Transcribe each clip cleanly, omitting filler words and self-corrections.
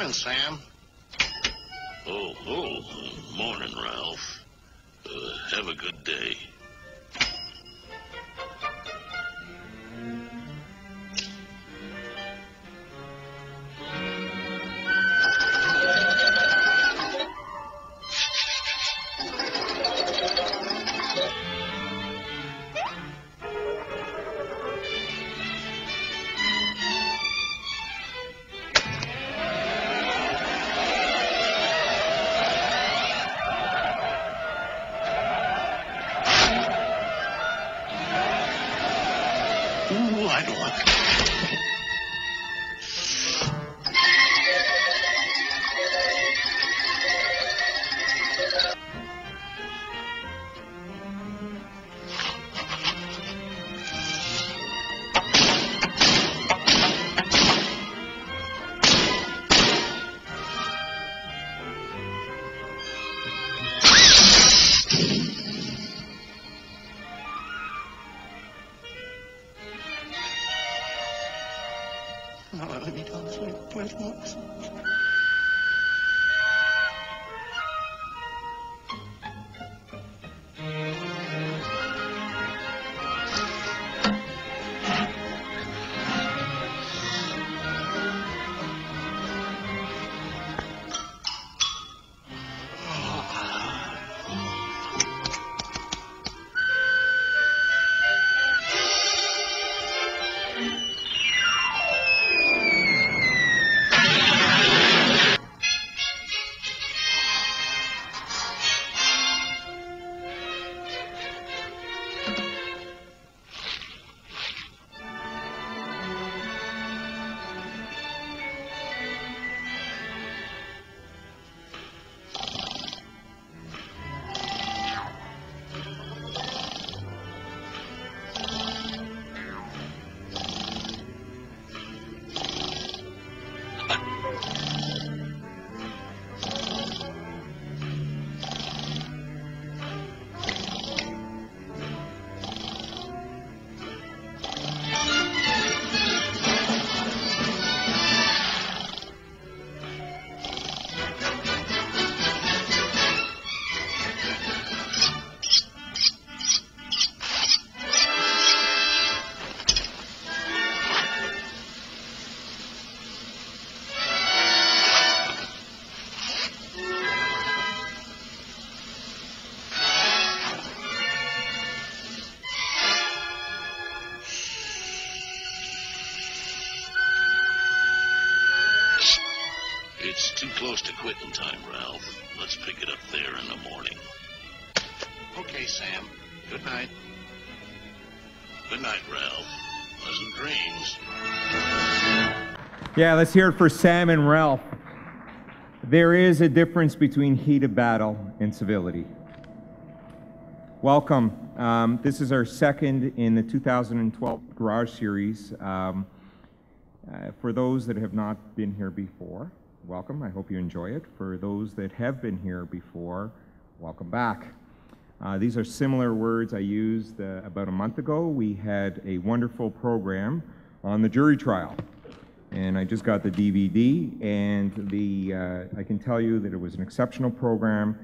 morning, Sam. Morning, Ralph. Have a good day. I don't want to. It's too close to quitting time, Ralph. Let's pick it up there in the morning. Okay, Sam. Good night. Good night, Ralph. Pleasant dreams. Yeah, let's hear it for Sam and Ralph. There is a difference between heat of battle and civility. Welcome. This is our second in the 2012 Garage Series. For those that have not been here before, welcome. I hope you enjoy it. For those that have been here before, welcome back. These are similar words I used about a month ago. We had a wonderful program on the jury trial. And I just got the DVD, and I can tell you that it was an exceptional program,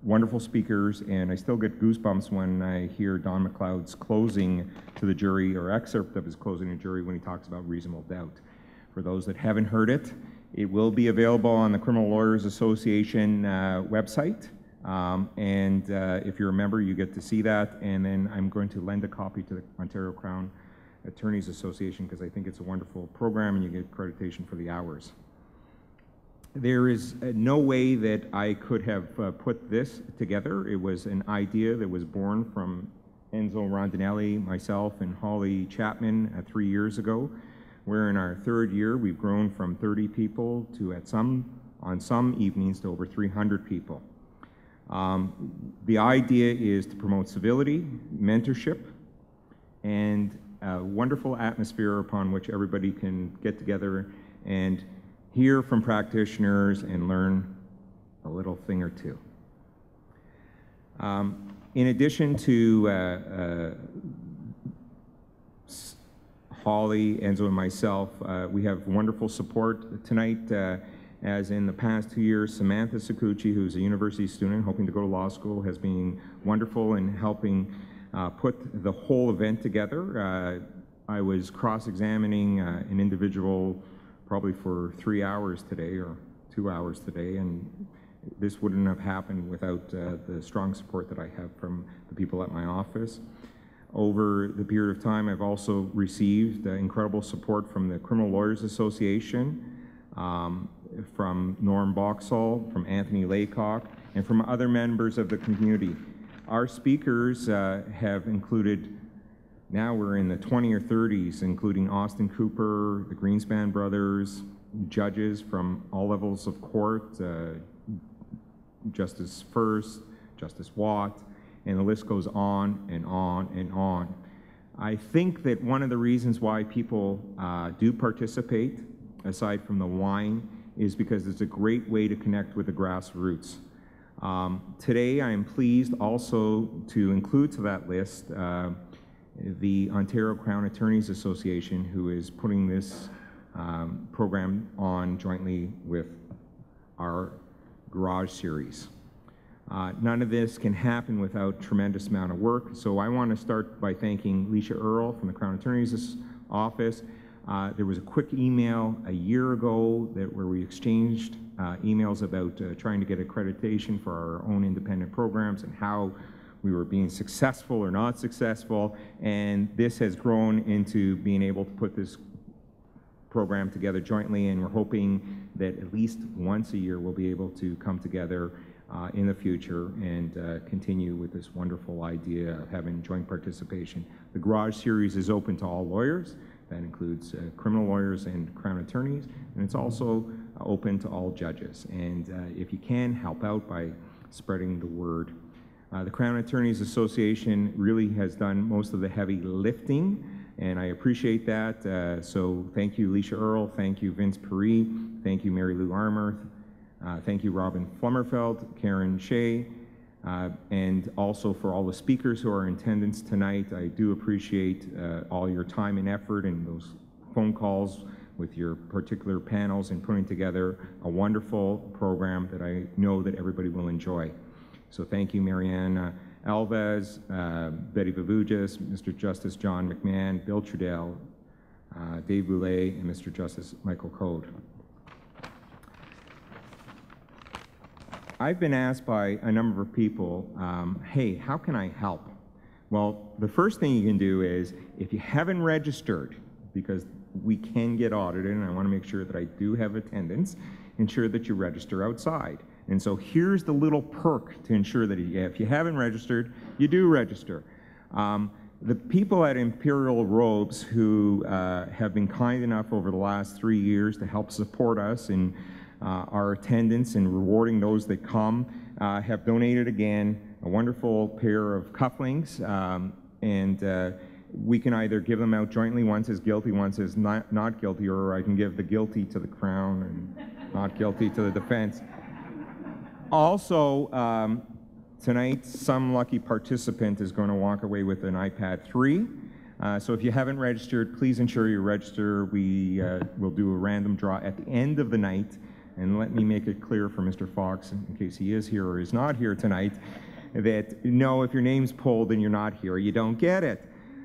wonderful speakers, and I still get goosebumps when I hear Don McLeod's closing to the jury, or excerpt of his closing to the jury when he talks about reasonable doubt. For those that haven't heard it, it will be available on the Criminal Lawyers Association website. If you're a member, you get to see that, and then I'm going to lend a copy to the Ontario Crown Attorneys Association because I think it's a wonderful program and you get accreditation for the hours. There is no way that I could have put this together. It was an idea that was born from Enzo Rondinelli, myself, and Holly Chapman 3 years ago. We're in our third year. We've grown from 30 people to on some evenings to over 300 people. The idea is to promote civility, mentorship, and a wonderful atmosphere upon which everybody can get together and hear from practitioners and learn a little thing or two. In addition to Holly, Enzo, and myself. We have wonderful support tonight, as in the past 2 years. Samantha Sakuchi, who's a university student hoping to go to law school, has been wonderful in helping put the whole event together. I was cross-examining an individual probably for 3 hours today, or 2 hours today, and this wouldn't have happened without the strong support that I have from the people at my office. Over the period of time, I've also received incredible support from the Criminal Lawyers Association, from Norm Boxall, from Anthony Laycock, and from other members of the community. Our speakers have included, now we're in the 20 or 30s, including Austin Cooper, the Greenspan brothers, judges from all levels of court, Justice First, Justice Watt, and the list goes on and on and on. I think that one of the reasons why people do participate, aside from the wine, is because it's a great way to connect with the grassroots. Today, I am pleased also to include to that list the Ontario Crown Attorneys Association, who is putting this program on jointly with our Garage Series. None of this can happen without a tremendous amount of work, so I want to start by thanking Leisha Earle from the Crown Attorney's Office. There was a quick email a year ago where we exchanged emails about trying to get accreditation for our own independent programs and how we were being successful or not successful, and this has grown into being able to put this program together jointly, and we're hoping that at least once a year we'll be able to come together in the future and continue with this wonderful idea of having joint participation. The Garage Series is open to all lawyers. That includes criminal lawyers and Crown attorneys, and it's also open to all judges. And if you can, help out by spreading the word. The Crown Attorneys Association really has done most of the heavy lifting, and I appreciate that. So thank you, Leisha Earle. Thank you, Vince Perry. Thank you, Mary Lou Armour. Thank you, Robin Flummerfeld, Karen Shea, and also for all the speakers who are in attendance tonight. I do appreciate all your time and effort and those phone calls with your particular panels and putting together a wonderful program that I know that everybody will enjoy. So thank you, Marianne Alves, Betty Vavugis, Mr. Justice John McMahon, Bill Trudell, Dave Boulay, and Mr. Justice Michael Code. I've been asked by a number of people, hey, how can I help? Well, the first thing you can do is, if you haven't registered, because we can get audited, and I want to make sure that I do have attendance, ensure that you register outside. And so here's the little perk to ensure that if you haven't registered, you do register. The people at Imperial Robes who have been kind enough over the last 3 years to help support us in our attendance and rewarding those that come have donated again a wonderful pair of cufflinks, and we can either give them out jointly. One says guilty, one says not guilty, or I can give the guilty to the Crown and not guilty to the defense. Also, tonight, some lucky participant is going to walk away with an iPad 3. So if you haven't registered, please ensure you register. We will do a random draw at the end of the night. And let me make it clear for Mr. Fox, in case he is here or is not here tonight, that no, if your name's pulled and you're not here, you don't get it.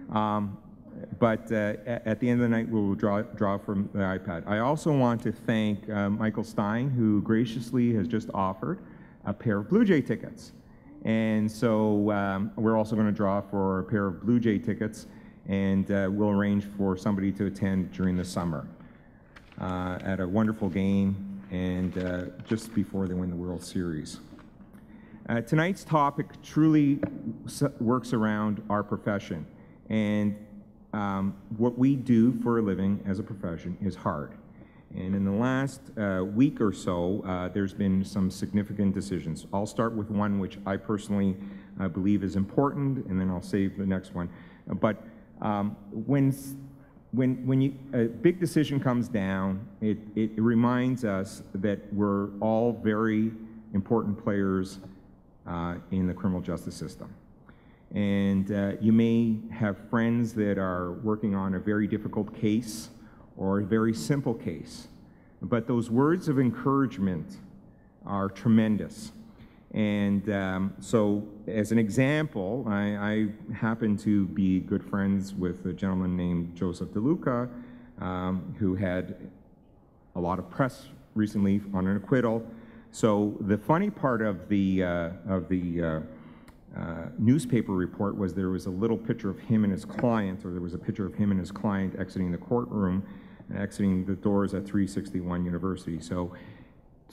But at the end of the night, we'll draw from the iPad. I also want to thank Michael Stein, who graciously has just offered a pair of Blue Jay tickets. And so we're also going to draw for a pair of Blue Jay tickets, and we'll arrange for somebody to attend during the summer at a wonderful game and just before they win the World Series. Tonight's topic truly works around our profession, and what we do for a living as a profession is hard. And in the last week or so, there's been some significant decisions. I'll start with one which I personally believe is important, and then I'll save the next one. But when a big decision comes down, it reminds us that we're all very important players in the criminal justice system. And you may have friends that are working on a very difficult case or a very simple case. But those words of encouragement are tremendous. And so, as an example, I happen to be good friends with a gentleman named Joseph DeLuca, who had a lot of press recently on an acquittal. So the funny part of the newspaper report was there was a little picture of him and his client, or there was a picture of him and his client exiting the courtroom and exiting the doors at 361 University. So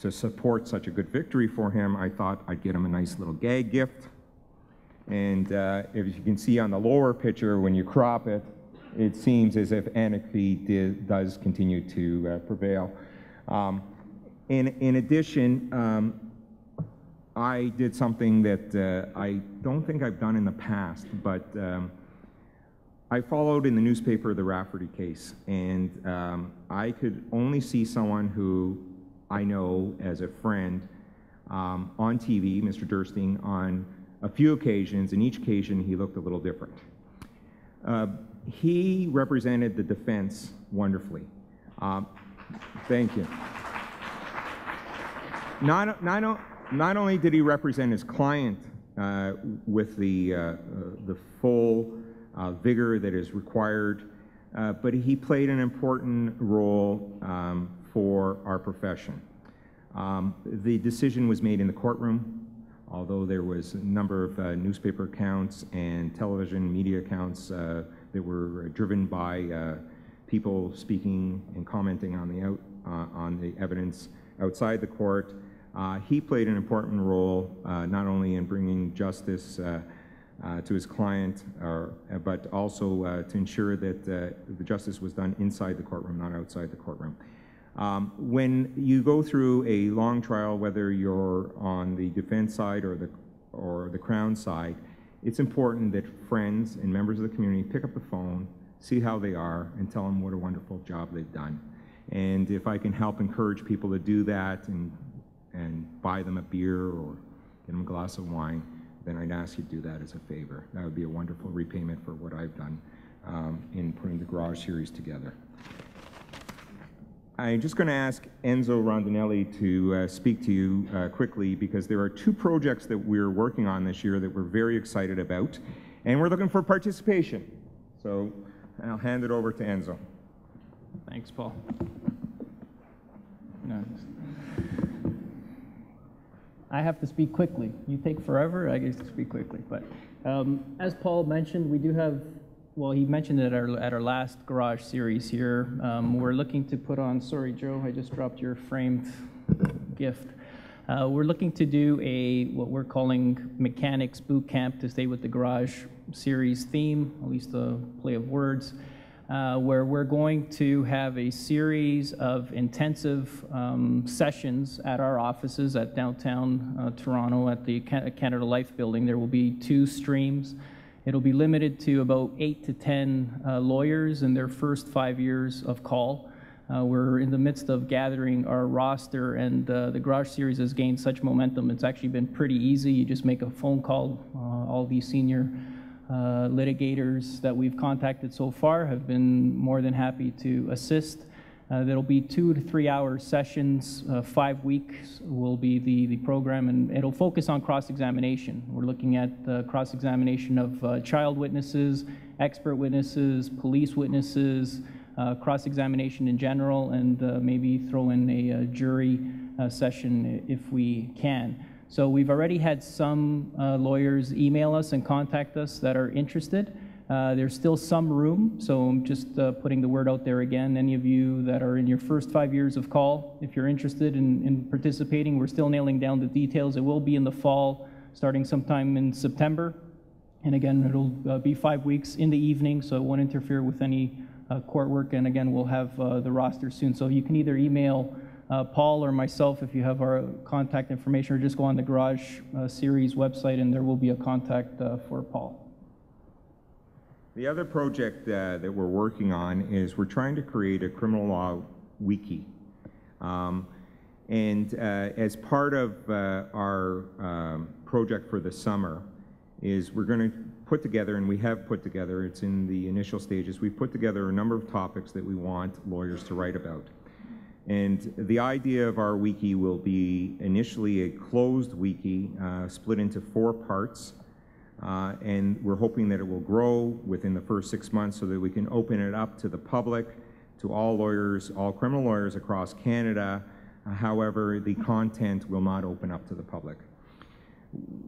to support such a good victory for him, I thought I'd get him a nice little gag gift. And if you can see on the lower picture, when you crop it, it seems as if anarchy does continue to prevail. In addition, I did something that I don't think I've done in the past, but I followed in the newspaper the Rafferty case, and I could only see someone who I know as a friend on TV, Mr. Derstine, on a few occasions. In each occasion, he looked a little different. He represented the defense wonderfully. Thank you. Not only did he represent his client with the full vigor that is required, but he played an important role for our profession. The decision was made in the courtroom, although there was a number of newspaper accounts and television media accounts that were driven by people speaking and commenting on the evidence outside the court. He played an important role not only in bringing justice to his client, but also to ensure that the justice was done inside the courtroom, not outside the courtroom. When you go through a long trial, whether you're on the defense side or the Crown side, it's important that friends and members of the community pick up the phone, see how they are, and tell them what a wonderful job they've done. And if I can help encourage people to do that and buy them a beer or get them a glass of wine, then I'd ask you to do that as a favor. That would be a wonderful repayment for what I've done in putting the Garage series together. I'm just going to ask Enzo Rondinelli to speak to you quickly, because there are two projects that we're working on this year that we're very excited about, and we're looking for participation. So I'll hand it over to Enzo. Thanks, Paul. No. I have to speak quickly. You take forever, I get to speak quickly. But as Paul mentioned, we do have, well, he mentioned it at our last Garage series here. We're looking to put on, sorry, Joe, I just dropped your framed gift. We're looking to do what we're calling Mechanics Boot Camp, to stay with the Garage series theme, at least the play of words, where we're going to have a series of intensive sessions at our offices at downtown Toronto at the Canada Life building. There will be 2 streams. It'll be limited to about 8 to 10 lawyers in their first 5 years of call. We're in the midst of gathering our roster, and the Garage series has gained such momentum. It's actually been pretty easy. You just make a phone call. All these senior litigators that we've contacted so far have been more than happy to assist. There'll be 2 to 3 hour sessions. 5 weeks will be the program, and it'll focus on cross-examination. We're looking at cross-examination of child witnesses, expert witnesses, police witnesses, cross-examination in general, and maybe throw in a jury session if we can. So we've already had some lawyers email us and contact us that are interested. There's still some room, so I'm just putting the word out there again. Any of you that are in your first 5 years of call, if you're interested in participating, we're still nailing down the details. It will be in the fall, starting sometime in September. And again, it'll be 5 weeks in the evening, so it won't interfere with any court work. And again, we'll have the roster soon. So you can either email Paul or myself if you have our contact information, or just go on the Garage series website and there will be a contact for Paul. The other project that we're working on is we're trying to create a criminal law wiki. As part of our project for the summer is we're going to put together, and we have put together, it's in the initial stages, we've put together a number of topics that we want lawyers to write about. And the idea of our wiki will be initially a closed wiki, split into 4 parts, and we're hoping that it will grow within the first 6 months so that we can open it up to the public, to all lawyers, all criminal lawyers across Canada. However, the content will not open up to the public.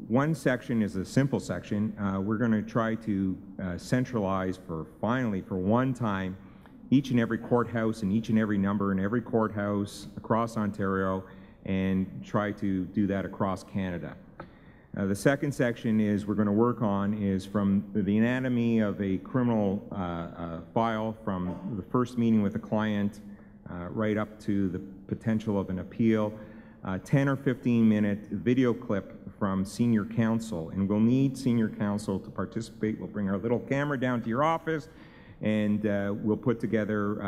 One section is a simple section. We're going to try to centralize finally, for one time, each and every courthouse and each and every number in every courthouse across Ontario, and try to do that across Canada. The second section is we're going to work on is from the anatomy of a criminal file, from the first meeting with the client right up to the potential of an appeal, 10 or 15-minute video clip from senior counsel, and we'll need senior counsel to participate. We'll bring our little camera down to your office, and we'll put together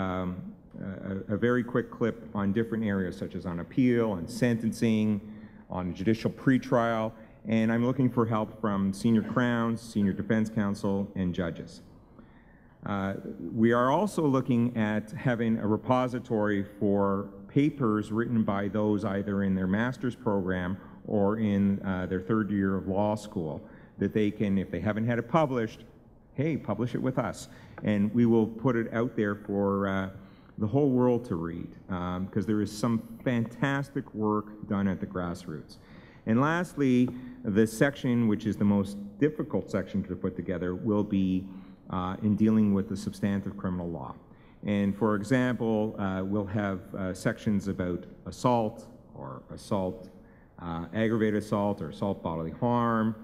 a very quick clip on different areas, such as on appeal, on sentencing, on judicial pretrial, and I'm looking for help from senior crowns, senior defense counsel, and judges. We are also looking at having a repository for papers written by those either in their master's program or in their 3rd year of law school, that they can, if they haven't had it published, hey, publish it with us. And we will put it out there for the whole world to read, because there is some fantastic work done at the grassroots. And lastly, the section, which is the most difficult section to put together, will be in dealing with the substantive criminal law. And for example, we'll have sections about assault, or assault, aggravated assault, or assault bodily harm.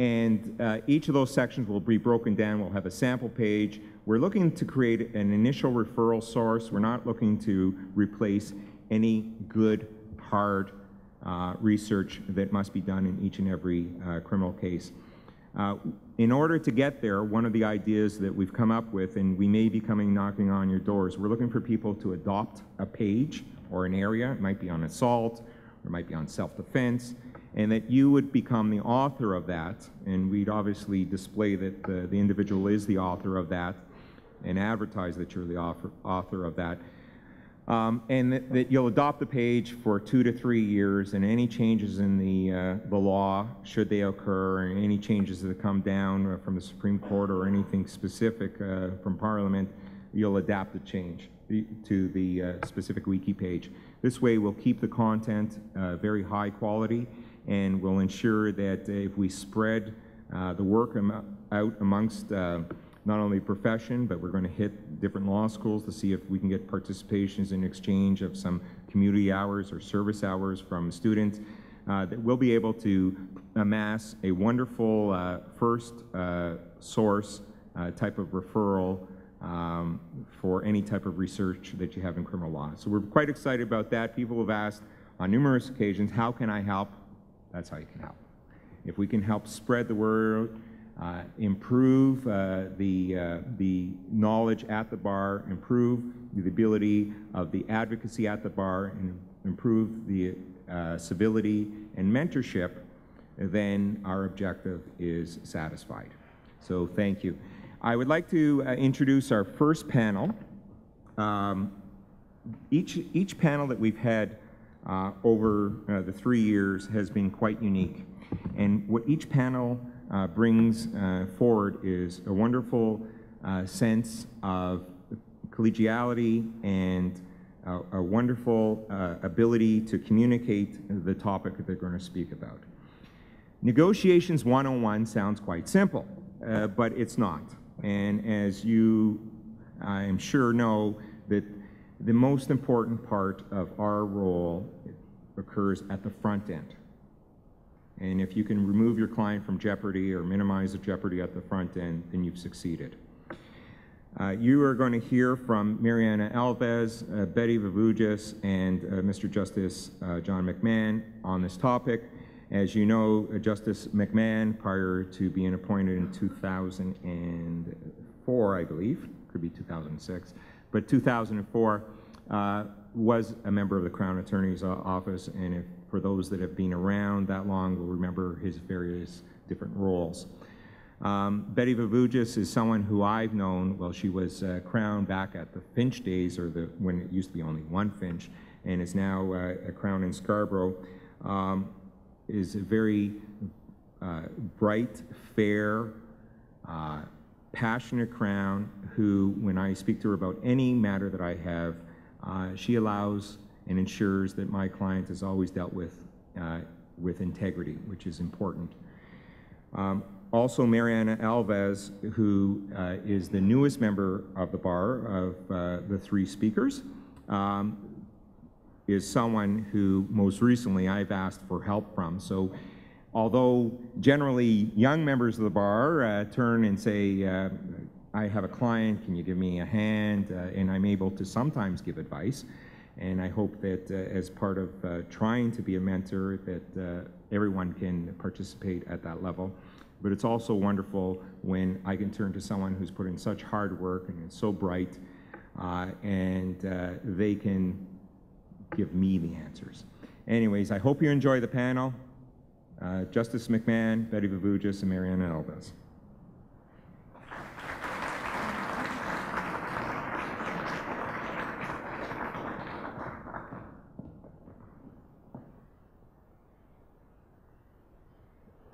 And each of those sections will be broken down. We'll have a sample page. We're looking to create an initial referral source. We're not looking to replace any good, hard research that must be done in each and every criminal case. In order to get there, one of the ideas that we've come up with, and we may be coming knocking on your doors, we're looking for people to adopt a page or an area. It might be on assault, or it might be on self-defense, and that you would become the author of that, and we'd obviously display that the individual is the author of that and advertise that you're the author of that. And that you'll adopt the page for 2 to 3 years, and any changes in the law, should they occur, and any changes that come down from the Supreme Court or anything specific from Parliament, you'll adapt the change to the specific wiki page. This way we'll keep the content very high quality, and we'll ensure that if we spread the work out amongst not only profession, but we're going to hit different law schools to see if we can get participations in exchange of some community hours or service hours from students, that we'll be able to amass a wonderful first source type of referral for any type of research that you have in criminal law. So we're quite excited about that. People have asked on numerous occasions, how can I help? That's how you can help. If we can help spread the word, improve the knowledge at the bar, improve the ability of the advocacy at the bar, and improve the civility and mentorship, then our objective is satisfied. So thank you. I would like to introduce our first panel. Each panel that we've had over the 3 years has been quite unique. And what each panel brings forward is a wonderful sense of collegiality and a wonderful ability to communicate the topic that they're going to speak about. Negotiations 101 sounds quite simple, but it's not. And as you, I'm sure, know, that the most important part of our role occurs at the front end. And if you can remove your client from jeopardy or minimize the jeopardy at the front end, then you've succeeded. You are going to hear from Mariana Alves, Betty Vavugis, and Mr. Justice John McMahon on this topic. As you know, Justice McMahon, prior to being appointed in 2004, I believe, could be 2006, but 2004, was a member of the Crown Attorney's Office, and for those that have been around that long will remember his various different roles. Betty Vavugis is someone who I've known. Well, she was Crown back at the Finch days, or when it used to be only one Finch, and is now a Crown in Scarborough. Is a very bright, fair, passionate Crown who, when I speak to her about any matter that I have, she allows and ensures that my client is always dealt with integrity, which is important. Also, Mariana Alves, who is the newest member of the bar of the three speakers, is someone who most recently I've asked for help from. So although generally young members of the bar turn and say, I have a client, can you give me a hand? And I'm able to sometimes give advice. And I hope that as part of trying to be a mentor, that everyone can participate at that level. But it's also wonderful when I can turn to someone who's put in such hard work and is so bright, and they can give me the answers. Anyways, I hope you enjoy the panel. Justice McMahon, Betty Vavugis, and Mariana Alves.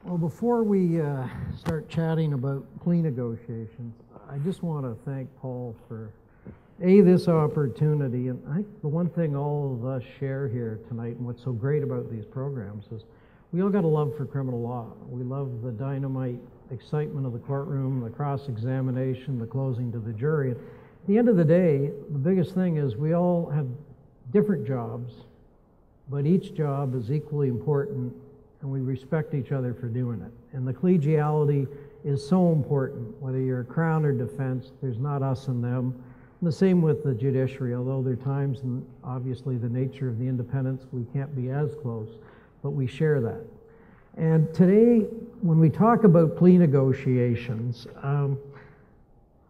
Well, before we start chatting about plea negotiations, I just want to thank Paul for this opportunity. And I think the one thing all of us share here tonight, and what's so great about these programs, is we all got a love for criminal law. We love the dynamite excitement of the courtroom, the cross-examination, the closing to the jury. At the end of the day, the biggest thing is we all have different jobs, but each job is equally important, and we respect each other for doing it. And the collegiality is so important, whether you're Crown or defense, there's not us and them. And the same with the judiciary, although there are times, and obviously the nature of the independence, we can't be as close, but we share that. And today, when we talk about plea negotiations, I'm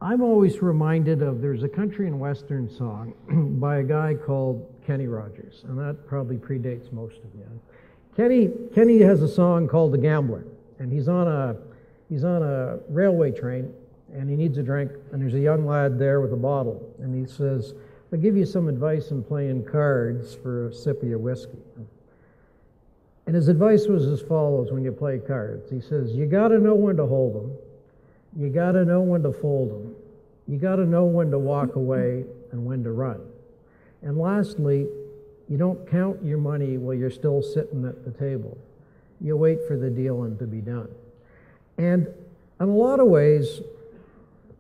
always reminded of, there's a country and western song by a guy called Kenny Rogers, and that probably predates most of you. Kenny has a song called The Gambler, and he's on a railway train, and he needs a drink, and there's a young lad there with a bottle, and he says, I'll give you some advice on playing cards for a sip of your whiskey. And his advice was as follows when you play cards. He says, you got to know when to hold them, you got to know when to fold them, you got to know when to walk away and when to run. And lastly, you don't count your money while you're still sitting at the table. You wait for the dealing to be done. And in a lot of ways,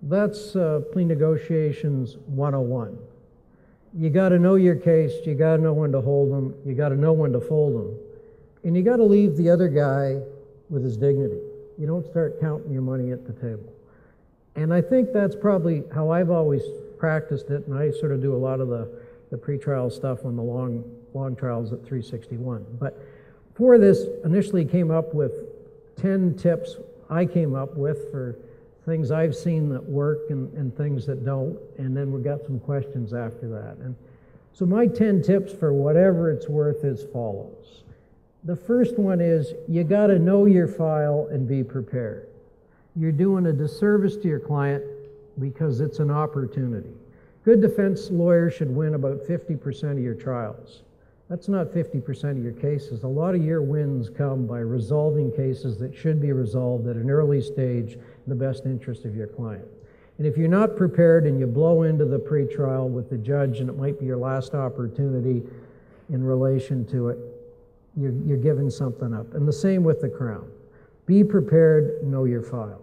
that's plea negotiations 101. You got to know your case, you got to know when to hold them, you got to know when to fold them, and you got to leave the other guy with his dignity. You don't start counting your money at the table. And I think that's probably how I've always practiced it, and I sort of do a lot of the pretrial stuff on the long trials at 361. But for this, initially came up with 10 tips I came up with for things I've seen that work and things that don't, and then we got some questions after that. And so my 10 tips, for whatever it's worth, is follows. The first one is, you got to know your file and be prepared. You're doing a disservice to your client because it's an opportunity. Good defense lawyers should win about 50% of your trials. That's not 50% of your cases. A lot of your wins come by resolving cases that should be resolved at an early stage in the best interest of your client. And if you're not prepared and you blow into the pretrial with the judge, and it might be your last opportunity in relation to it, you're giving something up. And the same with the Crown. Be prepared, know your file.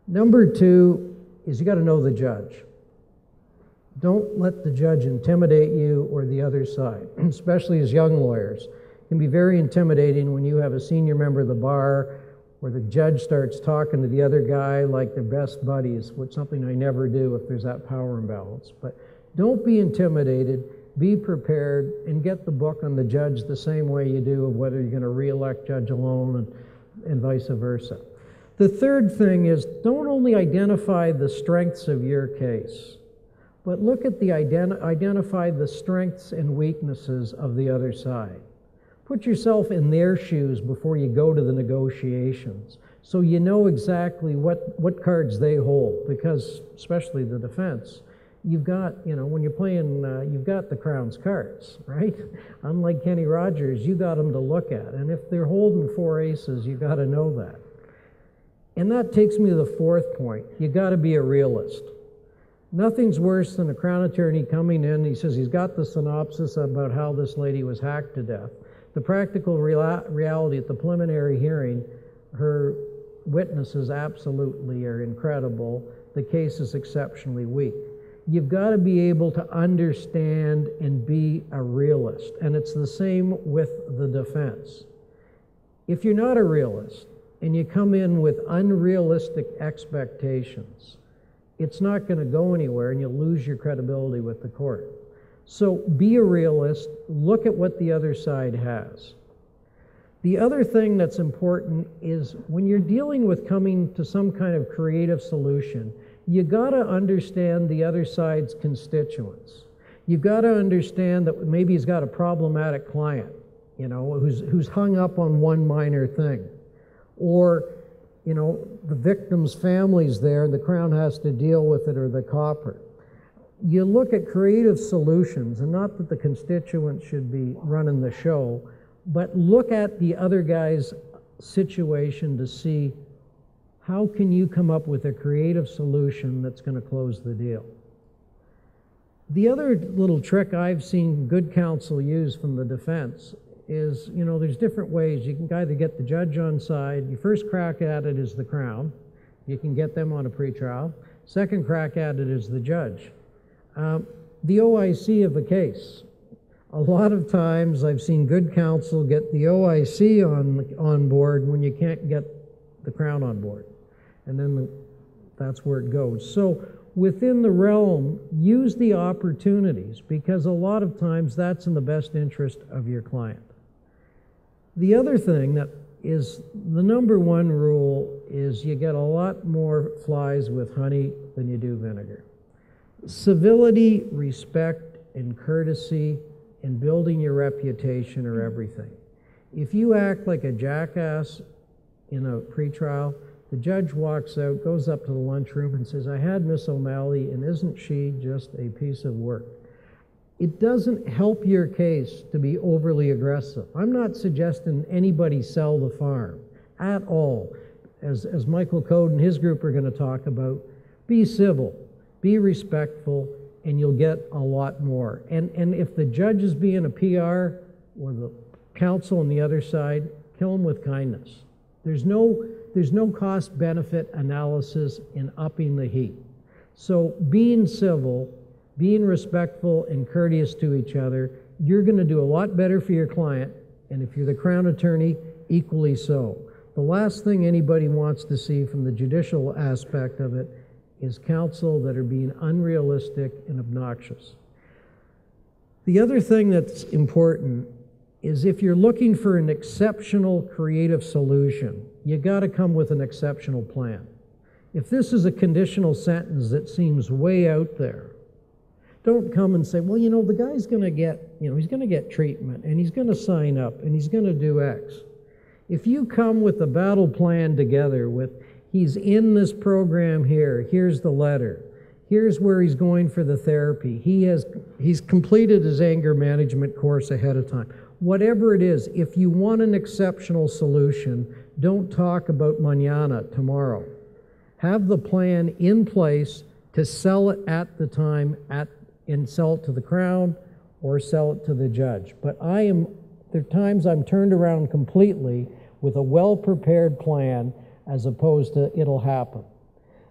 Number two is you got to know the judge. Don't let the judge intimidate you or the other side, especially as young lawyers. It can be very intimidating when you have a senior member of the bar where the judge starts talking to the other guy like they're best buddies, which is something I never do if there's that power imbalance. But don't be intimidated, be prepared, and get the book on the judge the same way you do of whether you're going to re-elect Judge Alone and vice versa. The third thing is, don't only identify the strengths of your case, but look at identify the strengths and weaknesses of the other side. Put yourself in their shoes before you go to the negotiations. So you know exactly what cards they hold, because especially the defense, you've got, when you're playing, you've got the Crown's cards, right? Unlike Kenny Rogers, you got them to look at. And if they're holding 4 aces, you got to know that. And that takes me to the fourth point. You got to be a realist. Nothing's worse than a Crown attorney coming in, he says he's got the synopsis about how this lady was hacked to death. The practical reality at the preliminary hearing, her witnesses absolutely are incredible. The case is exceptionally weak. You've got to be able to understand and be a realist. And it's the same with the defense. If you're not a realist and you come in with unrealistic expectations, it's not going to go anywhere and you'll lose your credibility with the court. So be a realist, look at what the other side has. The other thing that's important is when you're dealing with coming to some kind of creative solution, you got to understand the other side's constituents. You've got to understand that maybe he's got a problematic client, who's hung up on one minor thing. Or, the victim's family's there and the Crown has to deal with it, or the copper. You look at creative solutions, and not that the constituents should be running the show, but look at the other guy's situation to see how can you come up with a creative solution that's going to close the deal. The other little trick I've seen good counsel use from the defense is, there's different ways. You can either get the judge on side. Your first crack at it is the Crown. You can get them on a pretrial. Second crack at it is the judge. The OIC of a case. A lot of times I've seen good counsel get the OIC on board when you can't get the Crown on board. And then that's where it goes. So within the realm, use the opportunities, because a lot of times that's in the best interest of your client. The other thing that is the number one rule is you get a lot more flies with honey than you do vinegar. Civility, respect, and courtesy and building your reputation are everything. If you act like a jackass in a pretrial, the judge walks out, goes up to the lunchroom and says, "I had Miss O'Malley, and isn't she just a piece of work?" It doesn't help your case to be overly aggressive. I'm not suggesting anybody sell the farm at all. As Michael Code and his group are going to talk about, be civil, be respectful, and you'll get a lot more. And if the judge is being a PR or the counsel on the other side, kill them with kindness. There's no cost-benefit analysis in upping the heat. So being civil, being respectful and courteous to each other, you're going to do a lot better for your client, and if you're the Crown attorney, equally so. The last thing anybody wants to see from the judicial aspect of it is counsel that are being unrealistic and obnoxious. The other thing that's important is if you're looking for an exceptional creative solution, you got to come with an exceptional plan. If this is a conditional sentence that seems way out there, don't come and say, well, the guy's going to get, he's going to get treatment, and he's going to sign up, and he's going to do X. If you come with a battle plan together with, he's in this program here, here's the letter, here's where he's going for the therapy, he's completed his anger management course ahead of time. Whatever it is, if you want an exceptional solution, don't talk about mañana, tomorrow. Have the plan in place to sell it at the time and sell it to the Crown or sell it to the judge. But there are times I'm turned around completely with a well-prepared plan as opposed to it'll happen.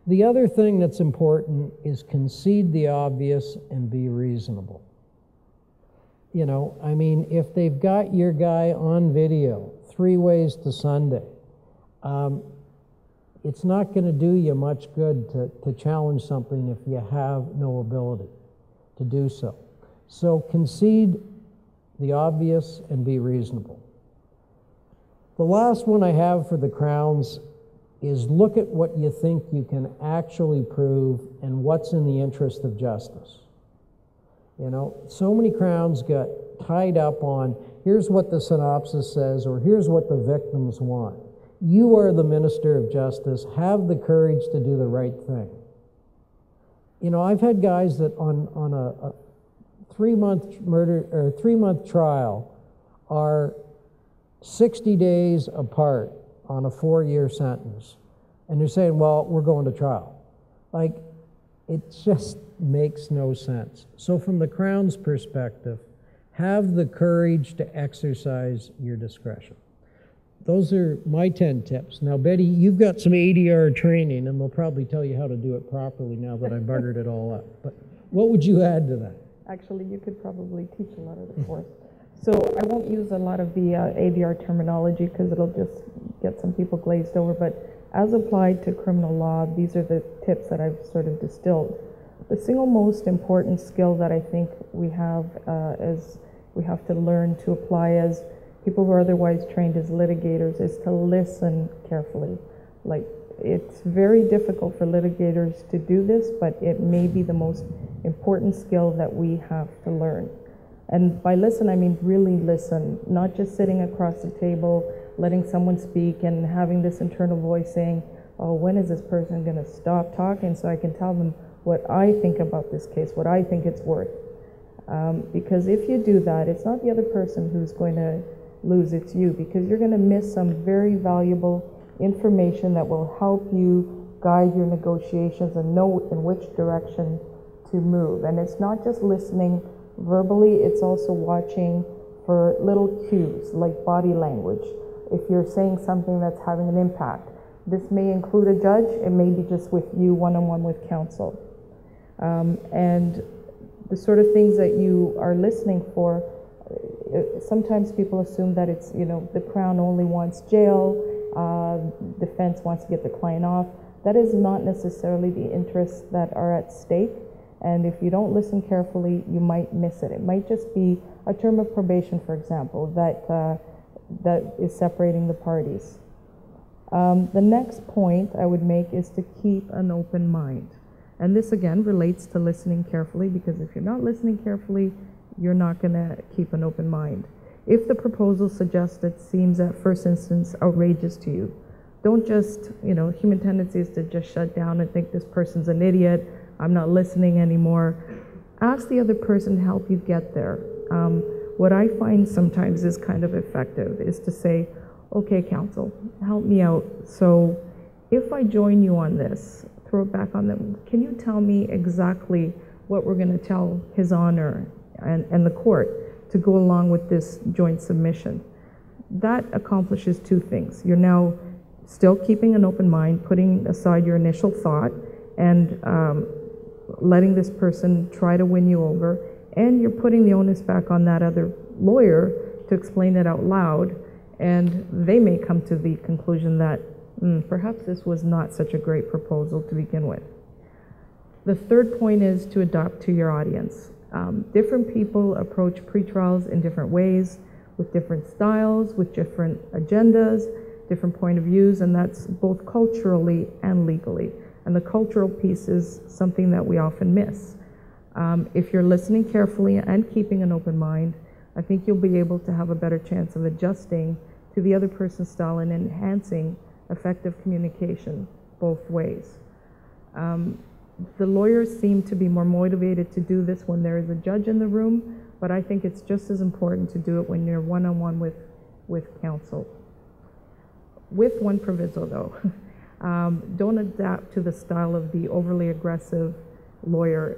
The other thing that's important is concede the obvious and be reasonable. If they've got your guy on video 3 ways to Sunday, it's not going to do you much good to challenge something if you have no ability to do so. So concede the obvious and be reasonable. The last one I have for the Crowns is look at what you think you can actually prove and what's in the interest of justice. So many Crowns got tied up on, here's what the synopsis says, or here's what the victims want. you are the Minister of Justice. Have the courage to do the right thing. You know, I've had guys that on a 3-month murder or 3-month trial are 60 days apart on a 4-year sentence. And you're saying, well, we're going to trial. Like, it just makes no sense. So from the Crown's perspective, have the courage to exercise your discretion. Those are my 10 tips. Now, Betty, you've got some ADR training, and they'll probably tell you how to do it properly now that I buggered it all up. But what would you add to that? Actually, you could probably teach a lot of the course. So I won't use a lot of the ADR terminology because it'll just get some people glazed over, but as applied to criminal law, these are the tips that I've sort of distilled. The single most important skill that I think we have to learn to apply as people who are otherwise trained as litigators is to listen carefully. Like, it's very difficult for litigators to do this, but it may be the most important skill that we have to learn. And by listen, I mean really listen, not just sitting across the table, letting someone speak and having this internal voice saying, oh, when is this person going to stop talking so I can tell them what I think about this case, what I think it's worth. Because if you do that, it's not the other person who's going to lose, it's you, because you're going to miss some very valuable information that will help you guide your negotiations and know in which direction to move. And it's not just listening verbally, it's also watching for little cues like body language. If you're saying something that's having an impact, this may include a judge, it may be just with you one-on-one with counsel. And the sort of things that you are listening for, sometimes people assume that it's, you know, the Crown only wants jail, defense wants to get the client off. That is not necessarily the interests that are at stake. And if you don't listen carefully, you might miss it. It might just be a term of probation, for example, that is separating the parties. The next point I would make is to keep an open mind. And this again relates to listening carefully, because if you're not listening carefully, you're not going to keep an open mind. If the proposal suggested seems at first instance outrageous to you, don't just, you know, human tendency is to just shut down and think this person's an idiot, I'm not listening anymore. Ask the other person to help you get there. What I find sometimes is kind of effective is to say, okay, counsel, help me out. So if I join you on this, throw it back on them, can you tell me exactly what we're going to tell His Honor and the court to go along with this joint submission? That accomplishes two things. You're now still keeping an open mind, putting aside your initial thought, and letting this person try to win you over, and you're putting the onus back on that other lawyer to explain it out loud, and they may come to the conclusion that perhaps this was not such a great proposal to begin with. The third point is to adapt to your audience. Different people approach pretrials in different ways, with different styles, with different agendas, different point of views, and that's both culturally and legally. And the cultural piece is something that we often miss. If you're listening carefully and keeping an open mind, I think you'll be able to have a better chance of adjusting to the other person's style and enhancing effective communication both ways. The lawyers seem to be more motivated to do this when there is a judge in the room, but I think it's just as important to do it when you're one-on-one with counsel. With one proviso though, don't adapt to the style of the overly aggressive lawyer.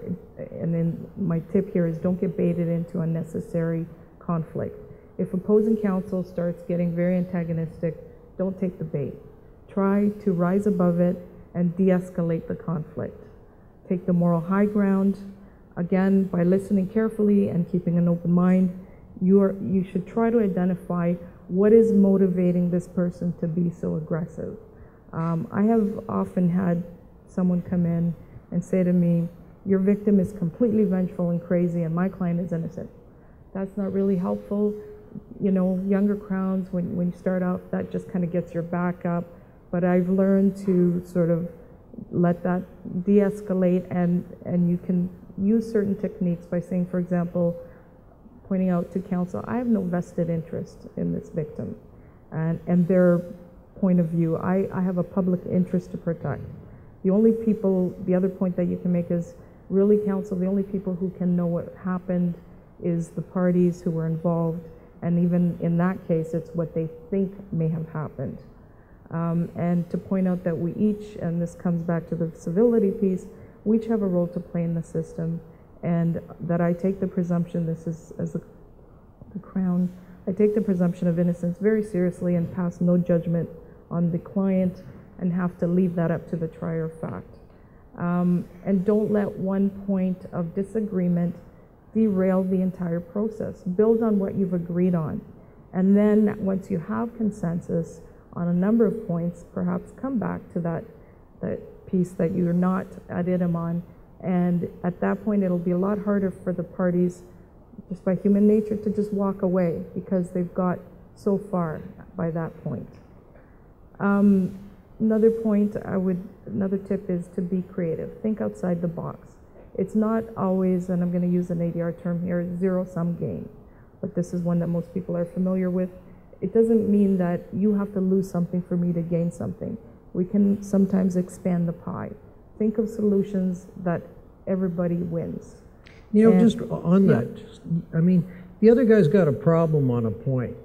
And then my tip here is don't get baited into unnecessary conflict. If opposing counsel starts getting very antagonistic, don't take the bait. Try to rise above it and de-escalate the conflict. Take the moral high ground. Again, by listening carefully and keeping an open mind, you should try to identify what is motivating this person to be so aggressive. I have often had someone come in and say to me, your victim is completely vengeful and crazy and my client is innocent. That's not really helpful. You know, younger crowns, when you start out, that just kind of gets your back up. But I've learned to sort of let that de-escalate, and you can use certain techniques by saying, for example, pointing out to counsel, I have no vested interest in this victim. And they're point of view. I have a public interest to protect. The only people, the other point that you can make is, really, counsel, the only people who can know what happened is the parties who were involved, and even in that case, it's what they think may have happened. And to point out that we each, and this comes back to the civility piece, we each have a role to play in the system, and that I take the presumption, this is as the Crown, I take the presumption of innocence very seriously and pass no judgment on the client and have to leave that up to the trier of fact. And don't let one point of disagreement derail the entire process. Build on what you've agreed on. And then once you have consensus on a number of points, perhaps come back to that piece that you're not ad idem on. And at that point, it'll be a lot harder for the parties, just by human nature, to just walk away because they've got so far by that point. Another point another tip is to be creative. Think outside the box. It's not always, and I'm going to use an ADR term here, zero-sum game, but this is one that most people are familiar with. It doesn't mean that you have to lose something for me to gain something. We can sometimes expand the pie. Think of solutions that everybody wins. You know, just on that, I mean, the other guy's got a problem on a point.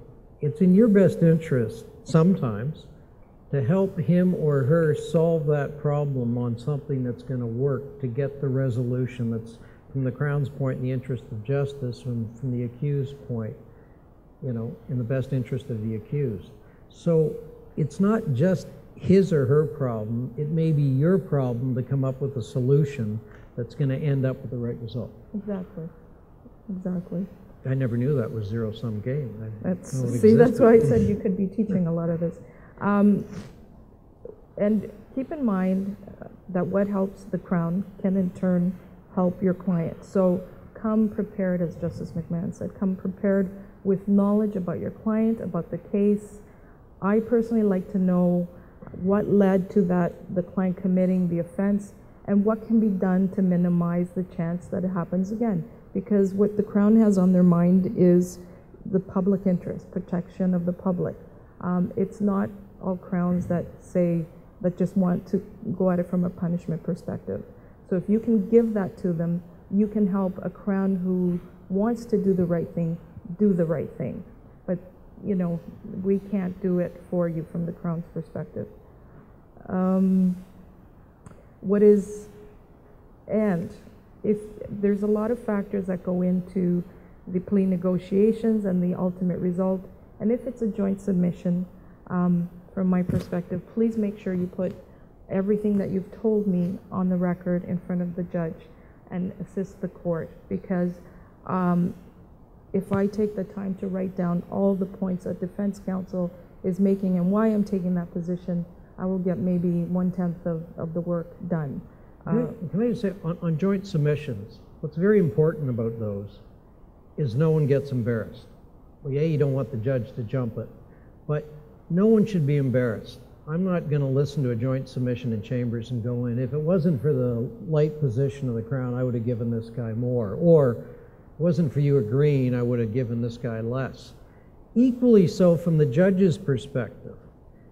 It's in your best interest sometimes to help him or her solve that problem on something that's going to work to get the resolution that's, from the Crown's point, in the interest of justice, from the accused point, you know, in the best interest of the accused. So it's not just his or her problem, it may be your problem to come up with a solution that's going to end up with the right result. Exactly. Exactly. I never knew that was zero-sum game. See, that's why I said you could be teaching a lot of this. And keep in mind that what helps the Crown can in turn help your client. So come prepared, as Justice McMahon said, come prepared with knowledge about your client, about the case. I personally like to know what led to the client committing the offense and what can be done to minimize the chance that it happens again. Because what the Crown has on their mind is the public interest, protection of the public. It's not all Crowns that just want to go at it from a punishment perspective. So if you can give that to them, you can help a Crown who wants to do the right thing, do the right thing. But, you know, we can't do it for you from the Crown's perspective. And if there's a lot of factors that go into the plea negotiations and the ultimate result, and if it's a joint submission, from my perspective, please make sure you put everything that you've told me on the record in front of the judge and assist the court, because if I take the time to write down all the points that defense counsel is making and why I'm taking that position, I will get maybe 1/10 of the work done. Can I just say, on joint submissions, what's very important about those is no one gets embarrassed. Well, yeah, you don't want the judge to jump it, but no one should be embarrassed. I'm not going to listen to a joint submission in chambers and go in, if it wasn't for the light position of the Crown, I would have given this guy more, or it wasn't for you agreeing, I would have given this guy less. Equally so from the judge's perspective.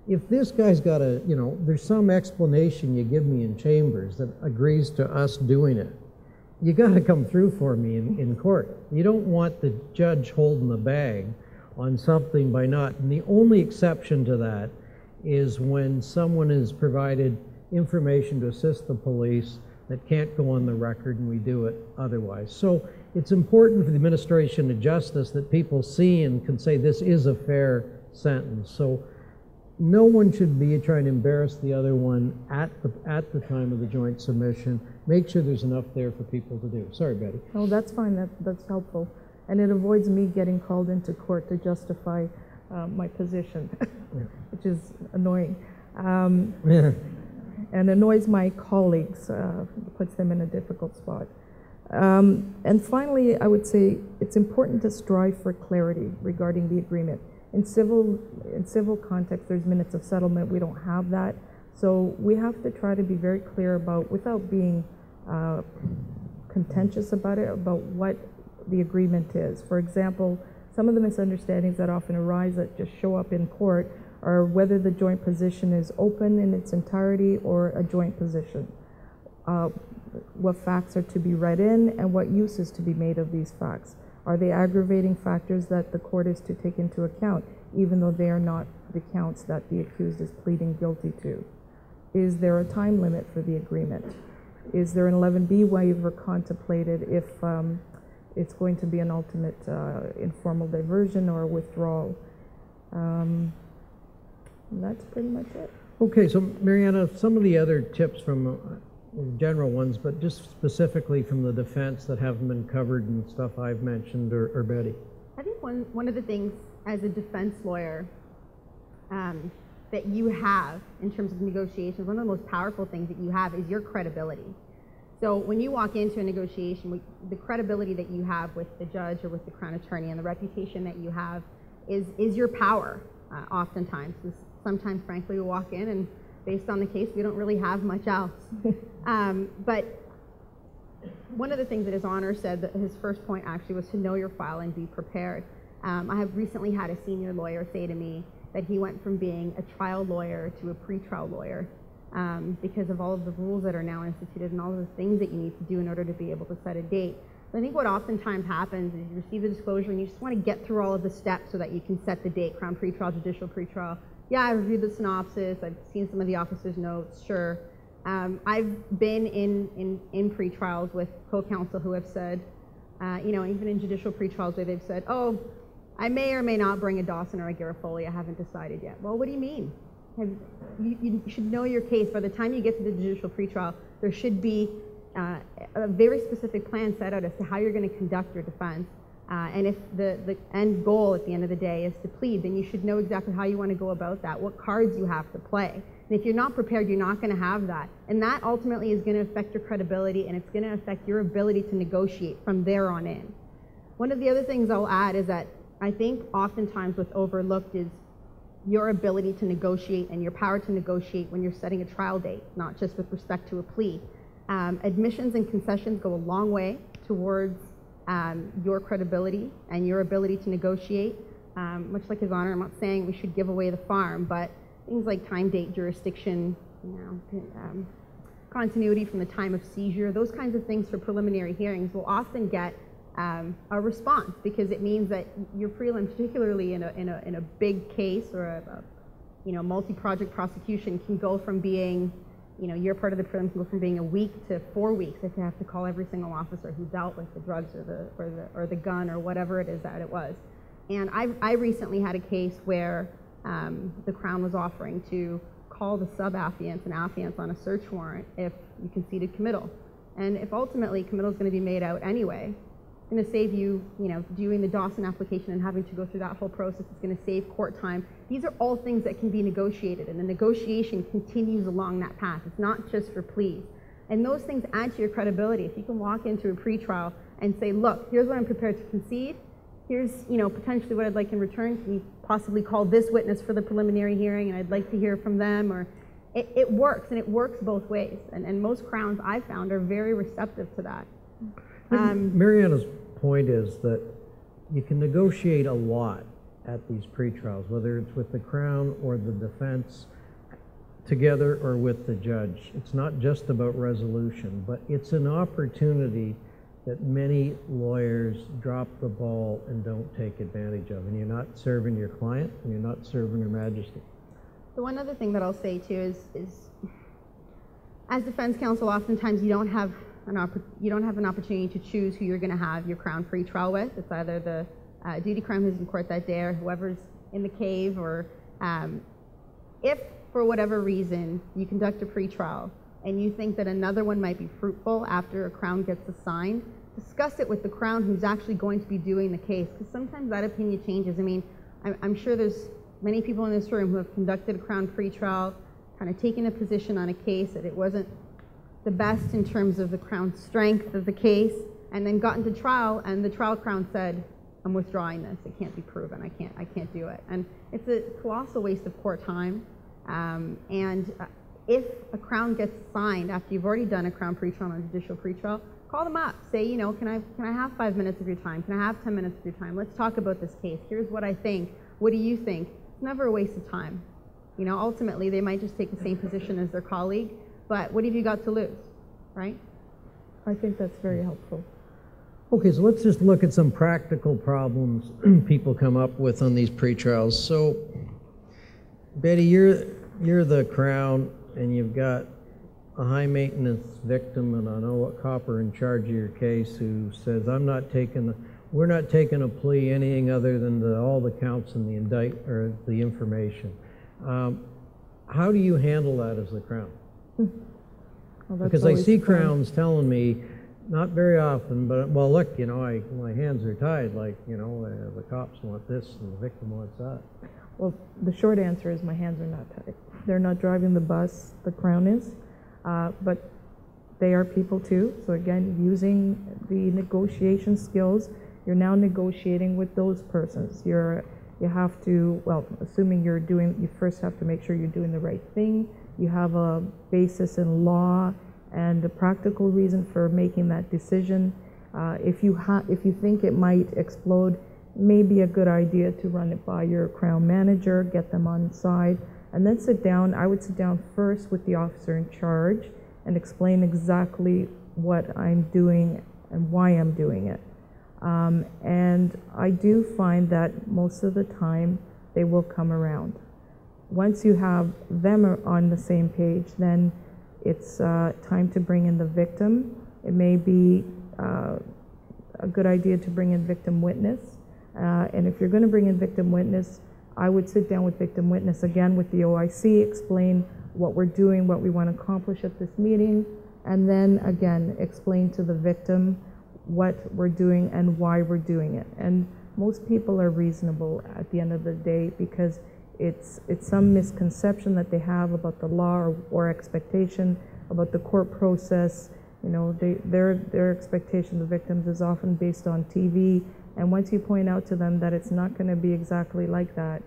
If this guy's got there's some explanation you give me in chambers that agrees to us doing it, you got to come through for me in court. You don't want the judge holding the bag on something by not, and the only exception to that is when someone has provided information to assist the police that can't go on the record and we do it otherwise. So it's important for the administration of justice that people see and can say this is a fair sentence. So no one should be trying to embarrass the other one at the time of the joint submission. Make sure there's enough there for people to do. Sorry, Betty. Oh, that's fine. That's helpful. And it avoids me getting called into court to justify my position, which is annoying. And annoys my colleagues, puts them in a difficult spot. And finally, I would say it's important to strive for clarity regarding the agreement. In civil context, there's minutes of settlement. We don't have that. So we have to try to be very clear about, without being contentious about it, about what the agreement is. For example, some of the misunderstandings that often arise that just show up in court or whether the joint position is open in its entirety or a joint position. What facts are to be read in and what use is to be made of these facts. Are they aggravating factors that the court is to take into account, even though they are not the counts that the accused is pleading guilty to? Is there a time limit for the agreement? Is there an 11B waiver contemplated if it's going to be an ultimate informal diversion or withdrawal? And that's pretty much it. Okay, so Mariana, some of the other tips from general ones, but just specifically from the defense that haven't been covered and stuff I've mentioned, or Betty? I think one of the things as a defense lawyer that you have in terms of negotiations, one of the most powerful things that you have is your credibility. So when you walk into a negotiation, the credibility that you have with the judge or with the Crown Attorney and the reputation that you have is your power oftentimes. Sometimes, frankly, we walk in and based on the case, we don't really have much else. But one of the things that His Honor said, that his first point actually was to know your file and be prepared. I have recently had a senior lawyer say to me that he went from being a trial lawyer to a pretrial lawyer because of all of the rules that are now instituted and all of the things that you need to do in order to be able to set a date. So I think what oftentimes happens is you receive the disclosure and you just want to get through all of the steps so that you can set the date, Crown pretrial, judicial pretrial. Yeah, I reviewed the synopsis, I've seen some of the officer's notes, sure. I've been in pre-trials with co-counsel who have said, even in judicial pre-trials where they've said, oh, I may or may not bring a Dawson or a Garofoli, I haven't decided yet. Well, what do you mean? You should know your case. By the time you get to the judicial pre-trial, there should be a very specific plan set out as to how you're going to conduct your defense. And if the end goal at the end of the day is to plead, then you should know exactly how you want to go about that, what cards you have to play. And if you're not prepared, you're not going to have that. And that ultimately is going to affect your credibility, and it's going to affect your ability to negotiate from there on in. One of the other things I'll add is that I think oftentimes what's overlooked is your ability to negotiate and your power to negotiate when you're setting a trial date, not just with respect to a plea. Admissions and concessions go a long way towards your credibility and your ability to negotiate. Much like His Honor, I'm not saying we should give away the farm, but things like time, date, jurisdiction, continuity from the time of seizure, those kinds of things for preliminary hearings will often get a response, because it means that your prelim, particularly in a big case or a multi-project prosecution, can go from being, your part of the prelim can go from being a week to 4 weeks if you have to call every single officer who dealt with the drugs or the gun or whatever it is that it was. And I recently had a case where the Crown was offering to call the sub-affiants and affiants on a search warrant if you conceded committal. And if ultimately committal is going to be made out anyway, it's going to save you, doing the Dawson application and having to go through that whole process. It's going to save court time. These are all things that can be negotiated, and the negotiation continues along that path. It's not just for pleas. And those things add to your credibility. If you can walk into a pretrial and say, look, here's what I'm prepared to concede. Here's, potentially what I'd like in return. Can you possibly call this witness for the preliminary hearing, and I'd like to hear from them? Or it works, and it works both ways. And most Crowns I've found are very receptive to that. Mariana's point is that you can negotiate a lot at these pretrials, whether it's with the Crown or the defense together or with the judge. It's not just about resolution, but it's an opportunity that many lawyers drop the ball and don't take advantage of. And you're not serving your client, and you're not serving Her Majesty. The one other thing that I'll say too is as defense counsel, oftentimes you don't have an opportunity to choose who you're going to have your Crown pretrial with. It's either the duty crime who's in court that day or whoever's in the cave, or if for whatever reason you conduct a pretrial and you think that another one might be fruitful after a Crown gets assigned, discuss it with the Crown who's actually going to be doing the case, because sometimes that opinion changes. I mean, I'm sure there's many people in this room who have conducted a Crown pretrial, kind of taken a position on a case that it wasn't the best in terms of the Crown's strength of the case, and then got into trial, and the trial Crown said, I'm withdrawing this, it can't be proven, I can't do it. And it's a colossal waste of court time. If a Crown gets assigned after you've already done a Crown pretrial and a judicial pretrial, call them up, say, can I have 5 minutes of your time? Can I have 10 minutes of your time? Let's talk about this case. Here's what I think. What do you think? It's never a waste of time. You know, ultimately, they might just take the same position as their colleague, but what have you got to lose, right? I think that's very helpful. Okay, so let's just look at some practical problems people come up with on these pretrials. So, Betty, you're the Crown, and you've got a high-maintenance victim, and I know a copper in charge of your case who says, we're not taking a plea anything other than all the counts in the the information. How do you handle that as the Crown? Well, Because I see Crowns telling me, not very often, but, well, look, you know, my hands are tied, like, you know, the cops want this and the victim wants that. Well, the short answer is my hands are not tied. They're not driving the bus, the Crown is, but they are people too. So again, using the negotiation skills, you're now negotiating with those persons. You have to, well, assuming you first have to make sure you're doing the right thing. You have a basis in law and a practical reason for making that decision. If you think it might explode, maybe a good idea to run it by your Crown manager, get them on side, and then sit down. I would sit down first with the officer in charge and explain exactly what I'm doing and why I'm doing it. And I do find that most of the time they will come around. Once you have them on the same page, then it's time to bring in the victim. It may be a good idea to bring in victim witness. And if you're going to bring in victim witness, I would sit down with victim witness again with the OIC, explain what we're doing, what we want to accomplish at this meeting, and then again explain to the victim what we're doing and why we're doing it. And most people are reasonable at the end of the day, because it's some misconception that they have about the law or expectation about the court process. You know, their expectation of the victims is often based on TV, and once you point out to them that it's not going to be exactly like that,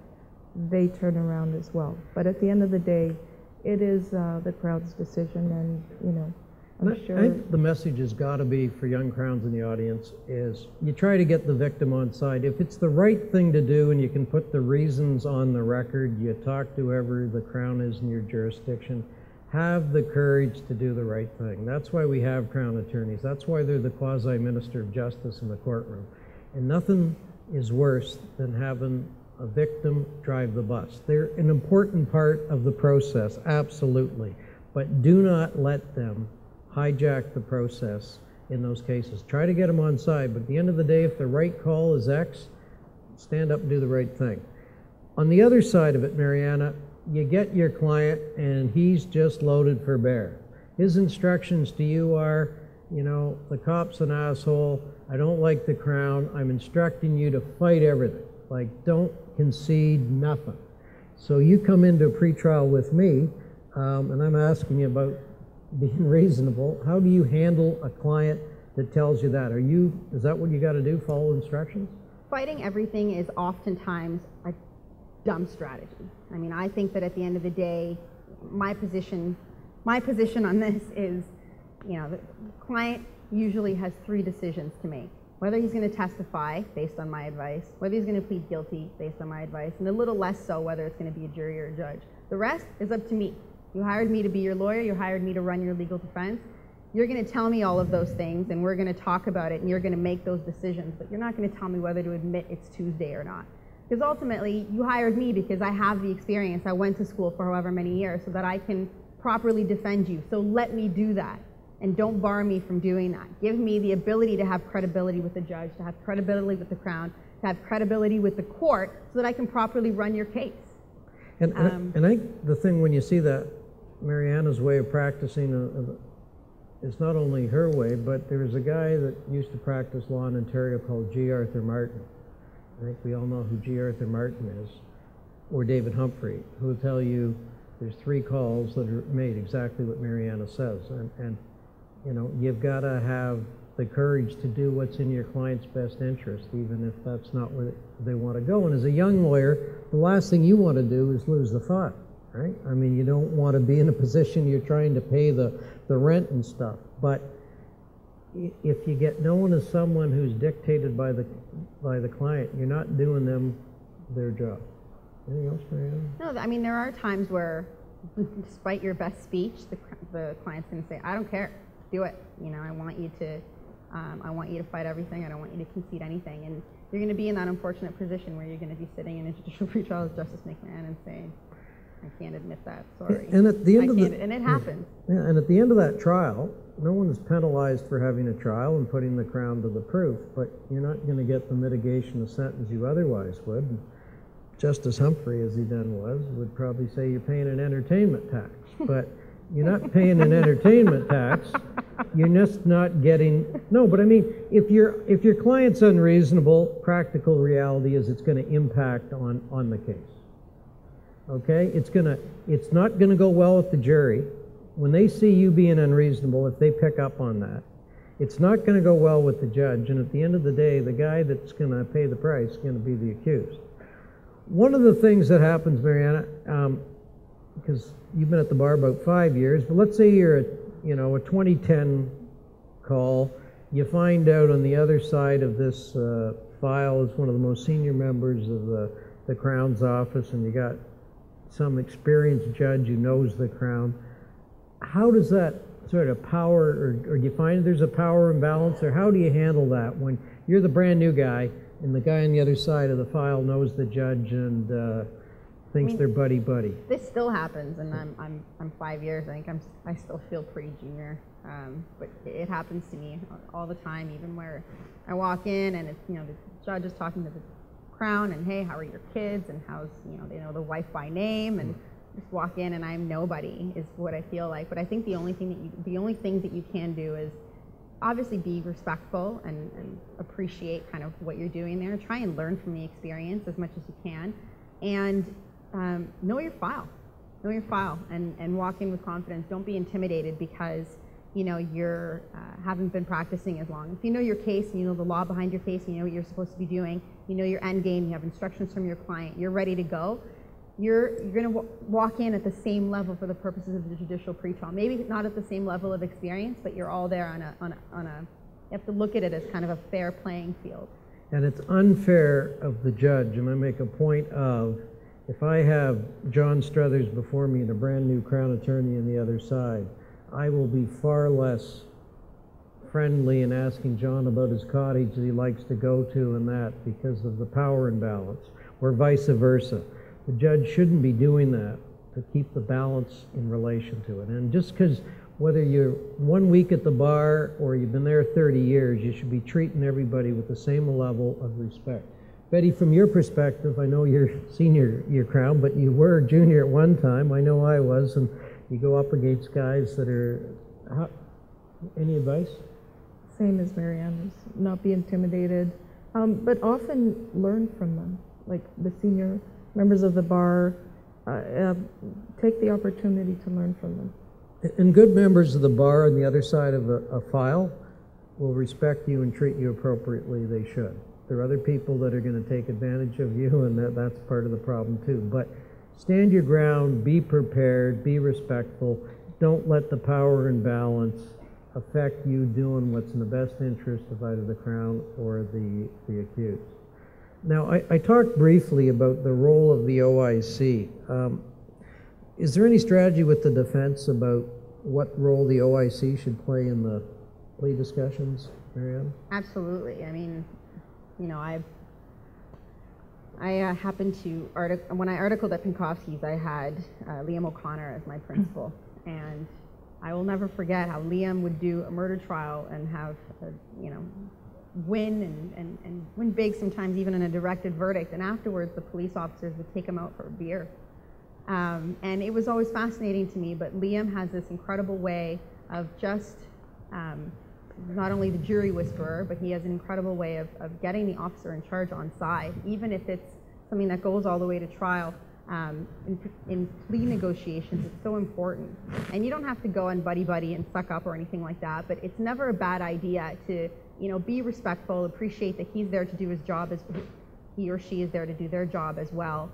they turn around as well. But at the end of the day, it is the Crown's decision, and you know, I'm sure. I think the message has got to be for young Crowns in the audience is you try to get the victim on side. If it's the right thing to do and you can put the reasons on the record, you talk to whoever the Crown is in your jurisdiction, have the courage to do the right thing. That's why we have Crown attorneys. That's why they're the quasi-minister of justice in the courtroom. And nothing is worse than having a victim drive the bus. They're an important part of the process, absolutely. But do not let them hijack the process in those cases. Try to get them on side, but at the end of the day, if the right call is X, stand up and do the right thing. On the other side of it, Mariana, you get your client and he's just loaded for bear. His instructions to you are, you know, the cop's an asshole, I don't like the Crown, I'm instructing you to fight everything. Like, don't concede nothing. So you come into a pretrial with me, and I'm asking you about being reasonable. How do you handle a client that tells you that? Is that what you got to do, follow instructions? Fighting everything is oftentimes a dumb strategy. I mean, I think that at the end of the day, my position on this is, you know, the client usually has 3 decisions to make. Whether he's going to testify based on my advice, whether he's going to plead guilty based on my advice, and a little less so whether it's going to be a jury or a judge. The rest is up to me. You hired me to be your lawyer, you hired me to run your legal defense. You're going to tell me all of those things, and we're going to talk about it, and you're going to make those decisions, but you're not going to tell me whether to admit it's Tuesday or not. Because ultimately, you hired me because I have the experience. I went to school for however many years so that I can properly defend you. So let me do that. And don't bar me from doing that. Give me the ability to have credibility with the judge, to have credibility with the Crown, to have credibility with the court, so that I can properly run your case. And I think the thing when you see that, Mariana's way of practicing is not only her way, but there's a guy that used to practice law in Ontario called G. Arthur Martin. I think we all know who G. Arthur Martin is, or David Humphrey, who will tell you there's 3 calls that are made exactly what Mariana says. And you know, you've got to have the courage to do what's in your client's best interest, even if that's not where they want to go. And as a young lawyer, the last thing you want to do is lose the file, right? I mean, you don't want to be in a position you're trying to pay the rent and stuff. But if you get known as someone who's dictated by the client, you're not doing them their job. Anything else, Marianne? No, I mean, there are times where, despite your best speech, the client's going to say, I don't care, do it. You know, I want you to fight everything. I don't want you to concede anything. And you're going to be in that unfortunate position where you're going to be sitting in a judicial pretrial as Justice McMahon and saying, I can't admit that, sorry. And at the end and it happens. Yeah, and at the end of that trial, no one is penalized for having a trial and putting the Crown to the proof, but you're not going to get the mitigation of sentence you otherwise would. And Justice Humphrey, as he then was, would probably say you're paying an entertainment tax, but you're not paying an entertainment tax. You're just not getting, no, but I mean, if your client's unreasonable, practical reality is it's going to impact on the case. Okay, it's not going to go well with the jury. When they see you being unreasonable, if they pick up on that, it's not going to go well with the judge, and at the end of the day, the guy that's going to pay the price is going to be the accused. One of the things that happens, Mariana, because you've been at the bar about 5 years, but let's say you're a 2010 call, you find out on the other side of this file is one of the most senior members of the Crown's office, and you got some experienced judge who knows the Crown. How does that sort of power, or do you find there's a power imbalance, or how do you handle that when you're the brand new guy and the guy on the other side of the file knows the judge and thinks they're buddy-buddy? This still happens, and I'm 5 years. I think I still feel pretty junior, but it happens to me all the time. Even where I walk in and it's the judge is talking to the Crown and hey, how are your kids, and how's they know the wife by name, and just walk in and I'm nobody is what I feel like. But I think the only things that you can do is obviously be respectful and appreciate kind of what you're doing there. Try and learn from the experience as much as you can, and know your file. Know your file and walk in with confidence. Don't be intimidated because you're haven't been practicing as long. If you know your case and you know the law behind your case and you know what you're supposed to be doing, you know your end game, you have instructions from your client, you're ready to go, you're going to walk in at the same level for the purposes of the judicial pretrial. Maybe not at the same level of experience, but you're all there on a you have to look at it as kind of a fair playing field. And it's unfair of the judge, and I make a point of, if I have John Struthers before me and a brand new Crown attorney on the other side, I will be far less friendly in asking John about his cottage that he likes to go to and that because of the power imbalance, or vice versa. The judge shouldn't be doing that to keep the balance in relation to it. And just because whether you're 1 week at the bar or you've been there 30 years, you should be treating everybody with the same level of respect. Betty, from your perspective, I know you're senior your Crown, but you were junior at one time. I know I was, and you go up against guys that are, any advice? Same as Marianne, is not be intimidated, but often learn from them, like the senior members of the bar. Take the opportunity to learn from them. And good members of the bar on the other side of a file will respect you and treat you appropriately. They should. There are other people that are going to take advantage of you, and that's part of the problem too. But stand your ground, be prepared, be respectful. Don't let the power imbalance affect you doing what's in the best interest of either the Crown or the accused. Now, I talked briefly about the role of the OIC. Is there any strategy with the defense about what role the OIC should play in the plea discussions, Marianne? Absolutely. I mean, I happened to, when I articled at Pinkowski's, I had Liam O'Connor as my principal, and I will never forget how Liam would do a murder trial and have, win and win big sometimes even in a directed verdict, and afterwards the police officers would take him out for a beer. And it was always fascinating to me, but Liam has this incredible way of just, not only the jury whisperer, but he has an incredible way of getting the officer in charge on side, even if it's something that goes all the way to trial. In plea negotiations, it's so important. And you don't have to go and buddy-buddy and suck up or anything like that, but it's never a bad idea to, be respectful, appreciate that he's there to do his job as he or she is there to do their job as well.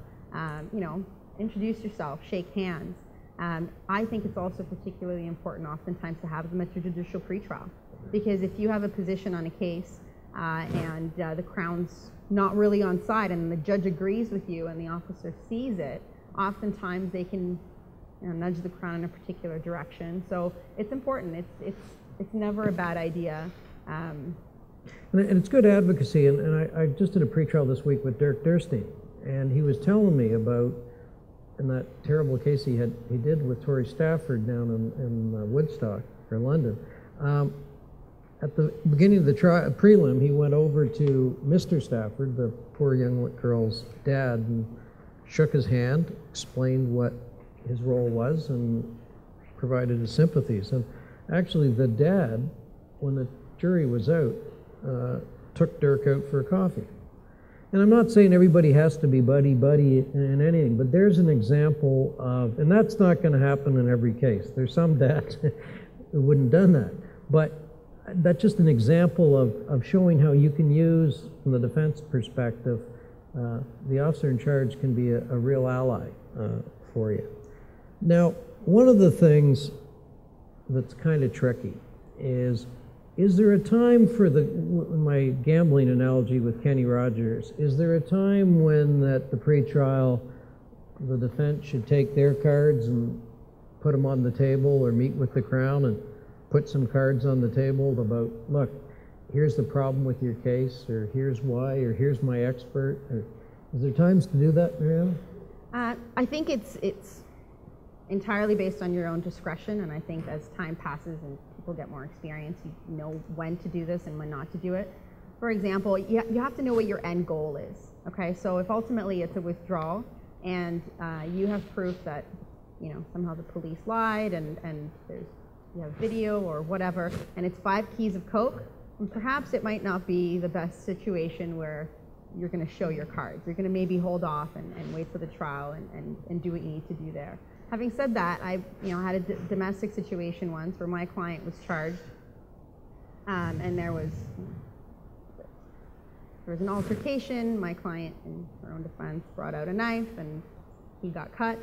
Introduce yourself, shake hands. I think it's also particularly important oftentimes to have them at your judicial pretrial, because if you have a position on a case and the Crown's not really on side, and the judge agrees with you, and the officer sees it, oftentimes they can nudge the Crown in a particular direction. So it's important. It's never a bad idea. And it's good advocacy, and I just did a pretrial this week with Dirk Durstein, and he was telling me about in that terrible case he did with Tory Stafford down in Woodstock or London. At the beginning of the prelim, he went over to Mr. Stafford, the poor young girl's dad, and shook his hand, explained what his role was, and provided his sympathies. And actually, the dad, when the jury was out, took Dirk out for a coffee. And I'm not saying everybody has to be buddy-buddy in anything, but there's an example of, and that's not going to happen in every case. There's some dads who wouldn't have done that. But that's just an example of showing how you can use, from the defense perspective, the officer in charge can be a real ally for you. Now, one of the things that's kind of tricky is there a time for my gambling analogy with Kenny Rogers, is there a time when at the pretrial the defense should take their cards and put them on the table, or meet with the Crown and put some cards on the table about, look, here's the problem with your case, or here's why, or here's my expert? Or, is there times to do that, Mariana? I think it's entirely based on your own discretion, and I think as time passes and people get more experience, you know when to do this and when not to do it. For example, you have to know what your end goal is, okay? So if ultimately it's a withdrawal and you have proof that, somehow the police lied and you have video or whatever, and it's 5 keys of Coke, and perhaps it might not be the best situation where you're going to show your cards. You're going to maybe hold off and wait for the trial and do what you need to do there. Having said that, I had a domestic situation once where my client was charged, and there was an altercation. My client, in her own defense, brought out a knife, and he got cut.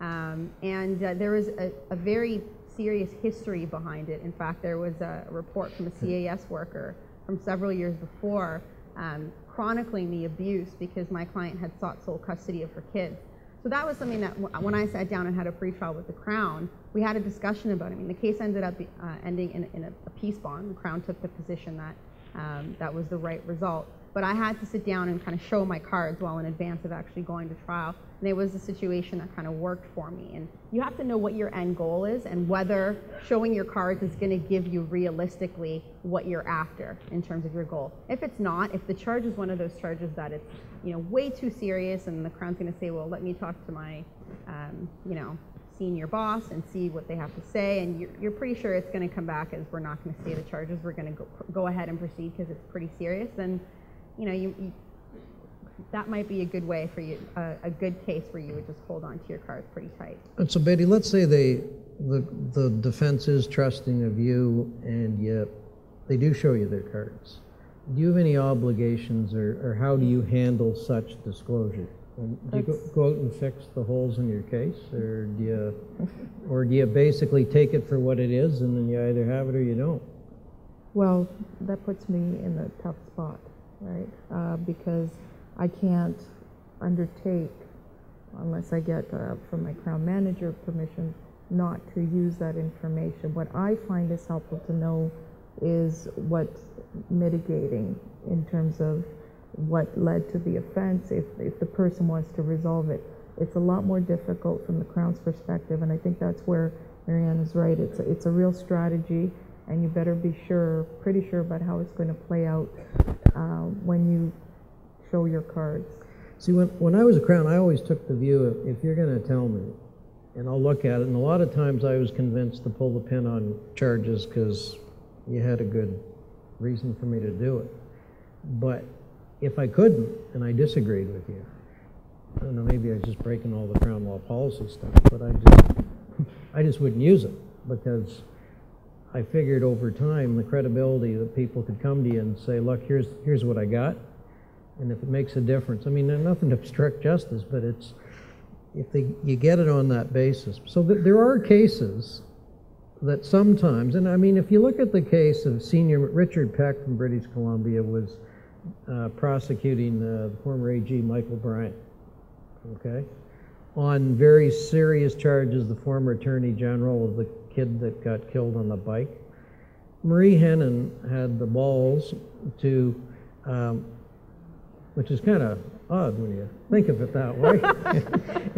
And there was a very serious history behind it. In fact, there was a report from a CAS worker from several years before chronicling the abuse because my client had sought sole custody of her kids. So that was something that when I sat down and had a pretrial with the Crown, we had a discussion about it. I mean, the case ended up ending in a peace bond. The Crown took the position that that was the right result. But I had to sit down and kind of show my cards well in advance of actually going to trial. And it was a situation that kind of worked for me. And you have to know what your end goal is and whether showing your cards is going to give you realistically what you're after in terms of your goal. If it's not, if the charge is one of those charges that it's way too serious and the Crown's going to say, well, let me talk to my senior boss and see what they have to say, and you're pretty sure it's going to come back as we're not going to say the charges, we're going to go ahead and proceed because it's pretty serious, then that might be a good way for you, a good case where you would just hold on to your cards pretty tight. And so, Betty, let's say the defense is trusting of you, and yet they do show you their cards. Do you have any obligations, or how do you handle such disclosure? Do you go out and fix the holes in your case, or do you basically take it for what it is, and then you either have it or you don't? Well, that puts me in a tough spot, right? Because I can't undertake, unless I get from my Crown manager permission, not to use that information. What I find is helpful to know is what's mitigating in terms of what led to the offense, if the person wants to resolve it. It's a lot more difficult from the Crown's perspective, and I think that's where Marianne is right. It's a real strategy, and you better be pretty sure about how it's going to play out when you show your cards. See, when I was a Crown, I always took the view of, if you're going to tell me, and I'll look at it, and a lot of times I was convinced to pull the pin on charges because you had a good reason for me to do it. But if I couldn't, and I disagreed with you, I don't know, maybe I was just breaking all the Crown law policy stuff, but I just wouldn't use it, because I figured over time the credibility that people could come to you and say, look, here's what I got, and if it makes a difference, I mean, nothing to obstruct justice, but it's, you get it on that basis. So there are cases that sometimes, and I mean, if you look at the case of senior Richard Peck from British Columbia was prosecuting the former AG Michael Bryant, okay, on very serious charges, the former Attorney General of the kid that got killed on the bike. Marie Henein had the balls to, which is kind of odd when you think of it that way.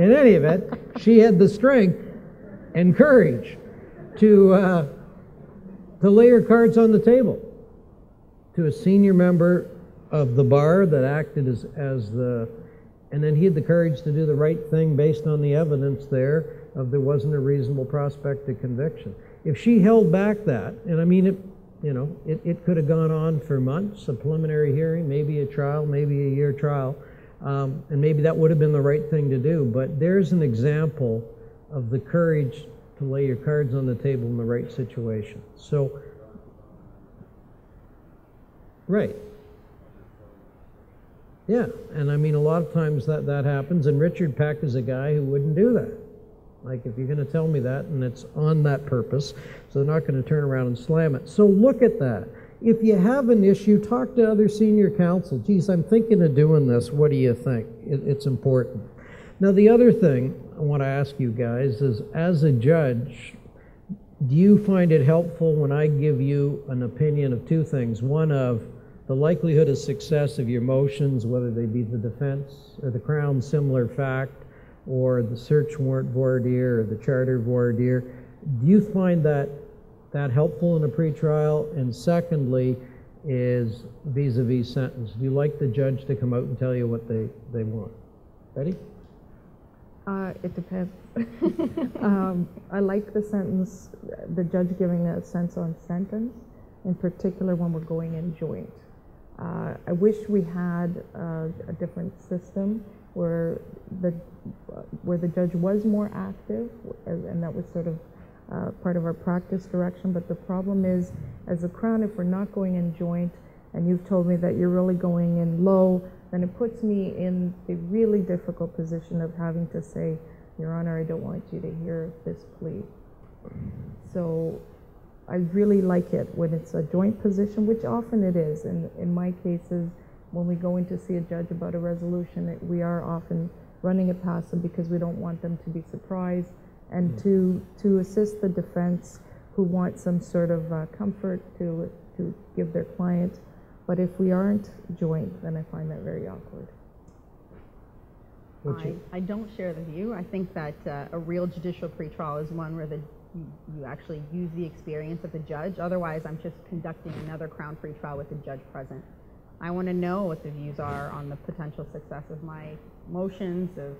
In any event, she had the strength and courage to lay her cards on the table to a senior member of the bar that acted as the, and then he had the courage to do the right thing based on the evidence there wasn't a reasonable prospect of conviction. If she held back that, and I mean, it could have gone on for months, a preliminary hearing, maybe a trial, maybe a year trial, and maybe that would have been the right thing to do, but there's an example of the courage to lay your cards on the table in the right situation. So, right. Yeah, and I mean, a lot of times that happens, and Richard Peck is a guy who wouldn't do that. Like, if you're going to tell me that, and it's on that purpose, so they're not going to turn around and slam it. So look at that. If you have an issue, talk to other senior counsel. Geez, I'm thinking of doing this. What do you think? It's important. Now, the other thing I want to ask you guys is, as a judge, do you find it helpful when I give you an opinion of two things? One, of the likelihood of success of your motions, whether they be the defense or the Crown's similar fact, or the search warrant voir dire, or the charter voir dire. Do you find that helpful in a pretrial? And secondly, is vis-a-vis sentence. Do you like the judge to come out and tell you what they want? Betty? It depends. I like the sentence, the judge giving a sense on sentence, in particular when we're going in joint. I wish we had a different system where the judge was more active, and that was sort of part of our practice direction. But the problem is, as a Crown, if we're not going in joint, and you've told me that you're really going in low, then it puts me in the really difficult position of having to say, Your Honor, I don't want you to hear this plea. So I really like it when it's a joint position, which often it is. And in my cases, when we go in to see a judge about a resolution, we are often running it past them because we don't want them to be surprised, and to assist the defense who want some sort of comfort to give their client. But if we aren't joint, then I find that very awkward. I don't share the view. I think that a real judicial pretrial is one where you actually use the experience of the judge. Otherwise, I'm just conducting another Crown pretrial with the judge present. I want to know what the views are on the potential success of my motions, of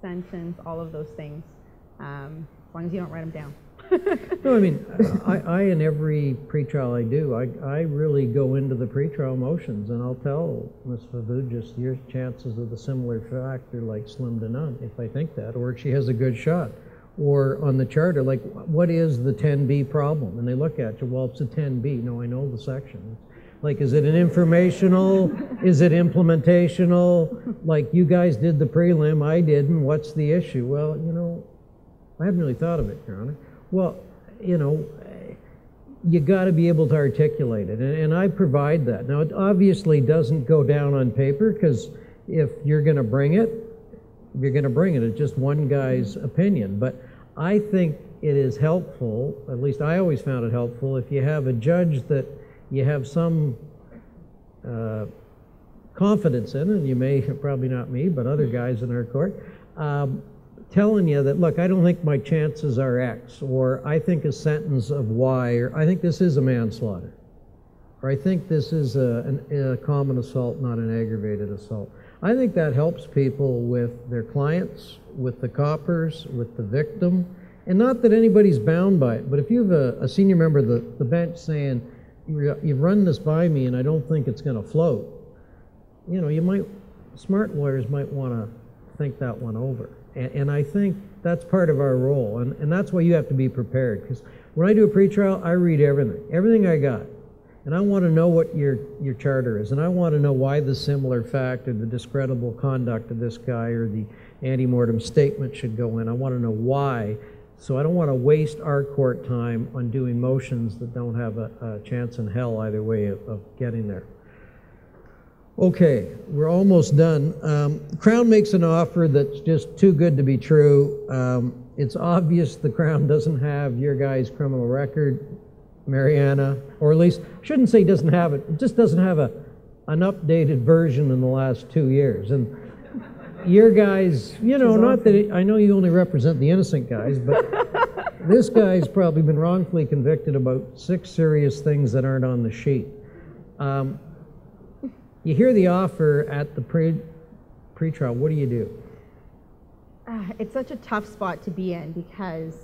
sentence, all of those things, as long as you don't write them down. No, I mean, I in every pretrial I do, I really go into the pretrial motions, and I'll tell Ms. Favujis, your chances of the similar fact are like slim to none, if I think that, or she has a good shot. Or on the charter, like, what is the 10B problem? And they look at you, well, it's a 10B. No, I know the section. Like, is it an informational? Is it implementational? Like, you guys did the prelim, I didn't. What's the issue? Well, I haven't really thought of it, Your Honor. Well, you got to be able to articulate it, and I provide that. Now, it obviously doesn't go down on paper, because if you're going to bring it, you're going to bring it. It's just one guy's opinion. But I think it is helpful, at least I always found it helpful, if you have a judge that you have some confidence in, and you may, probably not me, but other guys in our court, telling you that, look, I don't think my chances are X, or I think a sentence of Y, or I think this is a manslaughter, or I think this is a common assault, not an aggravated assault. I think that helps people with their clients, with the coppers, with the victim, and not that anybody's bound by it, but if you have a senior member of the bench saying, you've run this by me and I don't think it's going to float, smart lawyers might want to think that one over. And I think that's part of our role, and that's why you have to be prepared, because when I do a pretrial, I read everything I got. And I want to know what your charter is, and I want to know why the similar fact or the discreditable conduct of this guy or the ante-mortem statement should go in. I want to know why, So I don't want to waste our court time on doing motions that don't have a chance in hell either way of getting there. Okay, we're almost done. Crown makes an offer that's just too good to be true. It's obvious the Crown doesn't have your guy's criminal record, Mariana, or at least, I shouldn't say doesn't have it, it just doesn't have an updated version in the last 2 years. And your guys, you know, not that, I know you only represent the innocent guys, but this guy's probably been wrongfully convicted about 6 serious things that aren't on the sheet. You hear the offer at the pre-trial, what do you do? It's such a tough spot to be in because,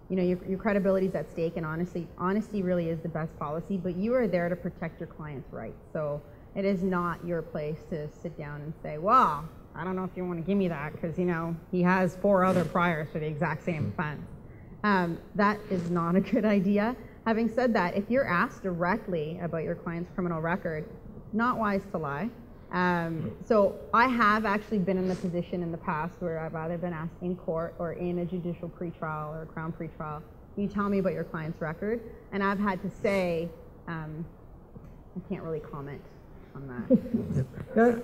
you know, your credibility is at stake, and honesty really is the best policy, but you are there to protect your client's rights. So it is not your place to sit down and say, well, I don't know if you want to give me that because, you know, he has 4 other priors for the exact same offense. That is not a good idea. Having said that, if you're asked directly about your client's criminal record, not wise to lie. So I have actually been in the position in the past where I've either been asked in court or in a judicial pretrial or a Crown pretrial, you tell me about your client's record, and I've had to say, I can't really comment on that.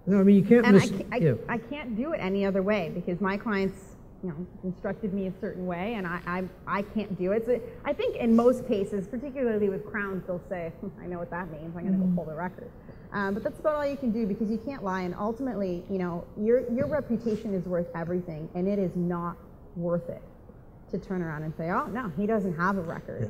No, I mean, you can't and I can't do it any other way because my clients, you know, instructed me a certain way, and I can't do it. So I think in most cases, particularly with Crowns, they'll say, I know what that means, I'm going to go pull the record. But that's about all you can do because you can't lie, and ultimately, you know, your reputation is worth everything, and it is not worth it to turn around and say, oh, no, he doesn't have a record.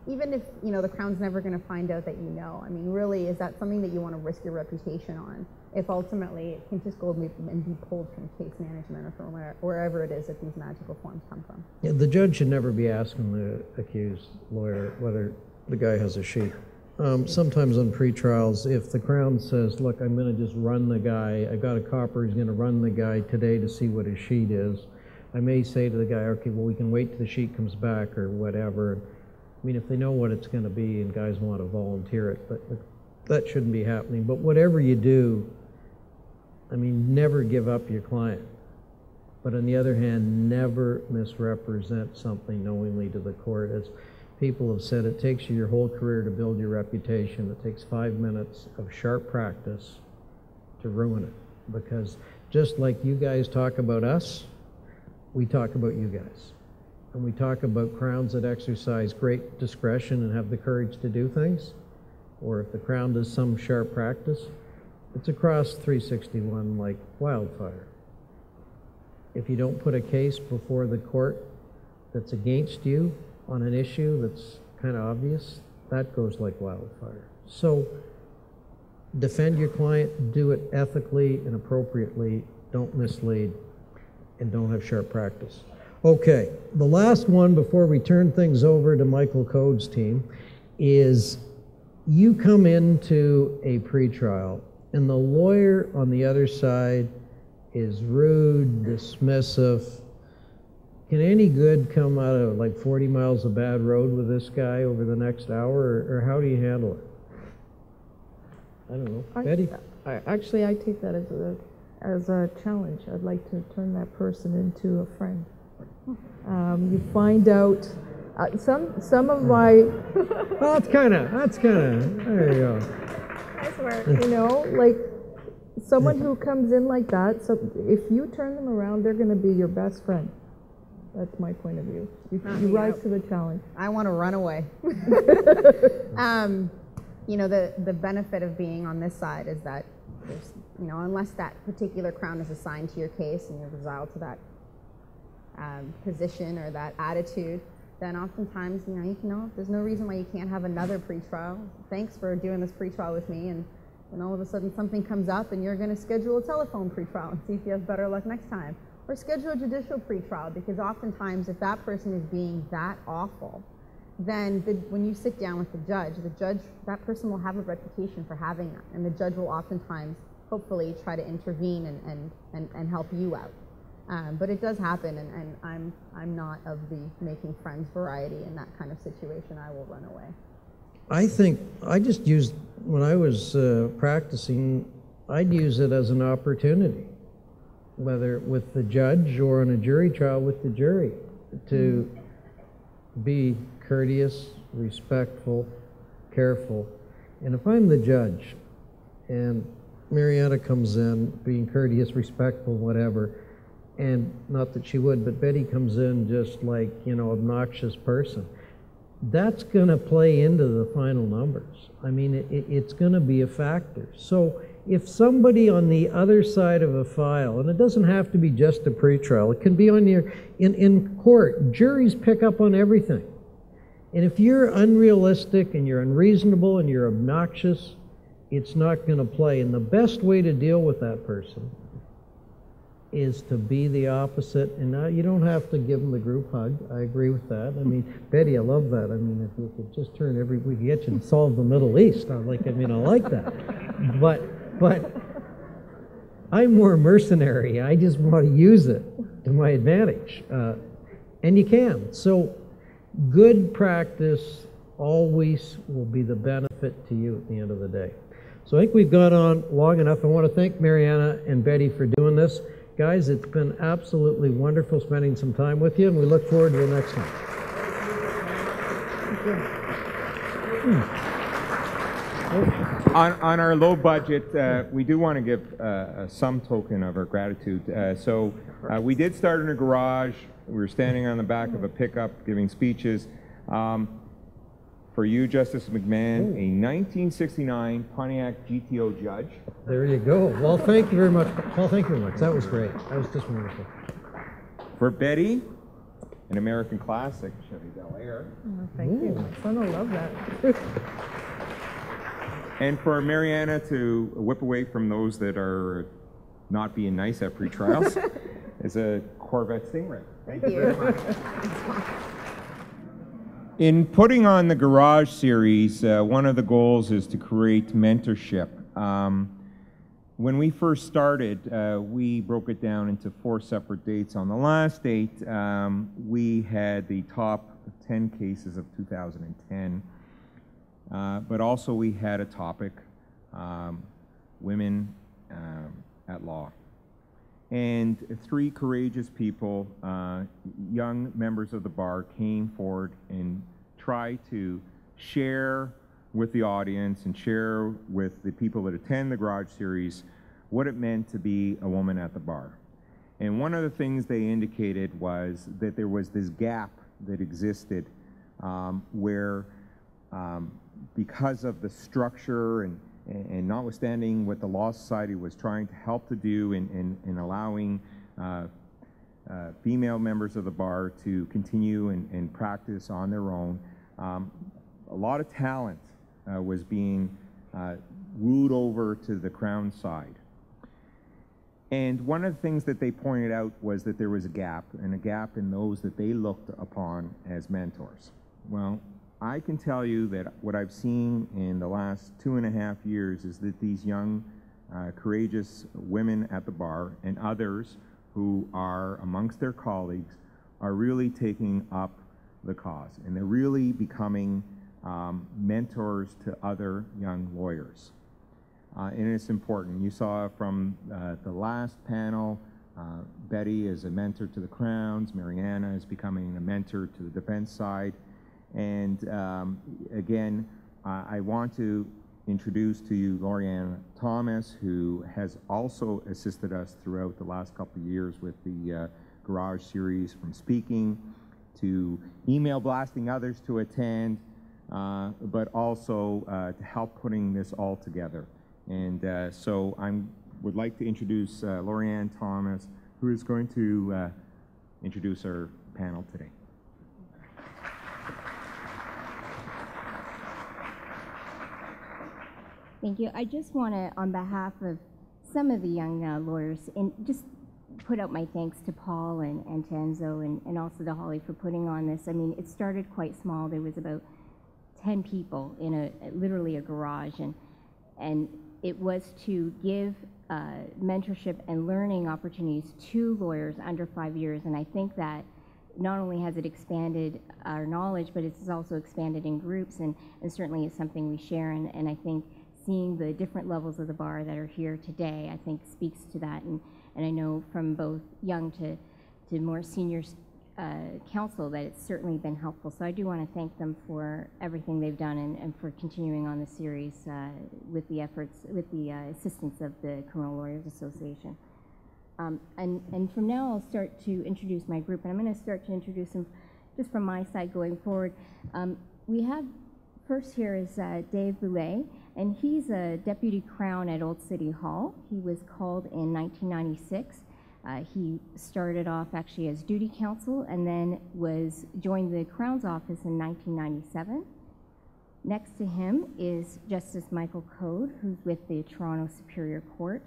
Even if, you know, the Crown's never going to find out that you know. I mean, really, is that something that you want to risk your reputation on? If ultimately it can just go and be pulled from case management or from wherever it is that these magical forms come from. Yeah, the judge should never be asking the accused lawyer whether the guy has a sheet. Sometimes on pretrials, if the Crown says, look, I'm going to just run the guy, I got a copper, he's going to run the guy today to see what his sheet is, I may say to the guy, okay, well, we can wait till the sheet comes back or whatever. I mean, if they know what it's going to be and guys want to volunteer it, but that shouldn't be happening. But whatever you do, I mean, never give up your client. But on the other hand, never misrepresent something knowingly to the court. As people have said, it takes you your whole career to build your reputation. It takes 5 minutes of sharp practice to ruin it. Because just like you guys talk about us, we talk about you guys. And we talk about Crowns that exercise great discretion and have the courage to do things. Or if the Crown does some sharp practice, it's across 361 like wildfire. If you don't put a case before the court that's against you on an issue that's kind of obvious, that goes like wildfire. So defend your client, do it ethically and appropriately, don't mislead, and don't have sharp practice. Okay, the last one before we turn things over to Michael Code's team is you come into a pretrial and the lawyer on the other side is rude, dismissive. Can any good come out of like 40 miles of bad road with this guy over the next hour, or how do you handle it? I don't know. Betty? Actually, I take that as a challenge. I'd like to turn that person into a friend. You find out some of my. Well, that's kind of. There you go. Nice work. You know, like someone who comes in like that. So if you turn them around, they're going to be your best friend. That's my point of view. You rise to the challenge. I want to run away. You know, the benefit of being on this side is that there's, you know, unless that particular Crown is assigned to your case and you're exiled to that position or that attitude, then oftentimes, you know, there's no reason why you can't have another pretrial. Thanks for doing this pretrial with me, and all of a sudden something comes up and you're going to schedule a telephone pretrial and see if you have better luck next time. Or schedule a judicial pretrial, because oftentimes if that person is being that awful, then when you sit down with the judge, that person will have a reputation for having that, and the judge will oftentimes, hopefully, try to intervene and help you out. But it does happen, and I'm not of the making friends variety in that kind of situation. I will run away. I think I just used, when I was practicing, I'd use it as an opportunity. whether with the judge or on a jury trial with the jury, to be courteous, respectful, careful. And if I'm the judge and Mariana comes in being courteous, respectful, whatever, and not that she would, but Betty comes in just like, you know, obnoxious person, that's going to play into the final numbers. I mean, it's going to be a factor. So if somebody on the other side of a file, and it doesn't have to be just a pretrial, it can be on your, in court, juries pick up on everything. And if you're unrealistic and you're unreasonable and you're obnoxious, it's not going to play. And the best way to deal with that person is to be the opposite. And now you don't have to give them the group hug. I agree with that. I mean, Betty, I love that. I mean, if you could just turn every week, you get you to solve the Middle East. I like that. But I'm more mercenary. I just want to use it to my advantage. And you can. So good practice always will be the benefit to you at the end of the day. So I think we've gone on long enough. I want to thank Mariana and Betty for doing this. Guys, it's been absolutely wonderful spending some time with you, and we look forward to the next one. On our low budget, we do want to give some token of our gratitude. We did start in a garage. We were standing on the back of a pickup giving speeches. For you, Justice McMahon, a 1969 Pontiac GTO judge. There you go. Well, thank you very much. Paul, thank you very much. That was great. That was just wonderful. For Betty, an American classic, Chevy Bel Air. Oh, thank you. My son will love that. And for Mariana to whip away from those that are not being nice at pre-trials is a Corvette Stingray. Thank you very much. In putting on the Garage Series, one of the goals is to create mentorship. When we first started, we broke it down into 4 separate dates. On the last date, we had the top 10 cases of 2010, but also we had a topic, women at law. And 3 courageous people, young members of the bar, came forward and tried to share with the audience and share with the people that attend the Garage Series what it meant to be a woman at the bar. And one of the things they indicated was that there was this gap that existed where because of the structure and notwithstanding what the Law Society was trying to help to do in allowing female members of the bar to continue and practice on their own, a lot of talent was being wooed over to the Crown side. And one of the things that they pointed out was that there was a gap, and a gap in those that they looked upon as mentors. Well, I can tell you that what I've seen in the last 2.5 years is that these young, courageous women at the bar and others who are amongst their colleagues are really taking up the cause, and they're really becoming mentors to other young lawyers. And it's important. You saw from the last panel, Betty is a mentor to the Crowns, Mariana is becoming a mentor to the defense side. And again, I want to introduce to you Lorianne Thomas, who has also assisted us throughout the last couple of years with the Garage Series, from speaking to email blasting others to attend, but also to help putting this all together. And so I would like to introduce Lorianne Thomas, who is going to introduce our panel today. Thank you. I just want to, on behalf of some of the young lawyers, and just put out my thanks to Paul and to Enzo and also to Holly for putting on this. I mean, it started quite small. There was about 10 people in literally a garage, and it was to give mentorship and learning opportunities to lawyers under 5 years. And I think that not only has it expanded our knowledge, but it's also expanded in groups, and certainly is something we share. And I think seeing the different levels of the bar that are here today, I think speaks to that. And And I know from both young to more senior council that it's certainly been helpful. So I do want to thank them for everything they've done and for continuing on the series with the efforts, with the assistance of the Criminal Lawyers Association. And from now I'll start to introduce my group, and I'm going to start to introduce them just from my side going forward. We have first here is Dave Boulay, and he's a Deputy Crown at Old City Hall. He was called in 1996. He started off actually as duty counsel and then joined the Crown's office in 1997. Next to him is Justice Michael Code, who's with the Toronto Superior Court,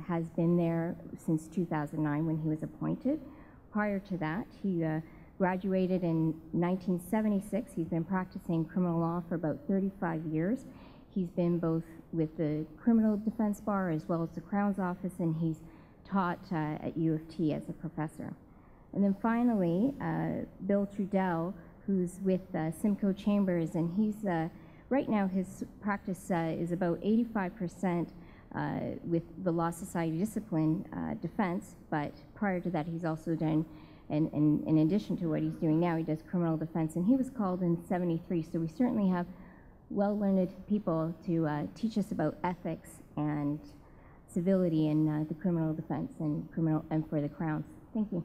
has been there since 2009 when he was appointed. Prior to that, he graduated in 1976. He's been practicing criminal law for about 35 years. He's been both with the criminal defense bar as well as the Crown's office, and he's taught at U of T as a professor. And then finally, Bill Trudell, who's with Simcoe Chambers, and he's, right now his practice is about 85% with the Law Society Discipline defense, but prior to that he's also done, and in addition to what he's doing now, he does criminal defense, and he was called in 73, so we certainly have well-learned people to teach us about ethics and civility in the criminal defense and for the Crowns. Thank you.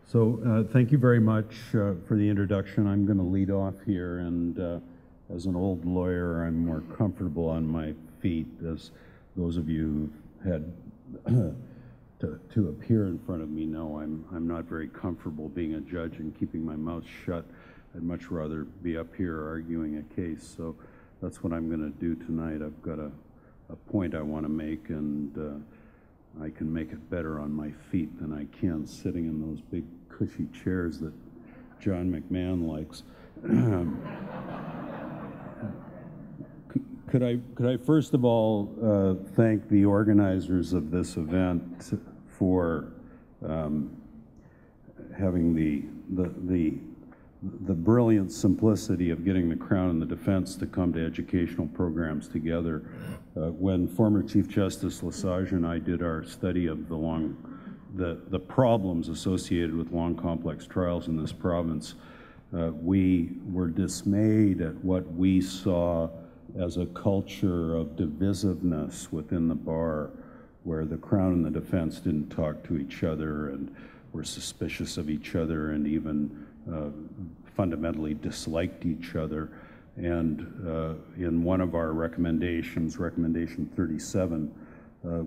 So thank you very much for the introduction. I'm going to lead off here, and as an old lawyer, I'm more comfortable on my feet, as those of you who've had to appear in front of me know I'm not very comfortable being a judge and keeping my mouth shut. I'd much rather be up here arguing a case, so that's what I'm going to do tonight. I've got a point I want to make, and I can make it better on my feet than I can sitting in those big cushy chairs that John McMahon likes. Could I first of all thank the organizers of this event for having the brilliant simplicity of getting the Crown and the defense to come to educational programs together. When former Chief Justice Lesage and I did our study of the problems associated with long, complex trials in this province, we were dismayed at what we saw as a culture of divisiveness within the bar, where the Crown and the defense didn't talk to each other and were suspicious of each other and even fundamentally disliked each other. And in one of our recommendations, recommendation 37,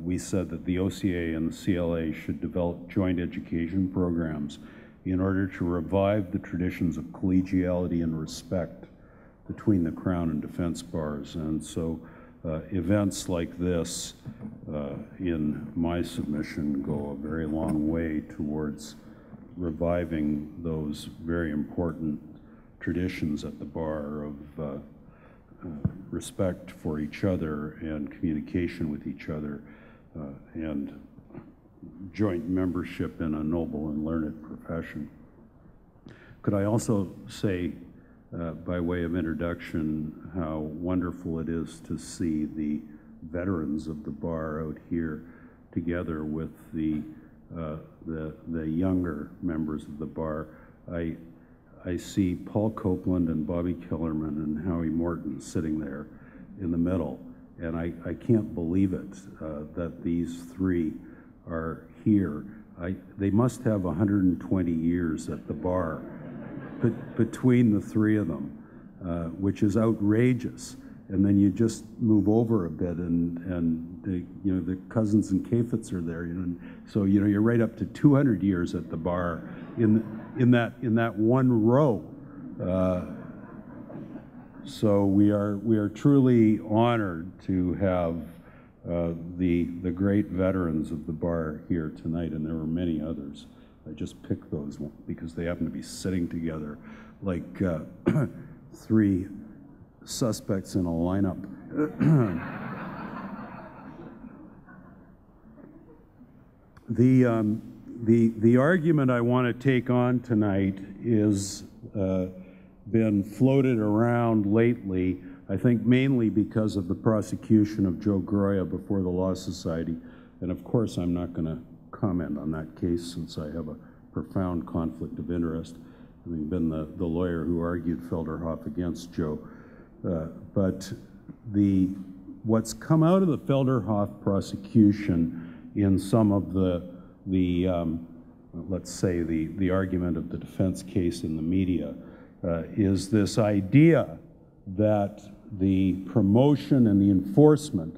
we said that the OCA and the CLA should develop joint education programs in order to revive the traditions of collegiality and respect between the Crown and defense bars. And so events like this in my submission go a very long way towards reviving those very important traditions at the bar of respect for each other and communication with each other and joint membership in a noble and learned profession. Could I also say, by way of introduction, how wonderful it is to see the veterans of the bar out here together with the younger members of the bar. I see Paul Copeland and Bobby Kellerman and Howie Morton sitting there in the middle, and I can't believe it that these three are here. They must have 120 years at the bar between the three of them, which is outrageous. And then you just move over a bit, and the cousins and Kafits are there, and so you're right up to 200 years at the bar in that one row. So we are truly honored to have the great veterans of the bar here tonight, and there were many others. I just picked those because they happen to be sitting together like three suspects in a lineup. The argument I want to take on tonight is been floated around lately, I think mainly because of the prosecution of Joe Groya before the Law Society. And of course, I'm not going to comment on that case since I have a profound conflict of interest, having been the lawyer who argued Felderhoff against Joe. But what's come out of the Felderhoff prosecution in some of let's say the argument of the defense case in the media is this idea that the promotion and the enforcement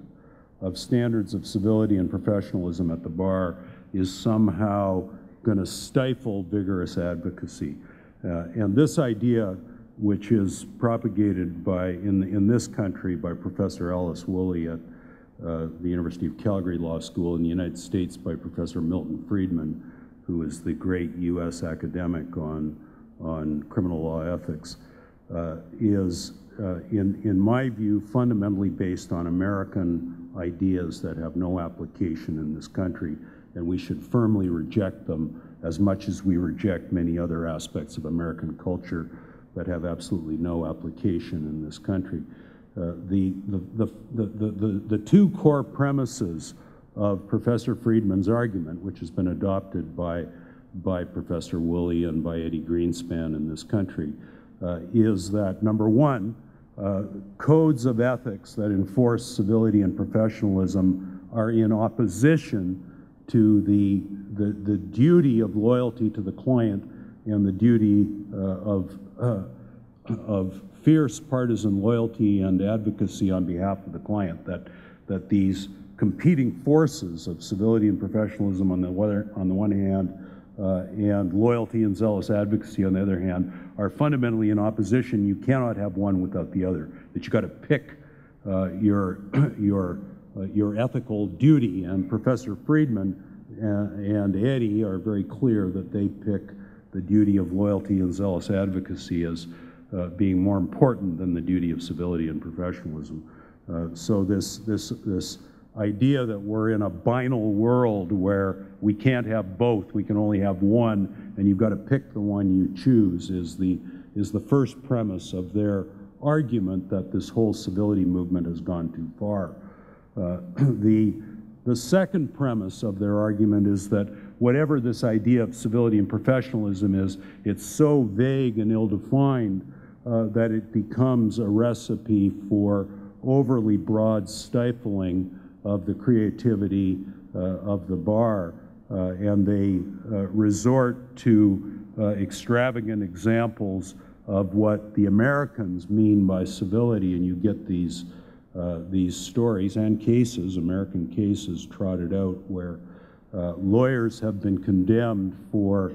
of standards of civility and professionalism at the bar is somehow going to stifle vigorous advocacy. And this idea, which is propagated in this country by Professor Alice Woolley at the University of Calgary Law School, in the United States by Professor Milton Friedman, who is the great U.S. academic on criminal law ethics, is, in my view, fundamentally based on American ideas that have no application in this country, and we should firmly reject them as much as we reject many other aspects of American culture that have absolutely no application in this country. The two core premises of Professor Friedman's argument, which has been adopted by Professor Woolley and by Eddie Greenspan in this country, is that, number one, codes of ethics that enforce civility and professionalism are in opposition to the duty of loyalty to the client and the duty of fierce partisan loyalty and advocacy on behalf of the client, that these competing forces of civility and professionalism on the one hand and loyalty and zealous advocacy on the other hand are fundamentally in opposition. You cannot have one without the other, that you got to pick your ethical duty. And Professor Friedman and Eddie are very clear that they pick the duty of loyalty and zealous advocacy as being more important than the duty of civility and professionalism. So this idea that we're in a binal world where we can't have both, we can only have one, and you've got to pick the one you choose is the first premise of their argument that this whole civility movement has gone too far. The second premise of their argument is that whatever this idea of civility and professionalism is, it's so vague and ill-defined that it becomes a recipe for overly broad stifling of the creativity of the bar, and they resort to extravagant examples of what the Americans mean by civility, and you get these stories and cases, American cases, trotted out where lawyers have been condemned for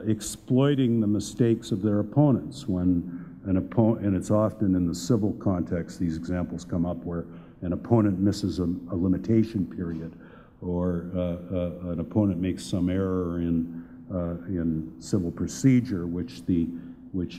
exploiting the mistakes of their opponents. When an opponent, and it's often in the civil context, these examples come up where an opponent misses a limitation period, or an opponent makes some error in civil procedure, which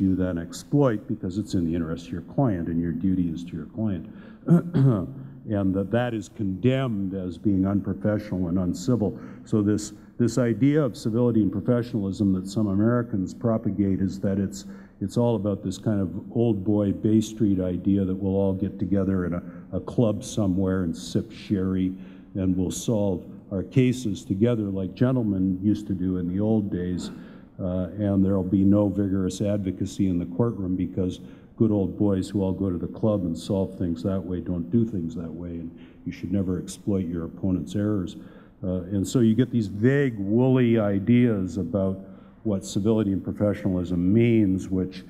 you then exploit because it's in the interest of your client and your duty is to your client. And that is condemned as being unprofessional and uncivil. So this idea of civility and professionalism that some Americans propagate is that it's all about this kind of old boy Bay Street idea that we'll all get together in a club somewhere and sip sherry and we'll solve our cases together like gentlemen used to do in the old days, and there'll be no vigorous advocacy in the courtroom because good old boys who all go to the club and solve things that way don't do things that way, and you should never exploit your opponent's errors. And so you get these vague, woolly ideas about what civility and professionalism means, which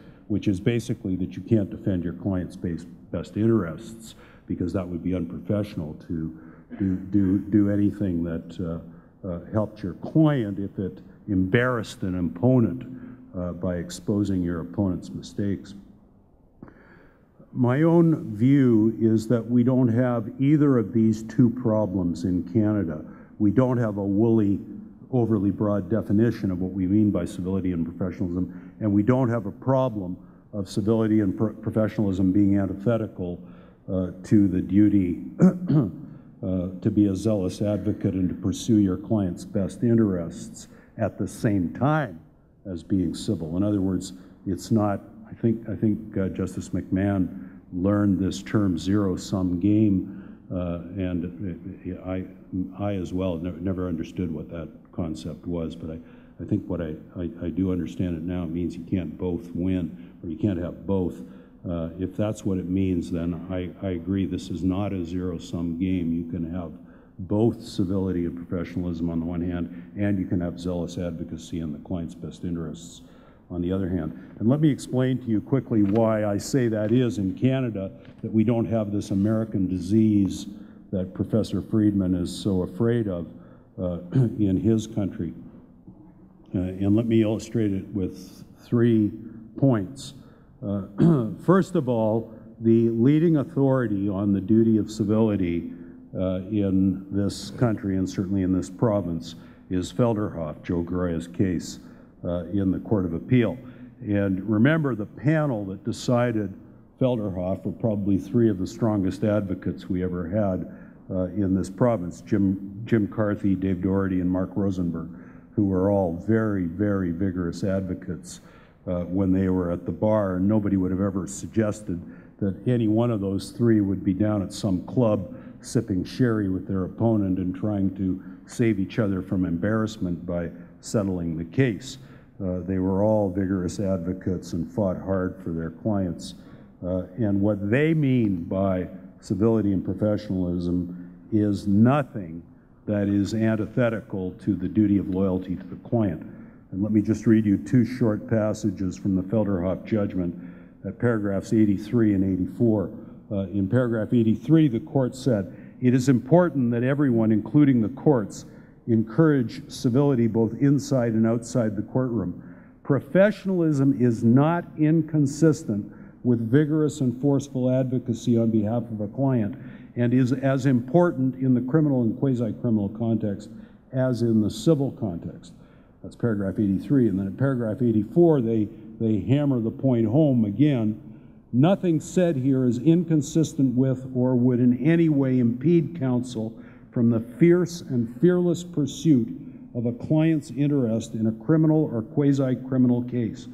is basically that you can't defend your client's best interests because that would be unprofessional to do anything that helped your client if it embarrassed an opponent by exposing your opponent's mistakes. My own view is that we don't have either of these two problems in Canada. We don't have a woolly, overly broad definition of what we mean by civility and professionalism, and we don't have a problem of civility and professionalism being antithetical to the duty to be a zealous advocate and to pursue your client's best interests at the same time as being civil. In other words, it's not, I think Justice McMahon learned this term zero-sum game, and I as well never understood what that concept was, but I think what I do understand it now. It means you can't both win, or you can't have both. If that's what it means, then I agree this is not a zero-sum game. You can have both civility and professionalism on the one hand, and you can have zealous advocacy in the client's best interests on the other hand. And let me explain to you quickly why I say that is in Canada, that we don't have this American disease that Professor Friedman is so afraid of in his country. And let me illustrate it with 3 points. First of all, the leading authority on the duty of civility in this country, and certainly in this province, is Felderhoff, Joe Garaya's case in the Court of Appeal. And remember, the panel that decided Felderhoff were probably 3 of the strongest advocates we ever had in this province, Jim Carthy, Dave Doherty, and Mark Rosenberg, who were all very, very vigorous advocates when they were at the bar, and nobody would have ever suggested that any one of those 3 would be down at some club sipping sherry with their opponent and trying to save each other from embarrassment by settling the case. They were all vigorous advocates and fought hard for their clients. And what they mean by civility and professionalism is nothing that is antithetical to the duty of loyalty to the client. And let me just read you 2 short passages from the Felderhoff judgment at paragraphs 83 and 84. In paragraph 83, the court said, "It is important that everyone, including the courts, encourage civility both inside and outside the courtroom. Professionalism is not inconsistent with vigorous and forceful advocacy on behalf of a client, and is as important in the criminal and quasi-criminal context as in the civil context." That's paragraph 83. And then in paragraph 84, they hammer the point home again. "Nothing said here is inconsistent with or would in any way impede counsel from the fierce and fearless pursuit of a client's interest in a criminal or quasi-criminal case.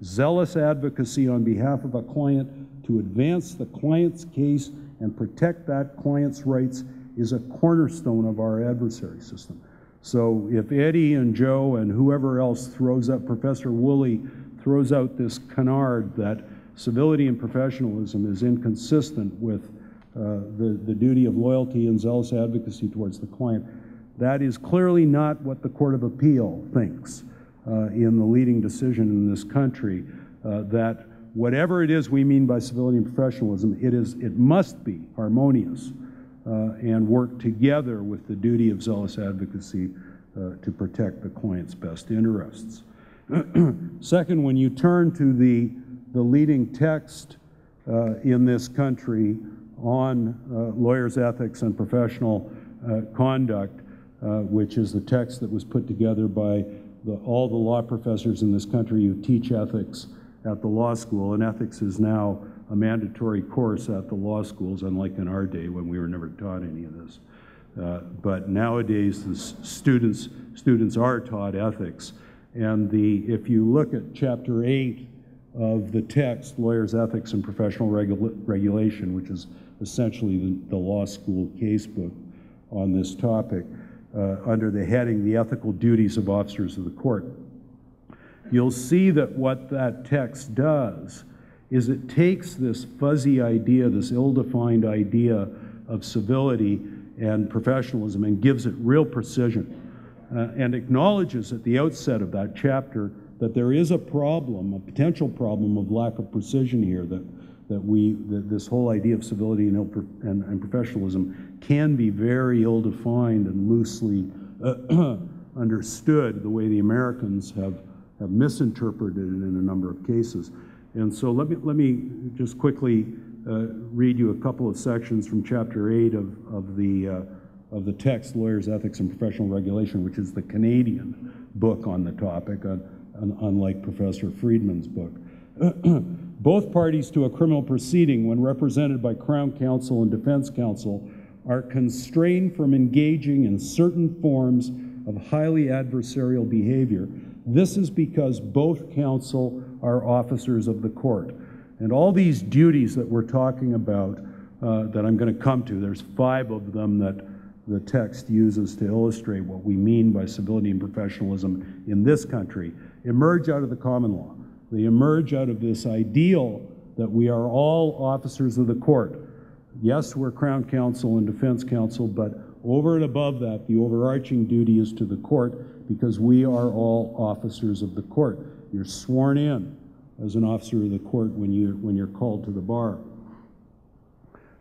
Zealous advocacy on behalf of a client to advance the client's case and protect that client's rights is a cornerstone of our adversary system." So if Eddie and Joe and whoever else throws up, Professor Woolley throws out this canard that civility and professionalism is inconsistent with the duty of loyalty and zealous advocacy towards the client, that is clearly not what the Court of Appeal thinks in the leading decision in this country, that whatever it is we mean by civility and professionalism, it must be harmonious and work together with the duty of zealous advocacy to protect the client's best interests. Second, when you turn to the leading text in this country on lawyers' ethics and professional conduct, which is the text that was put together by all the law professors in this country who teach ethics at the law school, and ethics is now a mandatory course at the law schools, unlike in our day when we were never taught any of this. But nowadays, the students are taught ethics. And if you look at Chapter 8 of the text, Lawyers' Ethics and Professional Regulation, which is essentially the law school casebook on this topic, under the heading, The Ethical Duties of Officers of the Court, you'll see that what that text does is it takes this fuzzy idea, this ill-defined idea of civility and professionalism, and gives it real precision, and acknowledges at the outset of that chapter that there is a problem, a potential problem of lack of precision here, that this whole idea of civility and professionalism can be very ill-defined and loosely understood the way the Americans have misinterpreted it in a number of cases. And so let me just quickly read you a couple of sections from Chapter 8 of the text, Lawyers' Ethics and Professional Regulation, which is the Canadian book on the topic, unlike Professor Friedman's book. Both parties to a criminal proceeding, when represented by Crown Counsel and Defense Counsel, are constrained from engaging in certain forms of highly adversarial behavior. This is because both counsel are officers of the court. And all these duties that we're talking about, that I'm going to come to, there's 5 of them that the text uses to illustrate what we mean by civility and professionalism in this country, emerge out of the common law. They emerge out of this ideal that we are all officers of the court. Yes, we're Crown Counsel and Defense Counsel, but over and above that, the overarching duty is to the court because we are all officers of the court. You're sworn in as an officer of the court when you're called to the bar.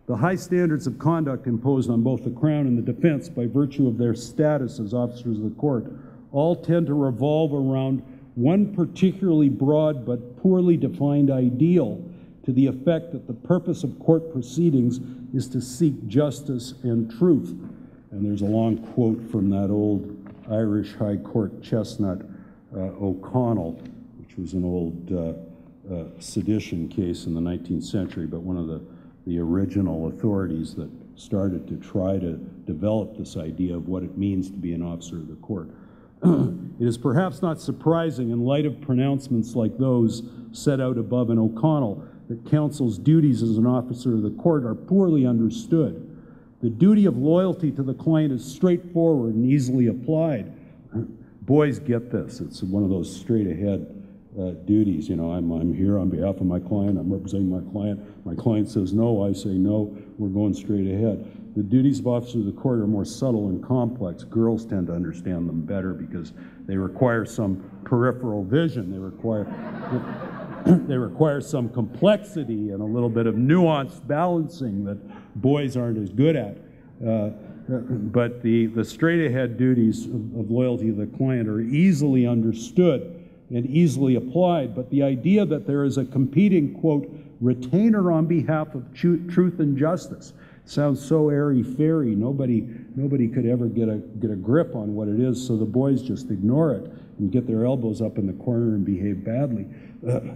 The high standards of conduct imposed on both the Crown and the defense by virtue of their status as officers of the court all tend to revolve around one particularly broad but poorly defined ideal to the effect that the purpose of court proceedings is to seek justice and truth. And there's a long quote from that old Irish High Court chestnut, O'Connell, which was an old sedition case in the 19th century, but one of the original authorities that started to try to develop this idea of what it means to be an officer of the court. It is perhaps not surprising in light of pronouncements like those set out above in O'Connell that counsel's duties as an officer of the court are poorly understood. The duty of loyalty to the client is straightforward and easily applied. Boys get this. It's one of those straight-ahead duties. You know, I'm here on behalf of my client. I'm representing my client. My client says no. I say no. We're going straight ahead. The duties of officers of the court are more subtle and complex. Girls tend to understand them better because they require some peripheral vision. They require some complexity and a little bit of nuanced balancing that boys aren't as good at. But the straight-ahead duties of loyalty to the client are easily understood and easily applied. But the idea that there is a competing, quote, retainer on behalf of truth and justice sounds so airy-fairy. Nobody could ever get a grip on what it is, so the boys just ignore it and get their elbows up in the corner and behave badly,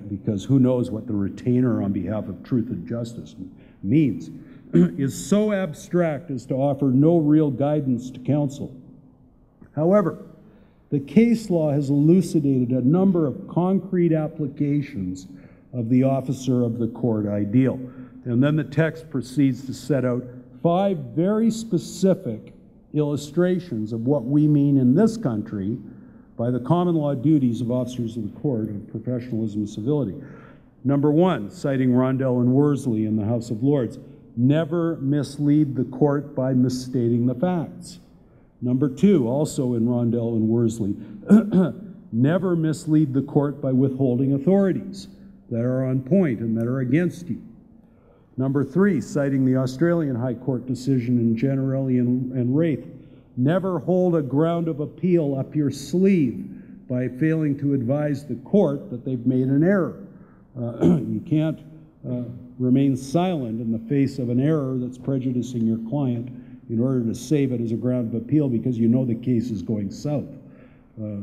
because who knows what the retainer on behalf of truth and justice means, is so abstract as to offer no real guidance to counsel. However, the case law has elucidated a number of concrete applications of the officer of the court ideal. And then the text proceeds to set out 5 very specific illustrations of what we mean in this country by the common law duties of officers of the court of professionalism and civility. Number 1, citing Rondell and Worsley in the House of Lords, never mislead the court by misstating the facts. Number 2, also in Rondell and Worsley, never mislead the court by withholding authorities that are on point and that are against you. Number 3, citing the Australian High Court decision in Generelli and Wraith, never hold a ground of appeal up your sleeve by failing to advise the court that they've made an error. You can't remain silent in the face of an error that's prejudicing your client in order to save it as a ground of appeal because you know the case is going south.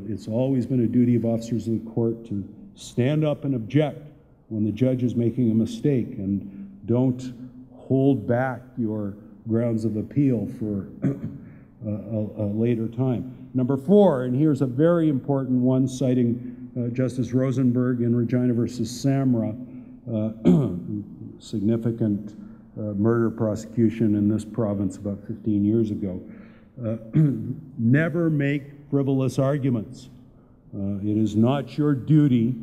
It's always been a duty of officers of the court to stand up and object when the judge is making a mistake, and don't hold back your grounds of appeal for a later time. Number 4, and here's a very important one, citing Justice Rosenberg in Regina versus Samra, significant murder prosecution in this province about 15 years ago. Never make frivolous arguments. It is not your duty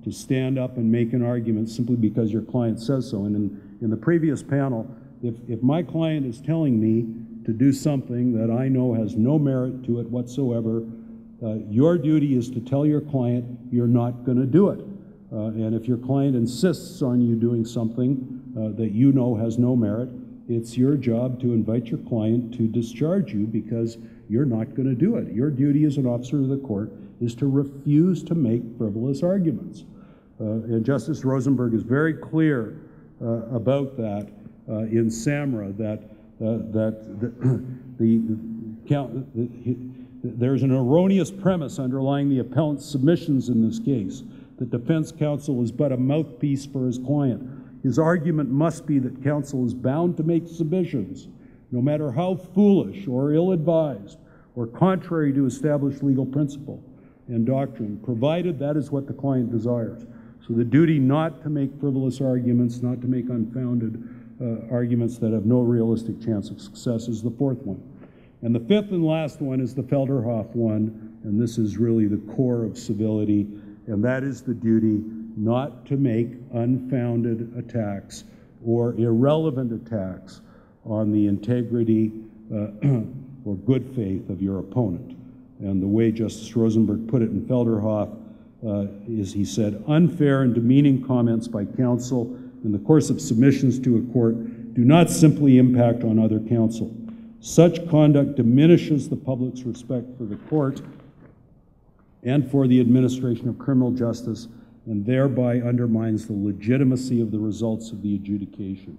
to stand up and make an argument simply because your client says so. And in the previous panel, if my client is telling me to do something that I know has no merit to it whatsoever, your duty is to tell your client you're not going to do it. And if your client insists on you doing something that you know has no merit, it's your job to invite your client to discharge you because you're not going to do it. Your duty as an officer of the court is to refuse to make frivolous arguments. And Justice Rosenberg is very clear about that in Samra, that there's an erroneous premise underlying the appellant's submissions in this case. The defense counsel is but a mouthpiece for his client. His argument must be that counsel is bound to make submissions, no matter how foolish or ill-advised or contrary to established legal principle and doctrine, provided that is what the client desires. So the duty not to make frivolous arguments, not to make unfounded arguments that have no realistic chance of success is the fourth one. And the fifth and last one is the Felderhoff one, and this is really the core of civility, and that is the duty not to make unfounded attacks or irrelevant attacks on the integrity or good faith of your opponent. And the way Justice Rosenberg put it in Felderhoff is, he said, unfair and demeaning comments by counsel in the course of submissions to a court do not simply impact on other counsel. Such conduct diminishes the public's respect for the court and for the administration of criminal justice, and thereby undermines the legitimacy of the results of the adjudication.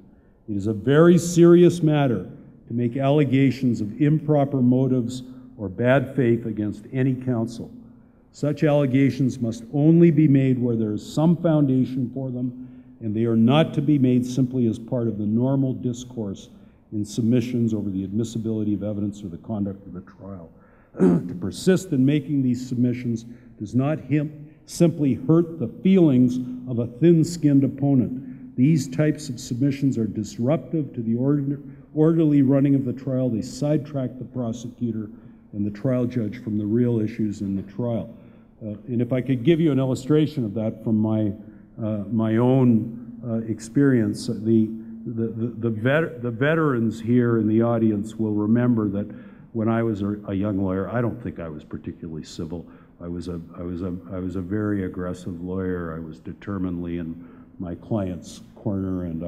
It is a very serious matter to make allegations of improper motives or bad faith against any counsel. Such allegations must only be made where there is some foundation for them, and they are not to be made simply as part of the normal discourse in submissions over the admissibility of evidence or the conduct of the trial. To persist in making these submissions does not simply hurt the feelings of a thin-skinned opponent. These types of submissions are disruptive to the orderly running of the trial. They sidetrack the prosecutor and the trial judge from the real issues in the trial. And if I could give you an illustration of that from my own experience, the veterans here in the audience will remember that when I was a young lawyer, I don't think I was particularly civil. I was a very aggressive lawyer. I was determinedly in my client's corner, and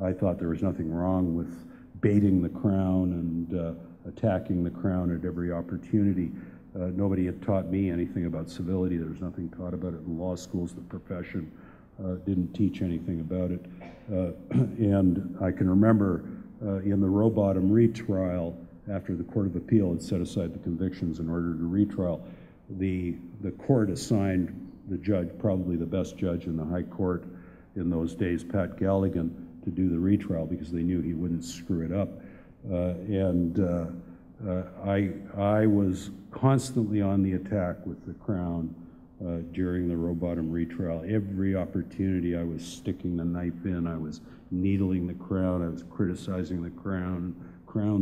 I thought there was nothing wrong with baiting the Crown and attacking the Crown at every opportunity. Nobody had taught me anything about civility. There was nothing taught about it in law schools. The profession didn't teach anything about it. And I can remember in the Rowbottom retrial, after the Court of Appeal had set aside the convictions in order to retrial, the court assigned the judge, probably the best judge in the High Court in those days, Pat Galligan, to do the retrial because they knew he wouldn't screw it up. I was constantly on the attack with the Crown during the Rowbottom retrial. Every opportunity I was sticking the knife in, I was needling the Crown, I was criticizing the Crown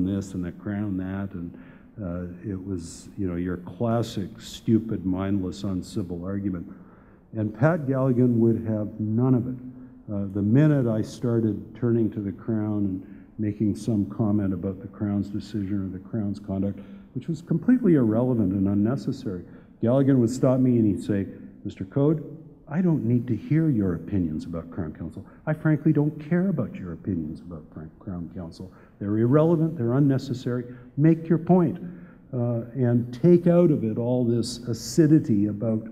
this and the Crown that, and it was, you know, your classic stupid, mindless, uncivil argument. And Pat Galligan would have none of it. The minute I started turning to the Crown and making some comment about the Crown's decision or the Crown's conduct, which was completely irrelevant and unnecessary, Galligan would stop me and he'd say, Mr. Code, I don't need to hear your opinions about Crown Counsel. I frankly don't care about your opinions about Crown Counsel. They're irrelevant, they're unnecessary. Make your point and take out of it all this acidity about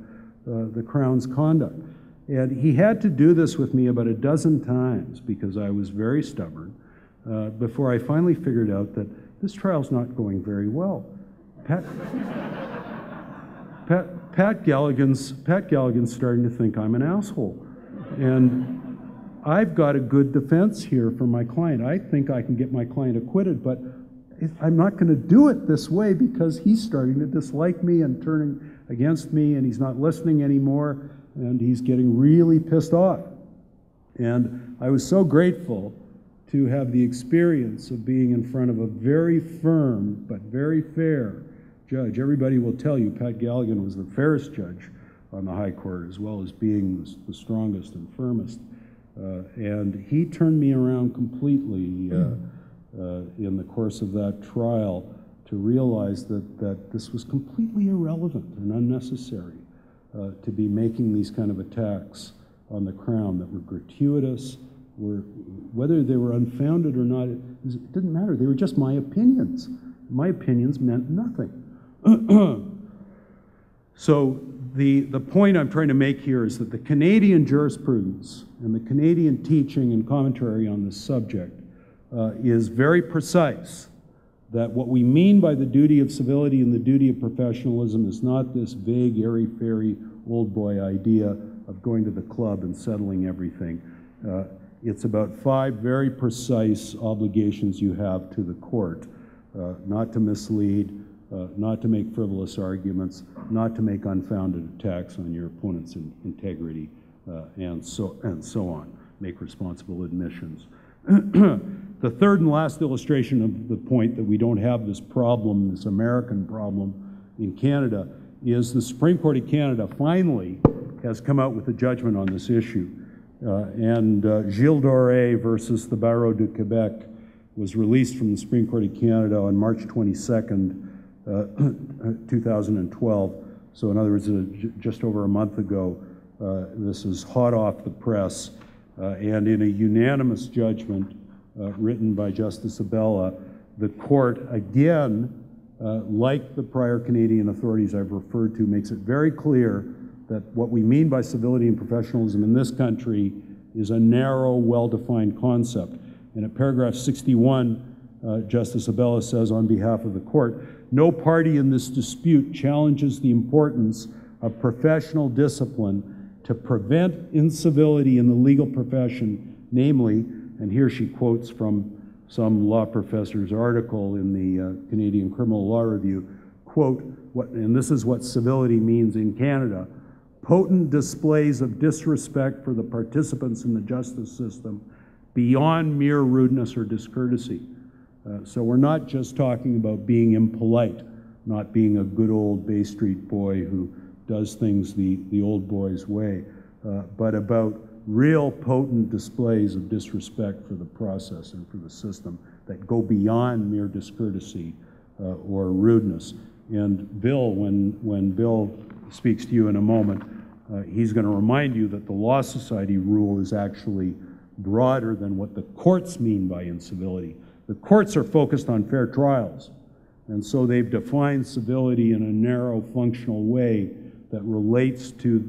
the Crown's conduct. And he had to do this with me about a dozen times because I was very stubborn before I finally figured out that this trial's not going very well. Pat Galligan's starting to think I'm an asshole. And I've got a good defense here for my client. I think I can get my client acquitted, but I'm not going to do it this way because he's starting to dislike me and turning against me, and he's not listening anymore, and he's getting really pissed off. And I was so grateful to have the experience of being in front of a very firm but very fair judge. Everybody will tell you Pat Galligan was the fairest judge on the High Court, as well as being the strongest and firmest. And he turned me around completely in the course of that trial to realize that this was completely irrelevant and unnecessary to be making these kind of attacks on the Crown that were gratuitous, whether they were unfounded or not, it didn't matter. They were just my opinions. My opinions meant nothing. So the point I'm trying to make here is that the Canadian jurisprudence and the Canadian teaching and commentary on this subject is very precise, that what we mean by the duty of civility and the duty of professionalism is not this vague, airy-fairy, old boy idea of going to the club and settling everything. It's about 5 very precise obligations you have to the court. Not to mislead, not to make frivolous arguments, not to make unfounded attacks on your opponent's integrity, and so on. Make responsible admissions. The third and last illustration of the point that we don't have this problem, this American problem in Canada, is the Supreme Court of Canada finally has come out with a judgment on this issue. Gilles Doré versus the Barreau du Québec was released from the Supreme Court of Canada on March 22nd, 2012. So in other words, just over a month ago. This is hot off the press. And in a unanimous judgment written by Justice Abella, the court again, like the prior Canadian authorities I've referred to, makes it very clear that what we mean by civility and professionalism in this country is a narrow, well-defined concept. And at paragraph 61, Justice Abella says on behalf of the court, no party in this dispute challenges the importance of professional discipline to prevent incivility in the legal profession, namely, and here she quotes from some law professor's article in the Canadian Criminal Law Review, quote, and this is what civility means in Canada, potent displays of disrespect for the participants in the justice system beyond mere rudeness or discourtesy. So we're not just talking about being impolite, not being a good old Bay Street boy who does things the old boy's way, but about real potent displays of disrespect for the process and for the system that go beyond mere discourtesy or rudeness. And Bill, when Bill speaks to you in a moment, he's going to remind you that the Law Society rule is actually broader than what the courts mean by incivility. The courts are focused on fair trials, and so they've defined civility in a narrow, functional way that relates to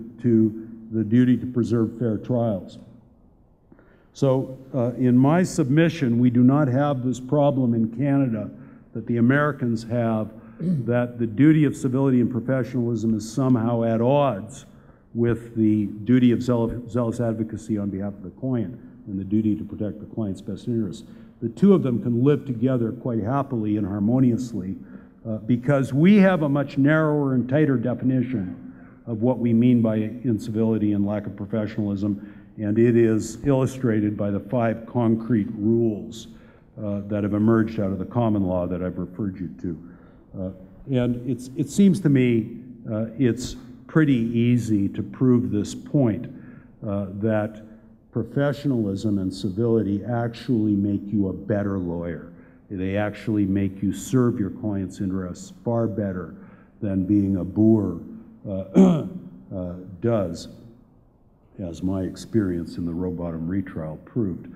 the duty to preserve fair trials. So in my submission, we do not have this problem in Canada that the Americans have, that the duty of civility and professionalism is somehow at odds with the duty of zealous advocacy on behalf of the client and the duty to protect the client's best interests. The two of them can live together quite happily and harmoniously because we have a much narrower and tighter definition of what we mean by incivility and lack of professionalism, and it is illustrated by the 5 concrete rules that have emerged out of the common law that I've referred you to. And it seems to me it's pretty easy to prove this point, that professionalism and civility actually make you a better lawyer. They actually make you serve your client's interests far better than being a boor does, as my experience in the Rowbottom retrial proved,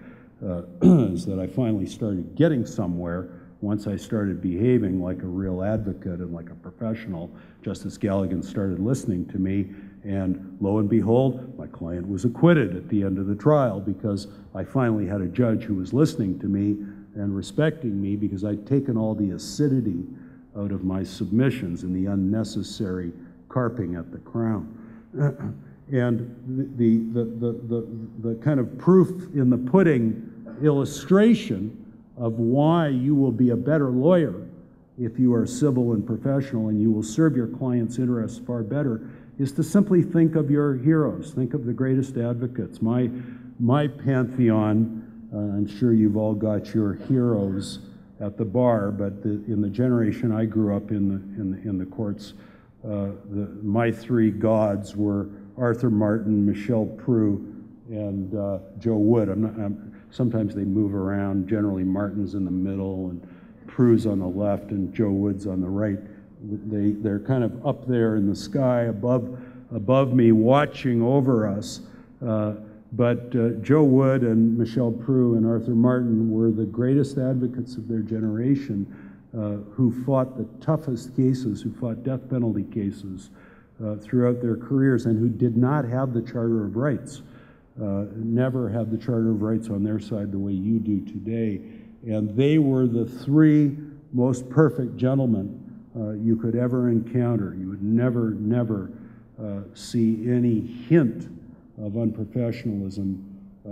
is that I finally started getting somewhere once I started behaving like a real advocate and like a professional. Justice Galligan started listening to me, and lo and behold, my client was acquitted at the end of the trial because I finally had a judge who was listening to me and respecting me because I'd taken all the acidity out of my submissions and the unnecessary carping at the Crown. And the kind of proof in the pudding illustration of why you will be a better lawyer if you are civil and professional and you will serve your client's interests far better is to simply think of your heroes, think of the greatest advocates. My pantheon, I'm sure you've all got your heroes at the bar, but in the generation I grew up in the courts, my 3 gods were Arthur Martin, Michel Proulx, and Joe Wood. Sometimes they move around. Generally, Martin's in the middle, and Proulx's on the left, and Joe Wood's on the right. They're kind of up there in the sky above me, watching over us. But Joe Wood and Michel Proulx and Arthur Martin were the greatest advocates of their generation, who fought the toughest cases, who fought death penalty cases throughout their careers, and who did not have the Charter of Rights, never had the Charter of Rights on their side the way you do today. And they were the 3 most perfect gentlemen you could ever encounter. You would never see any hint of unprofessionalism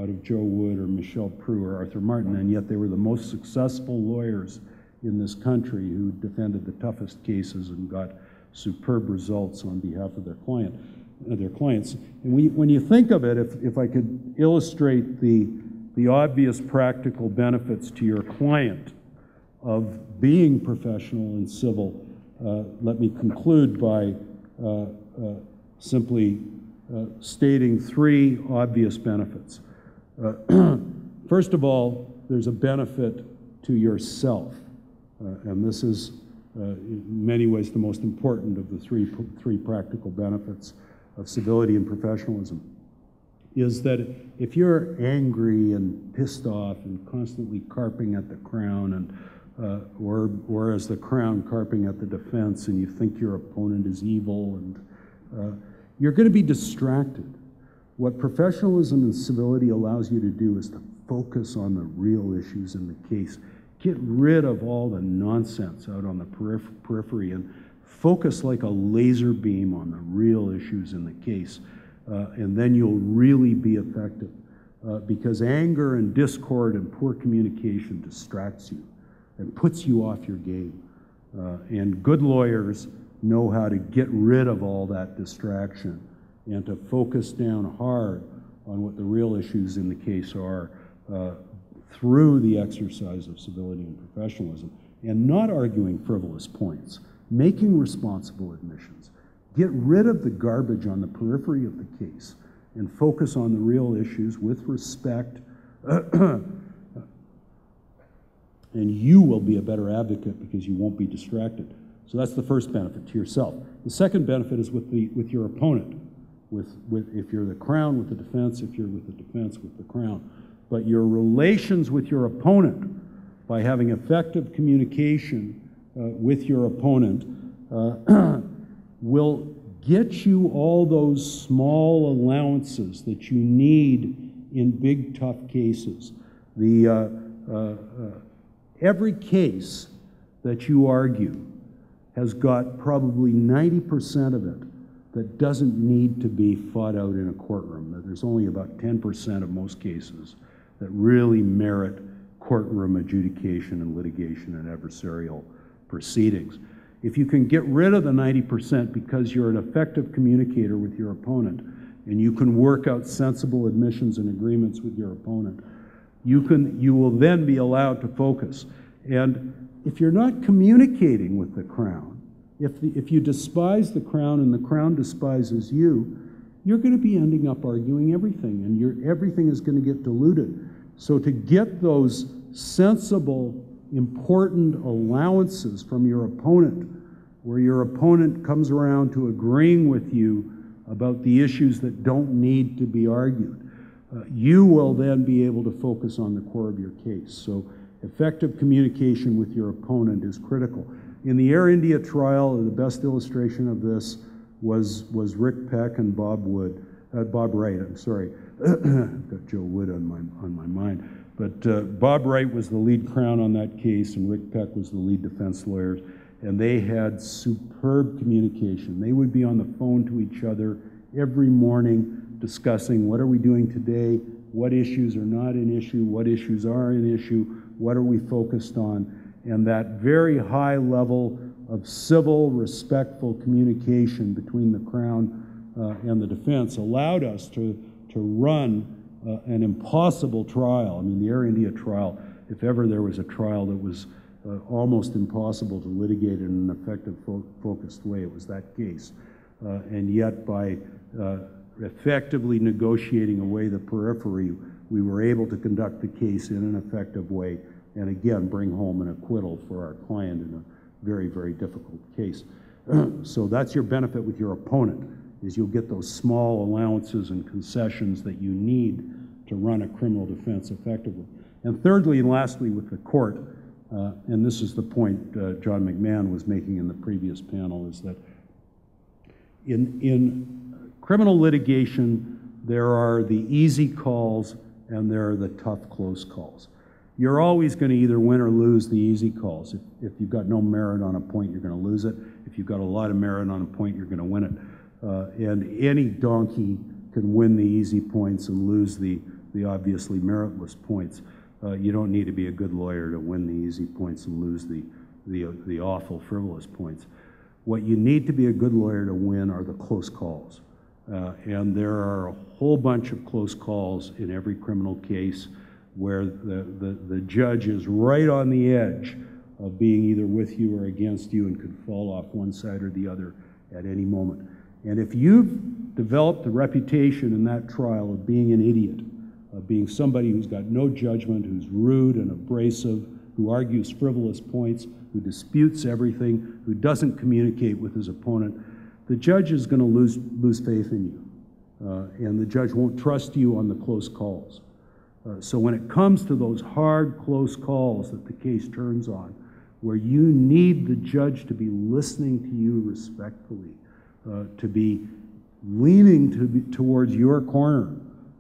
out of Joe Wood or Michelle Prue or Arthur Martin, and yet they were the most successful lawyers in this country who defended the toughest cases and got superb results on behalf of their clients. And when you think of it, if I could illustrate the obvious practical benefits to your client of being professional and civil, let me conclude by simply stating three obvious benefits. First of all, there's a benefit to yourself, and this is in many ways the most important of the three practical benefits of civility and professionalism, is that if you're angry and pissed off and constantly carping at the Crown, and or as the Crown carping at the defense, and you think your opponent is evil, and you're going to be distracted. What professionalism and civility allows you to do is to focus on the real issues in the case. Get rid of all the nonsense out on the periphery and focus like a laser beam on the real issues in the case. And then you'll really be effective. Because anger and discord and poor communication distracts you and puts you off your game. And good lawyers know how to get rid of all that distraction and to focus down hard on what the real issues in the case are through the exercise of civility and professionalism, and not arguing frivolous points, making responsible admissions. Get rid of the garbage on the periphery of the case and focus on the real issues with respect, and you will be a better advocate because you won't be distracted. So that's the first benefit to yourself. The second benefit is with your opponent. If you're the Crown, with the defense; if you're with the defense, with the Crown. But your relations with your opponent, by having effective communication with your opponent, will get you all those small allowances that you need in big, tough cases. Every case that you argue has got probably 90% of it that doesn't need to be fought out in a courtroom. There's only about 10% of most cases that really merit courtroom adjudication and litigation and adversarial proceedings. If you can get rid of the 90% because you're an effective communicator with your opponent and you can work out sensible admissions and agreements with your opponent, you will then be allowed to focus. And if you're not communicating with the Crown, if you despise the Crown and the Crown despises you, you're going to be ending up arguing everything, and everything is going to get diluted. So to get those sensible, important allowances from your opponent, where your opponent comes around to agreeing with you about the issues that don't need to be argued, you will then be able to focus on the core of your case. So effective communication with your opponent is critical. In the Air India trial, the best illustration of this was Rick Peck and Bob Wright. I'm sorry, I've got Joe Wood on my mind. But Bob Wright was the lead Crown on that case, and Rick Peck was the lead defense lawyer, and they had superb communication. They would be on the phone to each other every morning discussing what are we doing today, what issues are not an issue, what issues are an issue, what are we focused on. And that very high level of civil, respectful communication between the Crown and the defense allowed us to run an impossible trial. I mean, the Air India trial, if ever there was a trial that was almost impossible to litigate in an effective, focused way, it was that case. And yet by effectively negotiating away the periphery, we were able to conduct the case in an effective way and again bring home an acquittal for our client in a very, very difficult case. So that's your benefit with your opponent, is you'll get those small allowances and concessions that you need to run a criminal defense effectively. And thirdly and lastly with the court, and this is the point John McMahon was making in the previous panel, is that in criminal litigation, there are the easy calls and there are the tough, close calls. You're always going to either win or lose the easy calls. If you've got no merit on a point, you're going to lose it. If you've got a lot of merit on a point, you're going to win it. And any donkey can win the easy points and lose the the obviously meritless points. You don't need to be a good lawyer to win the easy points and lose the awful frivolous points. What you need to be a good lawyer to win are the close calls. And there are a whole bunch of close calls in every criminal case where the judge is right on the edge of being either with you or against you and could fall off one side or the other at any moment. And if you've developed a reputation in that trial of being an idiot, of being somebody who's got no judgment, who's rude and abrasive, who argues frivolous points, who disputes everything, who doesn't communicate with his opponent, the judge is going to lose faith in you. And the judge won't trust you on the close calls. So when it comes to those hard, close calls that the case turns on, where you need the judge to be listening to you respectfully, to be leaning towards your corner,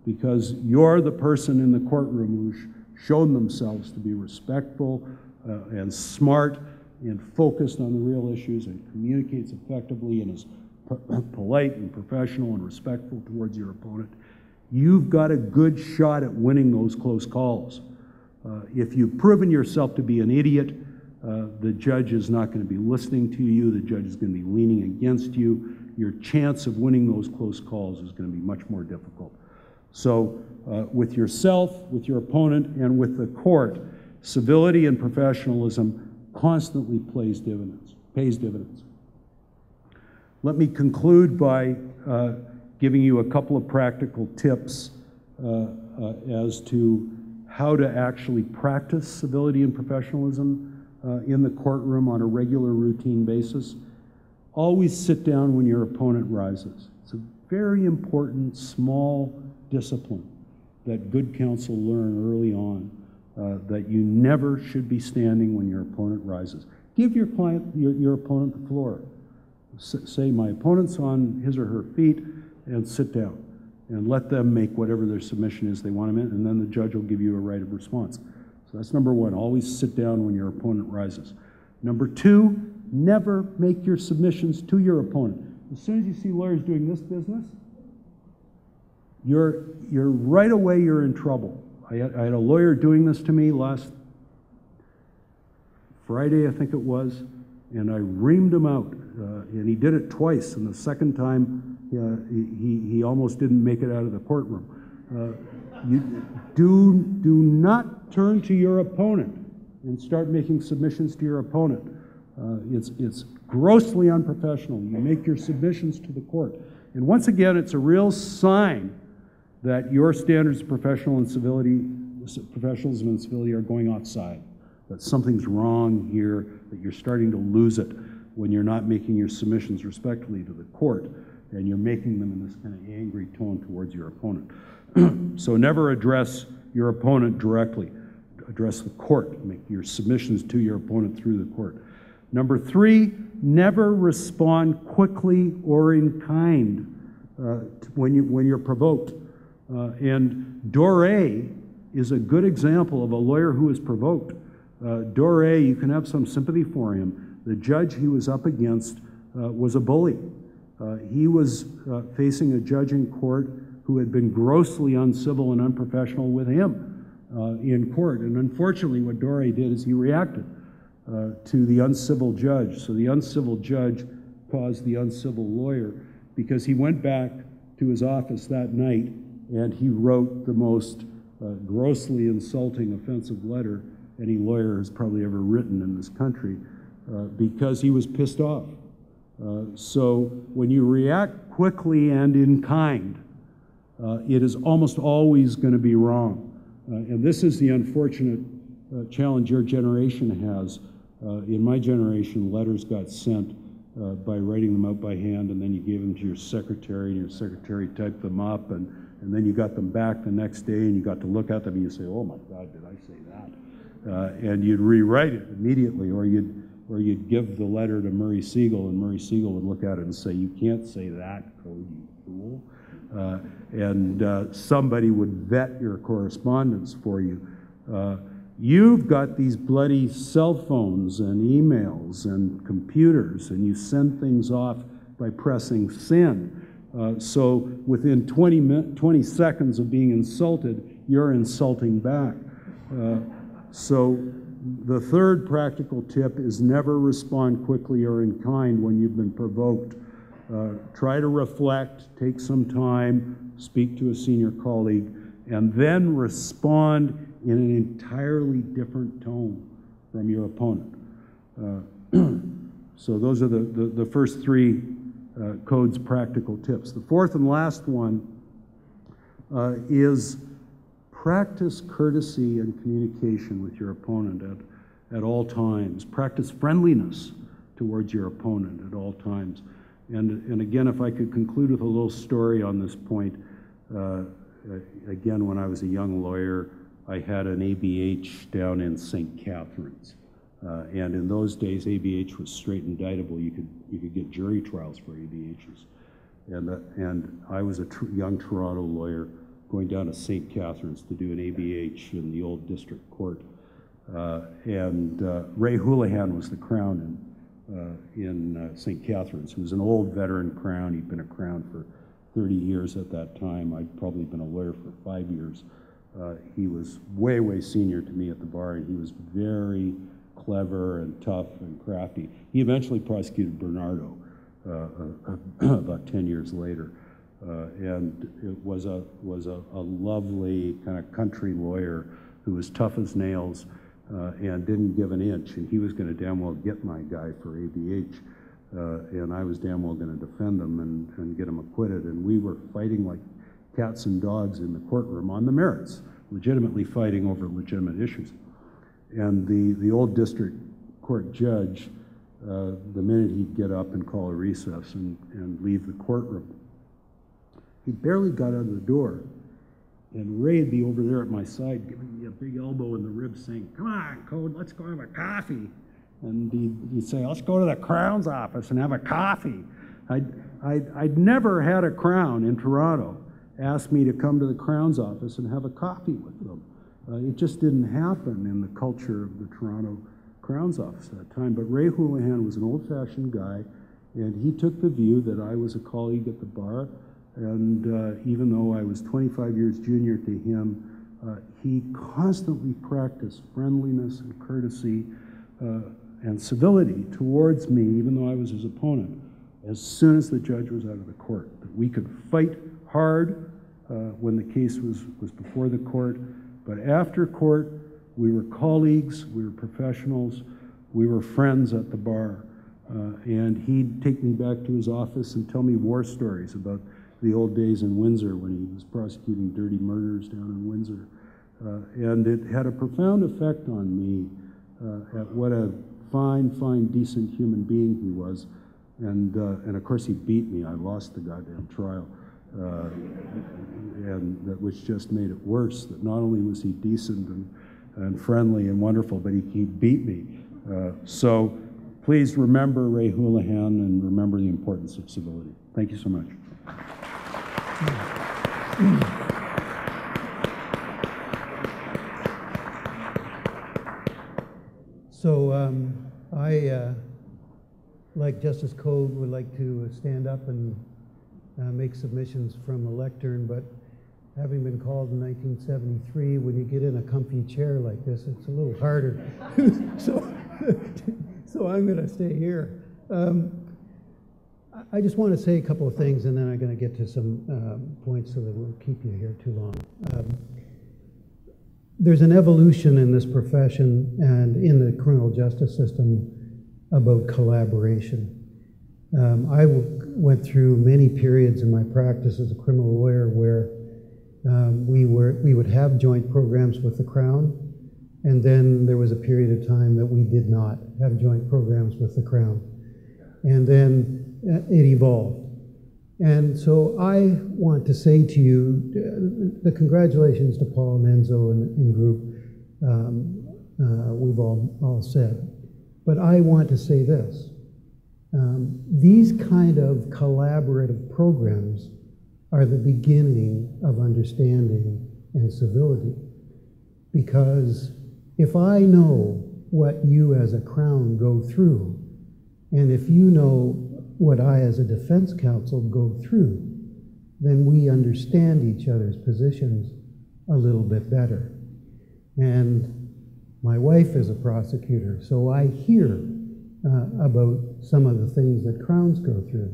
because you're the person in the courtroom who's shown themselves to be respectful and smart and focused on the real issues and communicates effectively and is polite and professional and respectful towards your opponent, you've got a good shot at winning those close calls. If you've proven yourself to be an idiot, the judge is not going to be listening to you. The judge is going to be leaning against you. Your chance of winning those close calls is going to be much more difficult. So with yourself, with your opponent, and with the court, civility and professionalism constantly pays dividends. Let me conclude by giving you a couple of practical tips as to how to actually practice civility and professionalism in the courtroom on a regular, routine basis. Always sit down when your opponent rises. It's a very important, small discipline that good counsel learn early on, that you never should be standing when your opponent rises. Give your opponent the floor. Say, my opponent's on his or her feet, and sit down. And let them make whatever their submission is they want them in, and then the judge will give you a right of response. So that's number one. Always sit down when your opponent rises. Number two, never make your submissions to your opponent. As soon as you see lawyers doing this business, you're right away you're in trouble. I had a lawyer doing this to me last Friday, I think it was, and I reamed him out. And he did it twice, and the second time he almost didn't make it out of the courtroom. You do not turn to your opponent and start making submissions to your opponent. It's grossly unprofessional. You make your submissions to the court. And once again, it's a real sign that your standards of professionalism and civility are going offside, that something's wrong here, that you're starting to lose it when you're not making your submissions respectfully to the court, and you're making them in this kind of angry tone towards your opponent. So never address your opponent directly. Address the court. Make your submissions to your opponent through the court. Number three, never respond quickly or in kind when you're provoked. And Doré is a good example of a lawyer who is provoked. Doré, you can have some sympathy for him. The judge he was up against was a bully. He was facing a judge in court who had been grossly uncivil and unprofessional with him in court. And unfortunately, what Doré did is he reacted to the uncivil judge. So the uncivil judge caused the uncivil lawyer, because he went back to his office that night and he wrote the most grossly insulting, offensive letter any lawyer has probably ever written in this country, because he was pissed off. So when you react quickly and in kind, it is almost always going to be wrong. And this is the unfortunate challenge your generation has. In my generation, letters got sent by writing them out by hand, and then you gave them to your secretary, and your secretary typed them up, and then you got them back the next day, and you got to look at them, and you say, oh my God, did I say that? And you'd rewrite it immediately, or you'd give the letter to Murray Siegel, and Murray Siegel would look at it and say, you can't say that, Code, you fool. And somebody would vet your correspondence for you. You've got these bloody cell phones and emails and computers, and you send things off by pressing send. So within 20 seconds of being insulted, you're insulting back. So the third practical tip is never respond quickly or in kind when you've been provoked. Try to reflect, take some time, speak to a senior colleague, and then respond in an entirely different tone from your opponent. So those are the first three code's practical tips. The fourth and last one is practice courtesy and communication with your opponent at all times. Practice friendliness towards your opponent at all times. And again, if I could conclude with a little story on this point, again, when I was a young lawyer, I had an ABH down in St. Catharines. And in those days, ABH was straight indictable. You could get jury trials for ABHs. And I was a young Toronto lawyer going down to St. Catharines to do an ABH in the old district court. Ray Houlihan was the Crown in St. Catharines. He was an old veteran Crown. He'd been a Crown for 30 years at that time. I'd probably been a lawyer for 5 years. He was way, way senior to me at the bar, and he was very clever and tough and crafty. He eventually prosecuted Bernardo about 10 years later. And it was a lovely kind of country lawyer who was tough as nails and didn't give an inch. And he was going to damn well get my guy for ABH. And I was damn well going to defend him and get him acquitted. And we were fighting like cats and dogs in the courtroom on the merits, legitimately fighting over legitimate issues. And the old district court judge, the minute he'd get up and call a recess and leave the courtroom, he barely got out of the door, and Ray'd be over there at my side giving me a big elbow in the ribs saying, "Come on, Code, let's go have a coffee." And he'd say, "Let's go to the Crown's office and have a coffee." I'd never had a Crown in Toronto ask me to come to the Crown's office and have a coffee with them. It just didn't happen in the culture of the Toronto Crown's office at that time. But Ray Houlihan was an old-fashioned guy, and he took the view that I was a colleague at the bar, and even though I was 25 years junior to him, he constantly practiced friendliness and courtesy and civility towards me, even though I was his opponent, as soon as the judge was out of the court. That we could fight hard when the case was before the court, but after court, we were colleagues, we were professionals, we were friends at the bar. And he'd take me back to his office and tell me war stories about the old days in Windsor when he was prosecuting dirty murders down in Windsor. And it had a profound effect on me at what a fine, decent human being he was. And of course he beat me. I lost the goddamn trial. And that which just made it worse, that not only was he decent and friendly and wonderful, but he beat me. So please remember Ray Houlihan and remember the importance of civility. Thank you so much. So I, like Justice Code, would like to stand up and make submissions from the lectern, but having been called in 1973, when you get in a comfy chair like this, it's a little harder. So I'm going to stay here. I just want to say a couple of things, and then I'm going to get to some points so that we'll keep you here too long. There's an evolution in this profession and in the criminal justice system about collaboration. I went through many periods in my practice as a criminal lawyer where we would have joint programs with the Crown, and then there was a period of time that we did not have joint programs with the Crown. And then it evolved. And so I want to say to you, the congratulations to Paul and Enzo and group, we've all said. But I want to say this. These kind of collaborative programs are the beginning of understanding and civility. Because if I know what you as a Crown go through, and if you know what I as a defense counsel go through, then we understand each other's positions a little bit better. And my wife is a prosecutor, so I hear about some of the things that Crowns go through.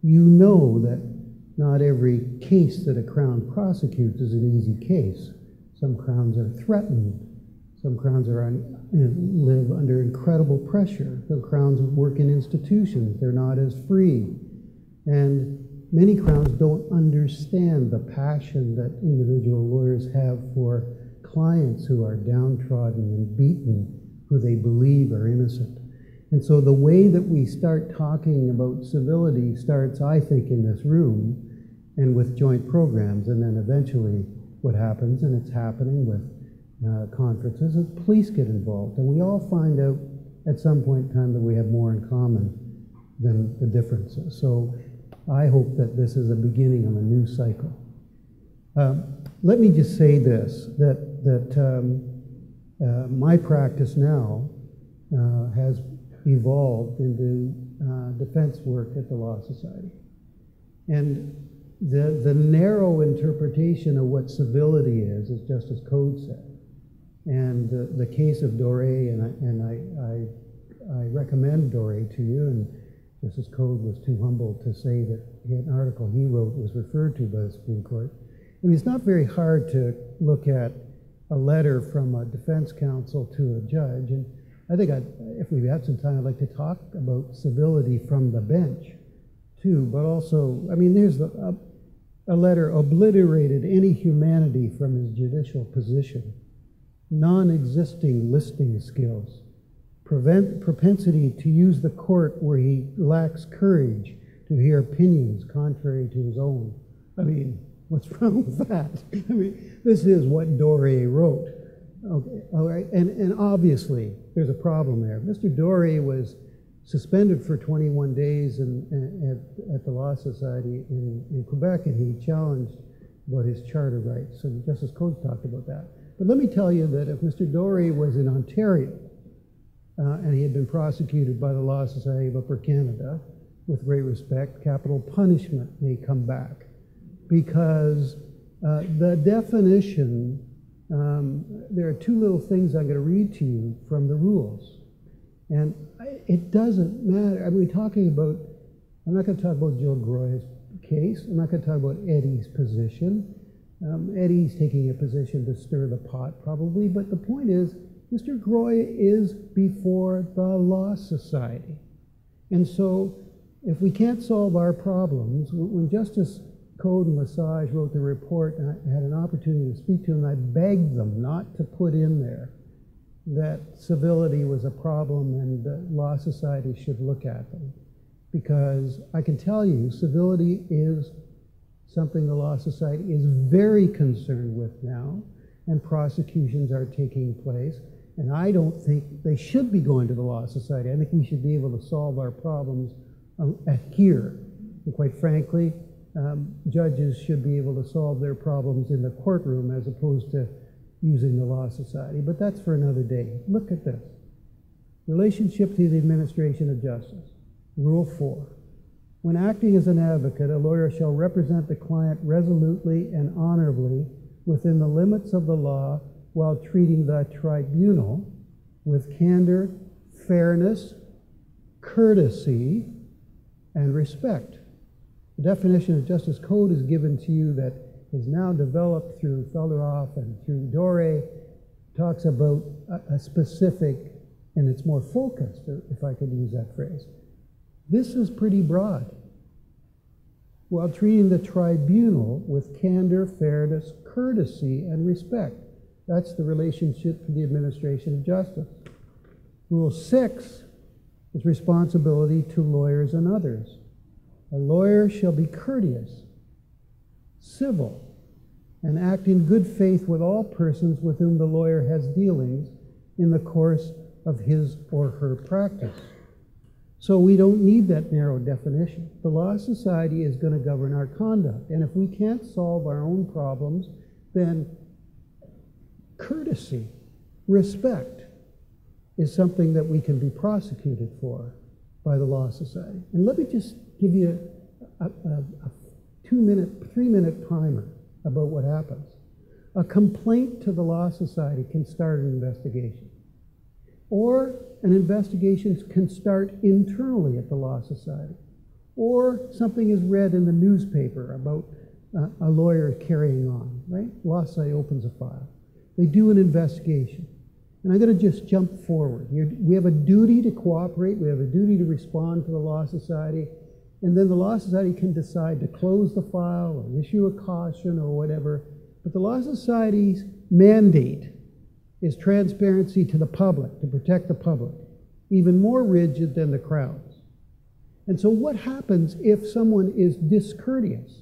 You know that not every case that a Crown prosecutes is an easy case. Some Crowns are threatened. Some Crowns live under incredible pressure. Some Crowns work in institutions. They're not as free. And many Crowns don't understand the passion that individual lawyers have for clients who are downtrodden and beaten, who they believe are innocent. And so the way that we start talking about civility starts, I think, in this room and with joint programs, and then eventually what happens, and it's happening with conferences, is police get involved. And we all find out at some point in time that we have more in common than the differences. So I hope that this is a beginning of a new cycle. Let me just say this, that my practice now has evolved into defense work at the Law Society. And the narrow interpretation of what civility is, as Justice Code said, and the case of Doré, and I recommend Doré to you, and Justice Code was too humble to say that an article he wrote was referred to by the Supreme Court. I mean, it's not very hard to look at a letter from a defense counsel to a judge, and I think if we have some time, I'd like to talk about civility from the bench, too, but also, I mean, there's a letter obliterated any humanity from his judicial position, non-existing listening skills, propensity to use the court where he lacks courage to hear opinions contrary to his own. I mean, what's wrong with that? I mean, this is what Doré wrote. Okay, all right, and obviously there's a problem there. Mr. Doré was suspended for 21 days at the Law Society in Quebec, and he challenged about his charter rights, and Justice Code talked about that. But let me tell you that if Mr. Doré was in Ontario, and he had been prosecuted by the Law Society of Upper Canada, with great respect, capital punishment may come back, because the definition, there are two little things I'm going to read to you from the rules. And it doesn't matter. I mean, I'm not going to talk about Joe Groy's case. I'm not going to talk about Eddie's position. Eddie's taking a position to stir the pot, probably. But the point is, Mr. Groy is before the Law Society. And so, if we can't solve our problems, when Justice Code and Lesage wrote the report, and I had an opportunity to speak to them, I begged them not to put in there that civility was a problem and the Law Society should look at them. Because I can tell you, civility is something the Law Society is very concerned with now, and prosecutions are taking place. And I don't think they should be going to the Law Society. I think we should be able to solve our problems here. And quite frankly, judges should be able to solve their problems in the courtroom as opposed to using the Law Society. But that's for another day. Look at this. Relationship to the administration of justice. Rule 4. When acting as an advocate, a lawyer shall represent the client resolutely and honorably within the limits of the law while treating the tribunal with candor, fairness, courtesy, and respect. The definition of Justice Code is given to you that is now developed through Felderoff and through Doré, talks about a specific, and it's more focused, if I could use that phrase. This is pretty broad. While treating the tribunal with candor, fairness, courtesy, and respect. That's the relationship to the administration of justice. Rule 6 is responsibility to lawyers and others. A lawyer shall be courteous, civil, and act in good faith with all persons with whom the lawyer has dealings in the course of his or her practice. So we don't need that narrow definition. The Law Society is going to govern our conduct, and if we can't solve our own problems, then courtesy, respect, is something that we can be prosecuted for by the Law Society. And let me just give you a 3-minute primer about what happens. A complaint to the Law Society can start an investigation. Or an investigation can start internally at the Law Society. Or something is read in the newspaper about a lawyer carrying on, right? Law Society opens a file. They do an investigation. And I'm going to just jump forward. We have a duty to cooperate. We have a duty to respond to the Law Society. And then the Law Society can decide to close the file or issue a caution or whatever. But the Law Society's mandate is transparency to the public, to protect the public, even more rigid than the Crown's. And so what happens if someone is discourteous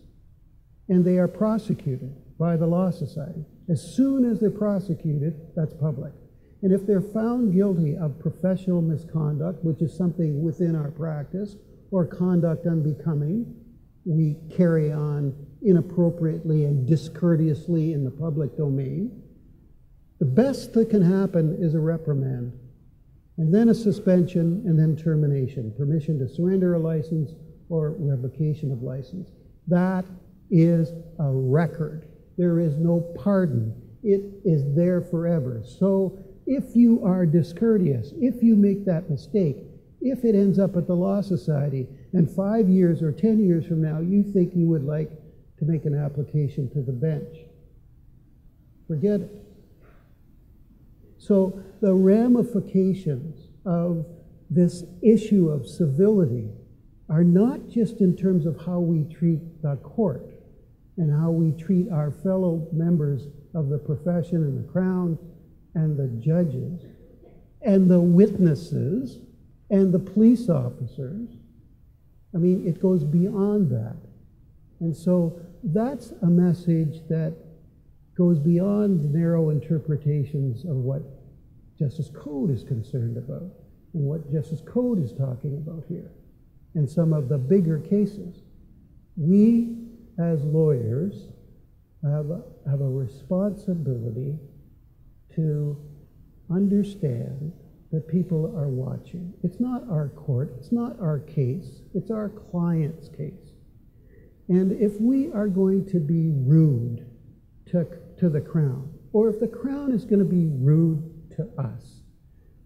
and they are prosecuted by the Law Society? As soon as they're prosecuted, that's public. And if they're found guilty of professional misconduct, which is something within our practice, or conduct unbecoming, we carry on inappropriately and discourteously in the public domain, the best that can happen is a reprimand, and then a suspension, and then termination, permission to surrender a license or revocation of license. That is a record. There is no pardon. It is there forever. So if you are discourteous, if you make that mistake, if it ends up at the Law Society, and 5 years or 10 years from now you think you would like to make an application to the bench, forget it. So the ramifications of this issue of civility are not just in terms of how we treat the court and how we treat our fellow members of the profession and the Crown and the judges and the witnesses and the police officers. I mean, it goes beyond that. And so that's a message that goes beyond the narrow interpretations of what Justice Code is concerned about and what Justice Code is talking about here and some of the bigger cases. We, as lawyers, have a responsibility to understand that people are watching. It's not our court, it's not our case, it's our client's case. And if we are going to be rude to the Crown, or if the Crown is going to be rude to us,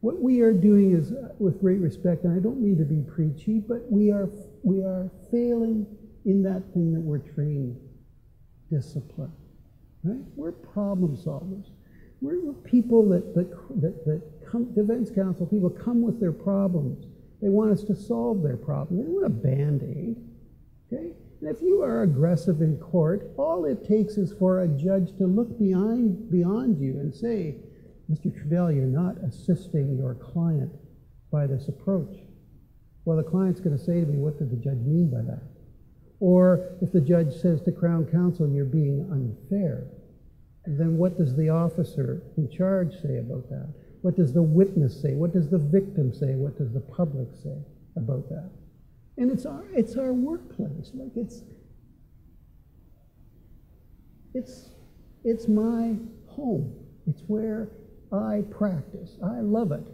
what we are doing is, with great respect, and I don't mean to be preachy, but we are failing in that thing that we're trained, discipline. Right? We're problem solvers. We're people that come, defense counsel, people come with their problems. They want us to solve their problem. They don't want a Band-Aid. Okay? And if you are aggressive in court, all it takes is for a judge to look beyond you and say, Mr. Trudell, you're not assisting your client by this approach. Well, the client's going to say to me, what did the judge mean by that? Or if the judge says to Crown Counsel, you're being unfair, then what does the officer in charge say about that? What does the witness say? What does the victim say? What does the public say about that? And it's our workplace. Like it's my home. It's where I practice. I love it.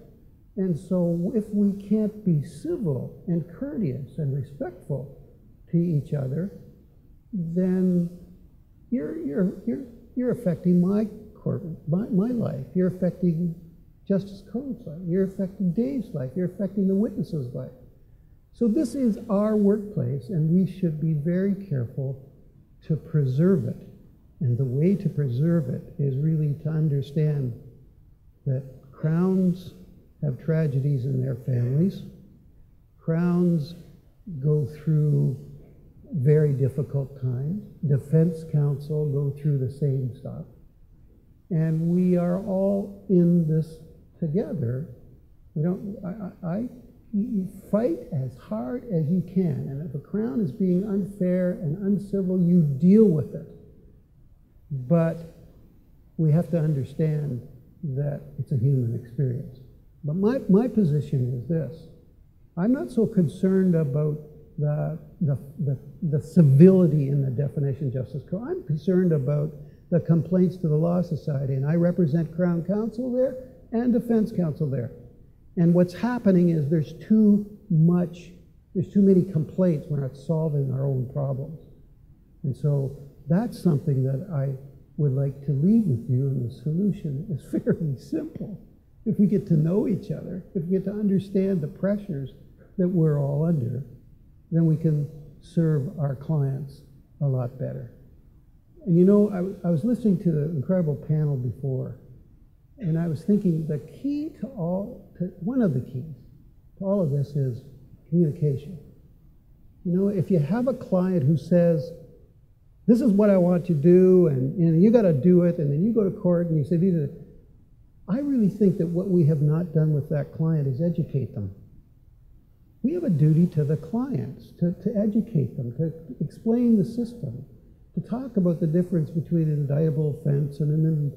And so if we can't be civil and courteous and respectful to each other, then you're affecting my court, my life. You're affecting Justice Code's life. You're affecting Dave's life. You're affecting the witness's life. So this is our workplace, and we should be very careful to preserve it. And the way to preserve it is really to understand that Crowns have tragedies in their families. Crowns go through very difficult times. Defense counsel go through the same stuff. And we are all in this together. You fight as hard as you can. And if a Crown is being unfair and uncivil, you deal with it. But we have to understand that it's a human experience. But my position is this. I'm not so concerned about the civility in the definition of Justice Code. I'm concerned about the complaints to the Law Society, and I represent Crown Counsel there and Defense Counsel there. And what's happening is there's too many complaints. We're not solving our own problems. And so that's something that would like to leave with you, and the solution is fairly simple. If we get to know each other, if we get to understand the pressures that we're all under, then we can serve our clients a lot better. And you know, I was listening to the incredible panel before, and I was thinking the key to one of the keys to all of this is communication. You know, if you have a client who says, this is what I want to do, and you got to do it, and then you go to court and you say, these are, I really think that what we have not done with that client is educate them. We have a duty to the clients to educate them, to explain the system, to talk about the difference between an indictable offense and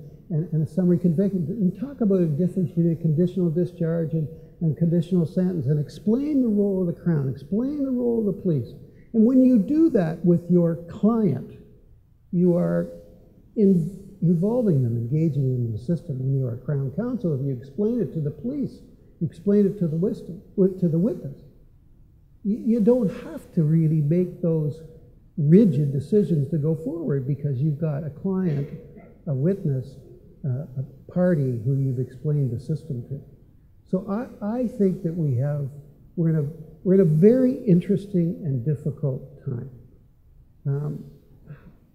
a summary conviction, and talk about the difference between a conditional discharge and conditional sentence, and explain the role of the Crown, explain the role of the police. And when you do that with your client, you are involving them, engaging them in the system. When you are a Crown Counsel, if you explain it to the police, you explain it to the witness, you don't have to really make those rigid decisions to go forward, because you've got a client, a witness, a party who you've explained the system to. So I think that we're in a very interesting and difficult time.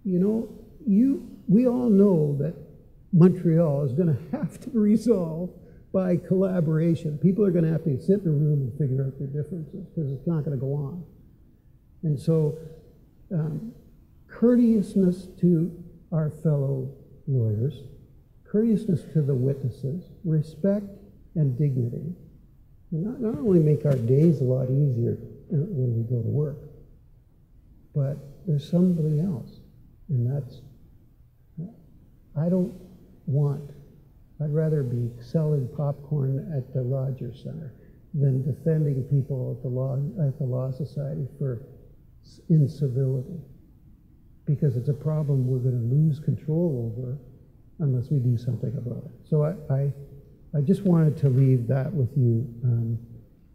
You know, we all know that Montreal is going to have to resolve by collaboration. People are going to have to sit in a room and figure out their differences, because it's not going to go on. And so courteousness to our fellow lawyers, courteousness to the witnesses, respect and dignity, and not only make our days a lot easier when we go to work, but there's somebody else. And that's, I'd rather be selling popcorn at the Rogers Center than defending people at the Law Society for incivility, because it's a problem we're going to lose control over unless we do something about it. So I just wanted to leave that with you,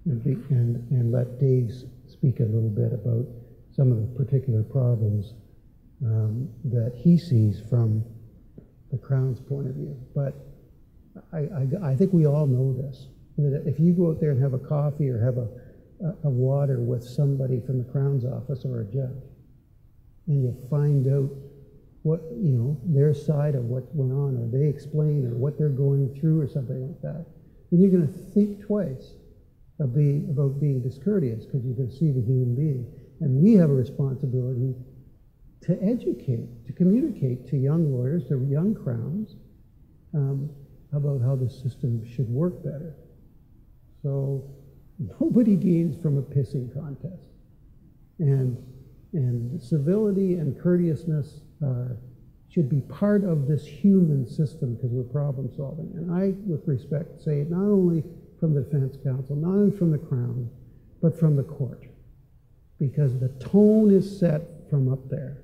and let Dave speak a little bit about some of the particular problems that he sees from the Crown's point of view. But I think we all know this, that if you go out there and have a coffee or have a water with somebody from the Crown's office or a judge, and you find out what, you know, their side of what went on, or they explain, or what they're going through, or something like that, then you're going to think twice about being discourteous, because you can see the human being. And we have a responsibility to educate, to communicate to young lawyers, to young Crowns, about how the system should work better. So nobody gains from a pissing contest. And civility and courteousness should be part of this human system, because we're problem solving. And I, with respect, say it not only from the Defense Counsel, not only from the Crown, but from the court, because the tone is set from up there.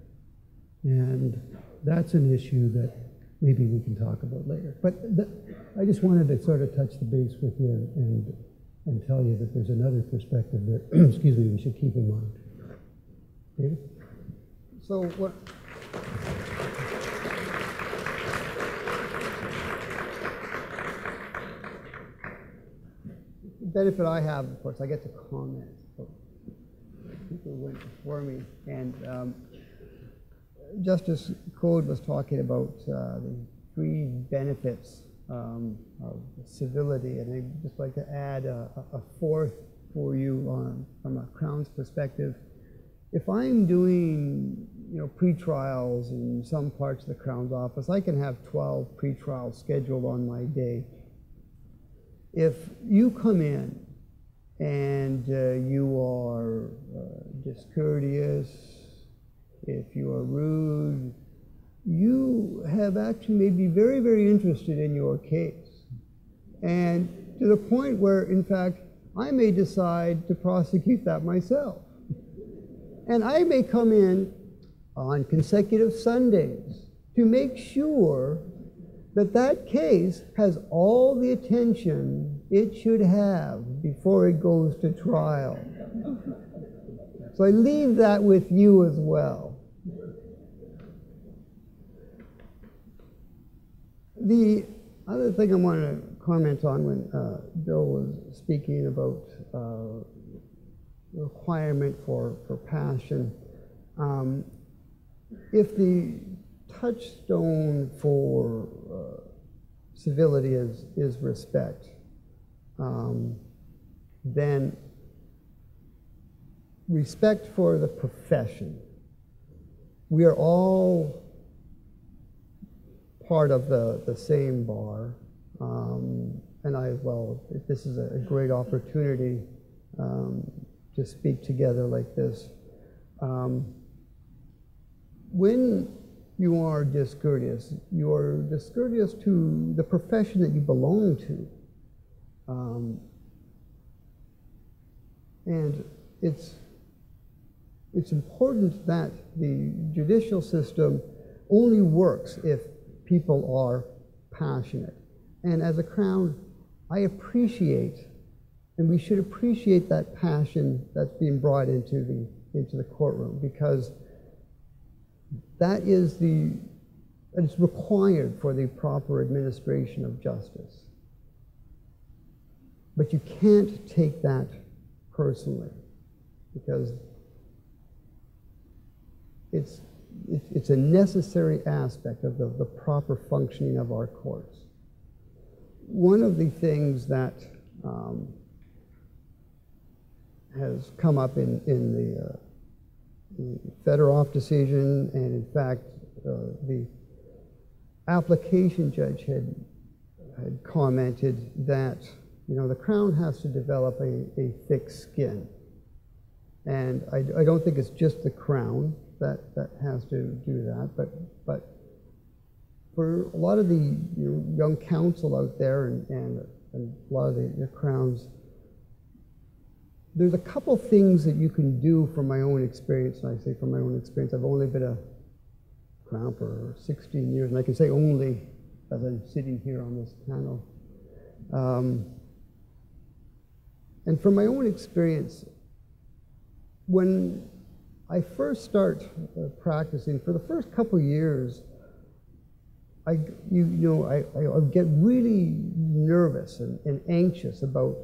And that's an issue that maybe we can talk about later. But I just wanted to sort of touch the base with you and tell you that there's another perspective that, excuse me, we should keep in mind. David? So what? The benefit I have, of course, I get to comment. So people went before me, and Justice Code was talking about the 3 benefits of civility, and I'd just like to add a 4th for you from a Crown's perspective. If I'm doing, you know, pre-trials in some parts of the Crown's office, I can have 12 pre-trials scheduled on my day. If you come in and you are discourteous, if you are rude, you have actually made me very, very interested in your case. And to the point where, in fact, I may decide to prosecute that myself. And I may come in on consecutive Sundays to make sure that that case has all the attention it should have before it goes to trial. So I leave that with you as well. The other thing I want to comment on when Bill was speaking about requirement for passion, if the touchstone for civility is respect, then respect for the profession. We are all part of the same bar, and this is a great opportunity to speak together like this. When you are discourteous to the profession that you belong to. And it's important that the judicial system only works if people are passionate. And as a Crown, I appreciate, and we should appreciate that passion that's being brought into the courtroom, because that is it's required for the proper administration of justice. But you can't take that personally, because it's a necessary aspect of the proper functioning of our courts. One of the things that has come up in the Fedorov decision, and in fact the application judge had commented that the Crown has to develop a thick skin, and I don't think it's just the Crown that has to do that, but for a lot of the young counsel out there and a lot of the Crowns, there's a couple things that you can do from my own experience, and I say from my own experience. I've only been a Crown for 16 years, and I can say only as I'm sitting here on this panel. And from my own experience, when I first start practicing, for the first couple of years, I get really nervous and anxious about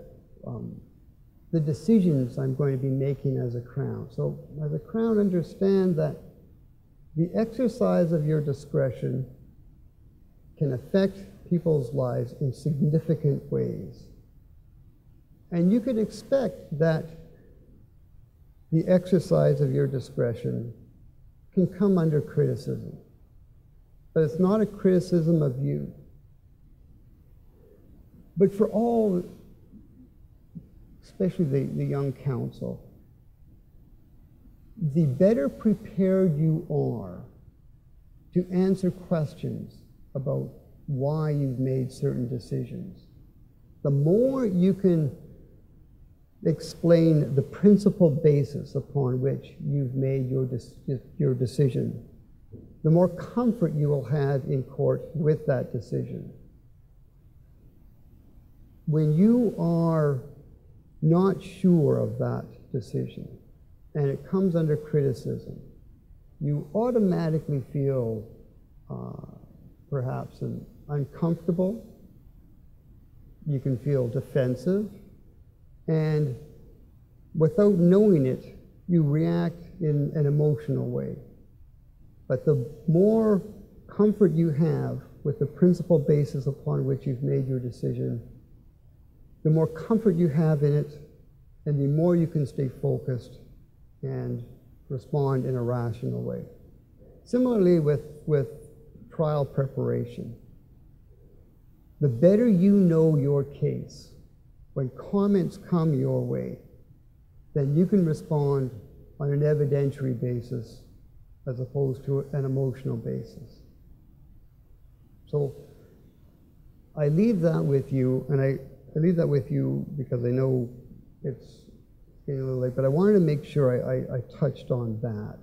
the decisions I'm going to be making as a Crown. So as a Crown, understand that the exercise of your discretion can affect people's lives in significant ways. And you can expect that the exercise of your discretion can come under criticism. But it's not a criticism of you. But for all, especially the young counsel, the better prepared you are to answer questions about why you've made certain decisions, the more you can explain the principal basis upon which you've made your decision, the more comfort you will have in court with that decision. When you are not sure of that decision and it comes under criticism, you automatically feel perhaps uncomfortable, you can feel defensive, and without knowing it, you react in an emotional way. But the more comfort you have with the principal basis upon which you've made your decision, the more comfort you have in it, and the more you can stay focused and respond in a rational way. Similarly with trial preparation. The better you know your case, when comments come your way, then you can respond on an evidentiary basis as opposed to an emotional basis. So I leave that with you, and I leave that with you because I know it's getting a little late, but I wanted to make sure I touched on that.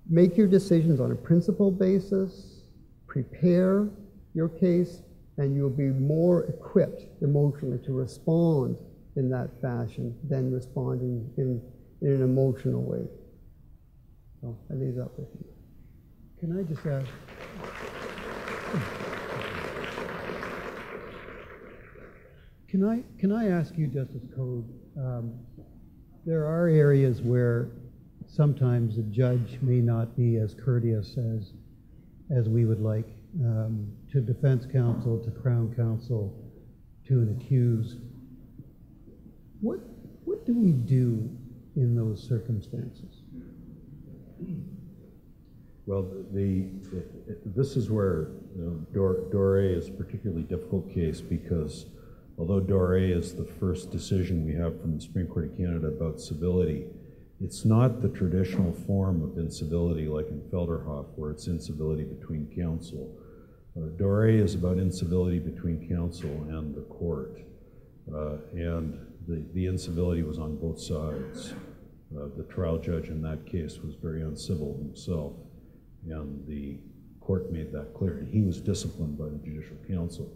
Make your decisions on a principle basis, prepare your case, and you'll be more equipped emotionally to respond in that fashion than responding in an emotional way. So I leave that with you. Can I just ask? Can I ask you, Justice Code, there are areas where sometimes the judge may not be as courteous as we would like, to defense counsel, to Crown counsel, to an accused. What do we do in those circumstances? Well, this is where Doré is a particularly difficult case, because although Doré is the first decision we have from the Supreme Court of Canada about civility, it's not the traditional form of incivility like in Felderhoff, where it's incivility between counsel. Doré is about incivility between counsel and the court, and the incivility was on both sides. The trial judge in that case was very uncivil himself, and the court made that clear. And he was disciplined by the Judicial Council.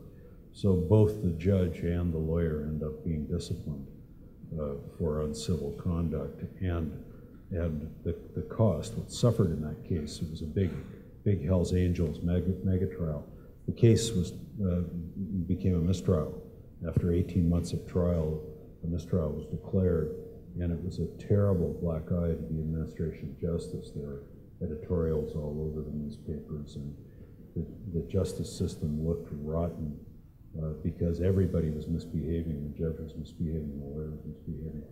So both the judge and the lawyer end up being disciplined for uncivil conduct. And the cost, what suffered in that case, it was a big Hells Angels mega trial. The case became a mistrial. After 18 months of trial, a mistrial was declared, and it was a terrible black eye to the administration of justice. There were editorials all over the newspapers, and the justice system looked rotten because everybody was misbehaving. The judge was misbehaving, the lawyer was misbehaving.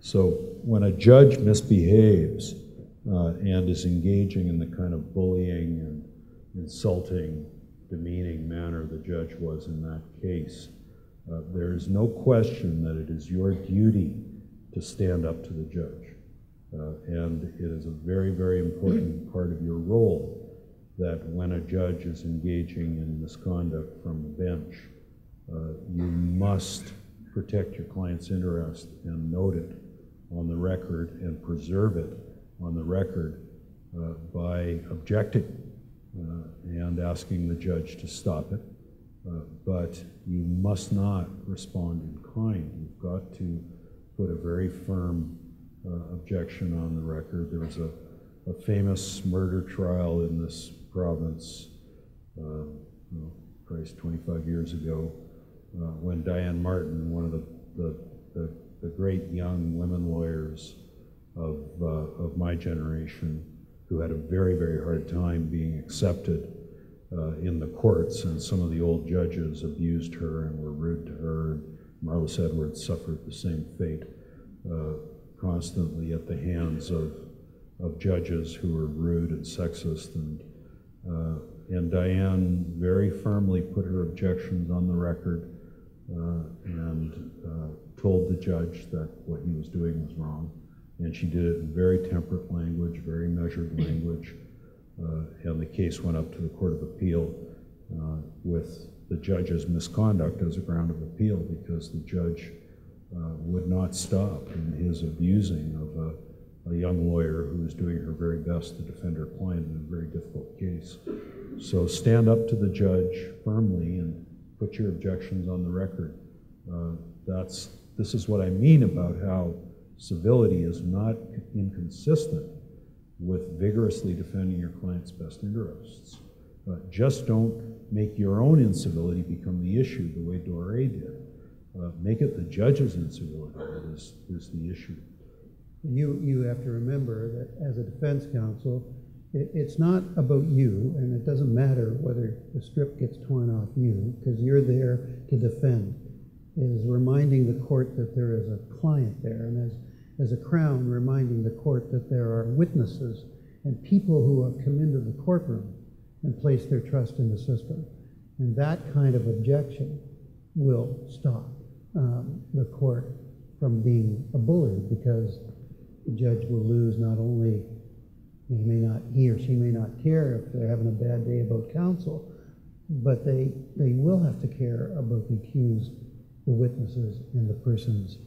So when a judge misbehaves and is engaging in the kind of bullying and insulting, demeaning manner the judge was in that case, there is no question that it is your duty to stand up to the judge. And it is a very, very important part of your role that when a judge is engaging in misconduct from the bench, you must protect your client's interest and note it on the record and preserve it on the record by objecting and asking the judge to stop it. But you must not respond in kind. You've got to put a very firm objection on the record. There was a famous murder trial in this province, 25 years ago, when Diane Martin, one of the great young women lawyers of my generation, who had a very, very hard time being accepted in the courts, and some of the old judges abused her and were rude to her, and Marlis Edwards suffered the same fate constantly at the hands of judges who were rude and sexist, and Diane very firmly put her objections on the record and told the judge that what he was doing was wrong, and she did it in very temperate language, very measured language, and the case went up to the Court of Appeal with the judge's misconduct as a ground of appeal, because the judge would not stop in his abusing of a young lawyer who was doing her very best to defend her client in a very difficult case. So stand up to the judge firmly and put your objections on the record. This is what I mean about how civility is not inconsistent with vigorously defending your client's best interests. Just don't make your own incivility become the issue the way Doré did. Make it the judge's incivility that is the issue. You have to remember that as a defense counsel, it's not about you, and it doesn't matter whether the strip gets torn off you, because you're there to defend. It is reminding the court that there is a client there, and as a Crown, reminding the court that there are witnesses and people who have come into the courtroom and placed their trust in the system. And that kind of objection will stop the court from being a bully, because the judge will lose not only, he or she may not care if they're having a bad day about counsel, but they will have to care about the accused, the witnesses, and the persons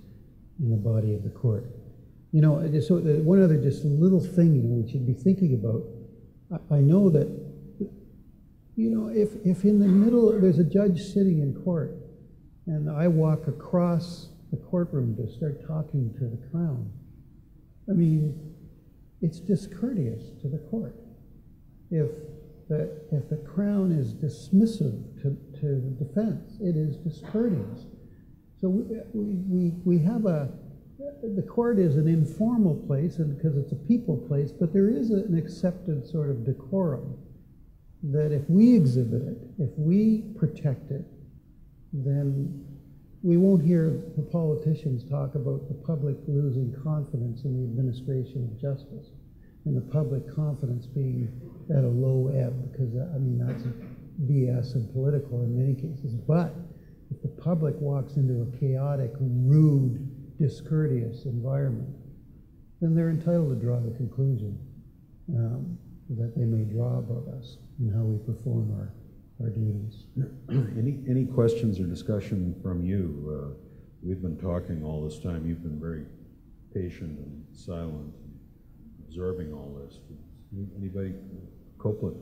in the body of the court. You know, so one other just little thing we should be thinking about. I know that, you know, if in the middle there's a judge sitting in court and I walk across the courtroom to start talking to the Crown, I mean, it's discourteous to the court. If the Crown is dismissive to the defense, it is discourteous. So we have the court is an informal place, and because it's a people place, but there is an accepted sort of decorum that if we exhibit it, if we protect it, then we won't hear the politicians talk about the public losing confidence in the administration of justice and the public confidence being at a low ebb, because I mean that's BS and political in many cases. But if the public walks into a chaotic, rude, discourteous environment, then they're entitled to draw the conclusion that they may draw about us and how we perform our duties. Any questions or discussion from you? We've been talking all this time. You've been very patient and silent, and absorbing all this. Anybody? Copeland?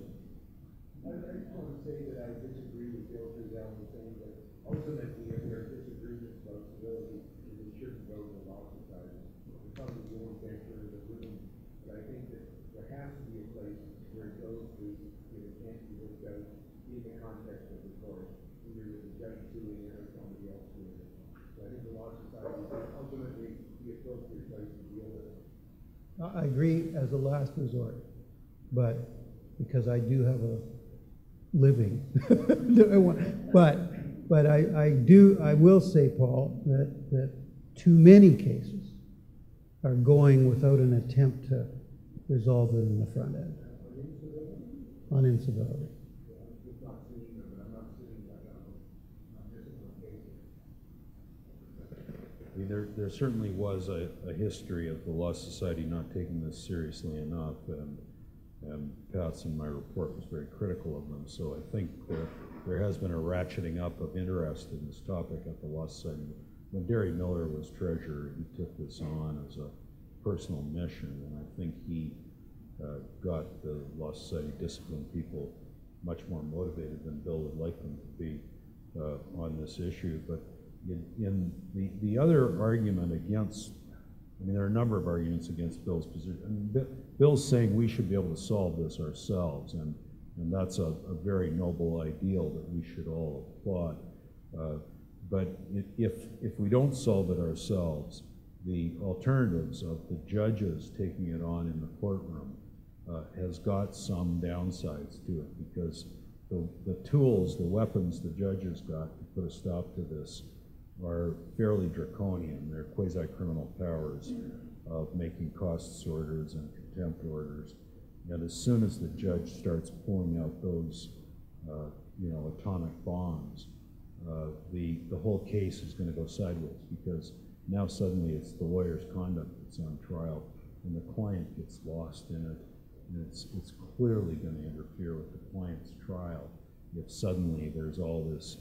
I just want to say that I disagree with Bill Trudell in saying that ultimately, if there are disagreements about civility, we shouldn't go to the law society. It's probably the only venture in the room, but I think that there has to be a place where it goes to give a chance to be worked out in the context of the court, either with the judge doing it or somebody else doing it. So I think the law society is ultimately the appropriate place to deal with it. I agree as a last resort, but because I do have a living, but I will say, Paul, that too many cases are going without an attempt to resolve it in the front end on incivility. I mean, there certainly was a history of the Law Society not taking this seriously enough, and Pat's in my report was very critical of them. So I think there has been a ratcheting up of interest in this topic at the Law Society. When Derry Miller was treasurer, he took this on as a personal mission, and I think he got the Law Society disciplined people much more motivated than Bill would like them to be on this issue. But in the other argument against, I mean, there are a number of arguments against Bill's position. I mean, Bill's saying we should be able to solve this ourselves, and that's a very noble ideal that we should all applaud. But if we don't solve it ourselves, the alternatives of the judges taking it on in the courtroom has got some downsides to it, because the tools, the weapons the judges got to put a stop to this are fairly draconian. They're quasi-criminal powers of making costs orders and contempt orders. And as soon as the judge starts pulling out those, atomic bombs, the whole case is going to go sideways, because now suddenly it's the lawyer's conduct that's on trial, and the client gets lost in it, and it's clearly going to interfere with the client's trial if suddenly there's all this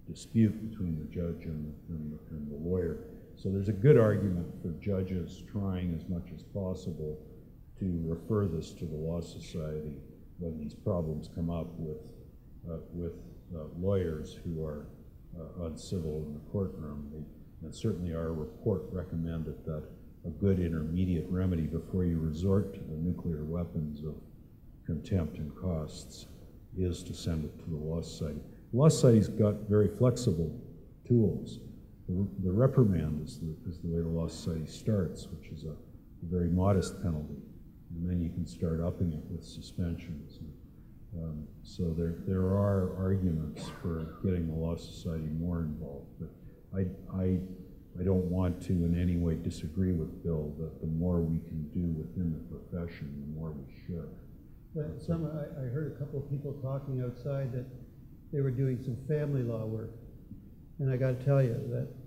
dispute between the judge and the lawyer. So there's a good argument for judges trying as much as possible to refer this to the Law Society when these problems come up with lawyers who are uncivil in the courtroom. And certainly our report recommended that a good intermediate remedy before you resort to the nuclear weapons of contempt and costs is to send it to the Law Society. The Law Society's got very flexible tools. The reprimand is the way the Law Society starts, which is a very modest penalty, and then you can start upping it with suspensions. So there are arguments for getting the Law Society more involved, but I don't want to in any way disagree with Bill that the more we can do within the profession, the more we should. But I heard a couple of people talking outside that they were doing some family law work, and I got to tell you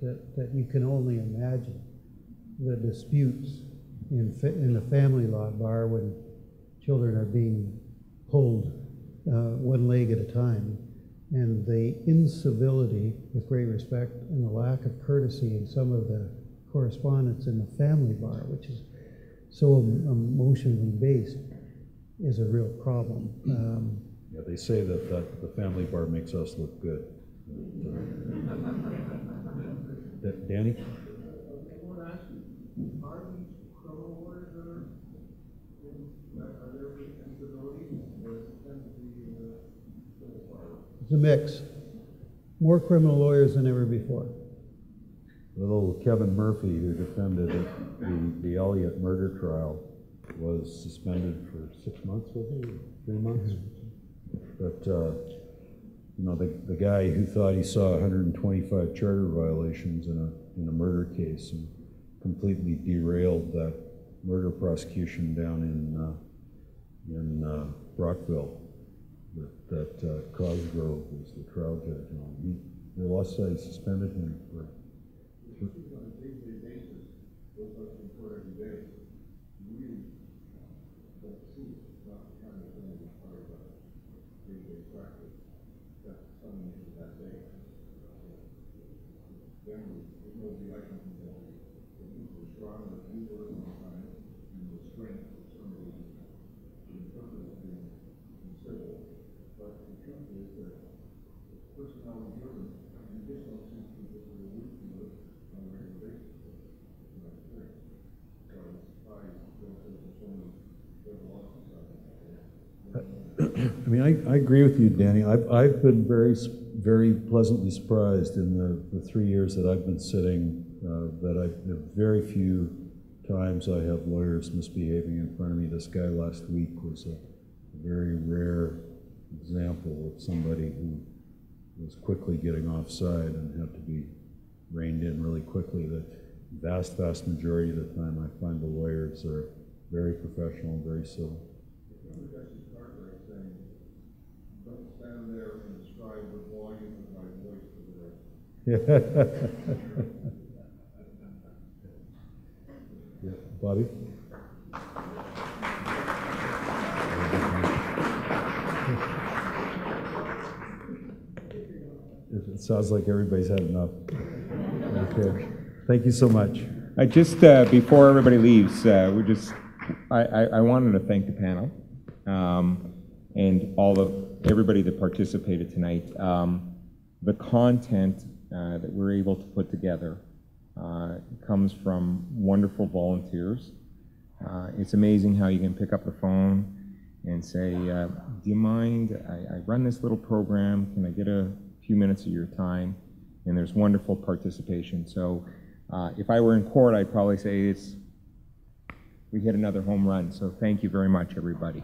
that you can only imagine the disputes in the family law bar when children are being pulled one leg at a time, and the incivility, with great respect, and the lack of courtesy in some of the correspondence in the family bar, which is so emotionally based, is a real problem. Yeah, they say that the family bar makes us look good. Danny? I want to ask you, are these criminal lawyers that are there instabilities, or does it tend to be civil lawyers? It's a mix. More criminal lawyers than ever before. little Kevin Murphy, who defended the Elliott murder trial, was suspended for 6 months, was he? 3 months? But, you know, the guy who thought he saw 125 charter violations in a murder case and completely derailed that murder prosecution down in Brockville that Cosgrove was the trial judge on. They lost sight, suspended him for. On a day-to-day basis, those are in court every day. You really don't see it. It's not the kind of thing that's part of a day-to-day practice. That's something into that day. Generally, there's nobody like them. The people are strong, the people are all the time, and the strength of somebody in front of being considerable. But the truth is that the personality given, you just don't see people who are weak to it on a regular basis. In my experience. So I was surprised that there's so many good losses out there. I mean, I agree with you, Danny. I've been very pleasantly surprised in the 3 years that I've been sitting that very few times I have lawyers misbehaving in front of me. This guy last week was a very rare example of somebody who was quickly getting offside and had to be reined in really quickly. The vast majority of the time I find the lawyers are very professional and very civil. Don't stand there and describe the volume of my voice for the rest. Yeah, Bobby? It sounds like everybody's had enough. Okay. Thank you so much. I just, before everybody leaves, I wanted to thank the panel and everybody that participated tonight. The content that we're able to put together comes from wonderful volunteers. It's amazing how you can pick up the phone and say, do you mind, I run this little program, can I get a few minutes of your time? And there's wonderful participation. So if I were in court, I'd probably say we hit another home run. So thank you very much, everybody.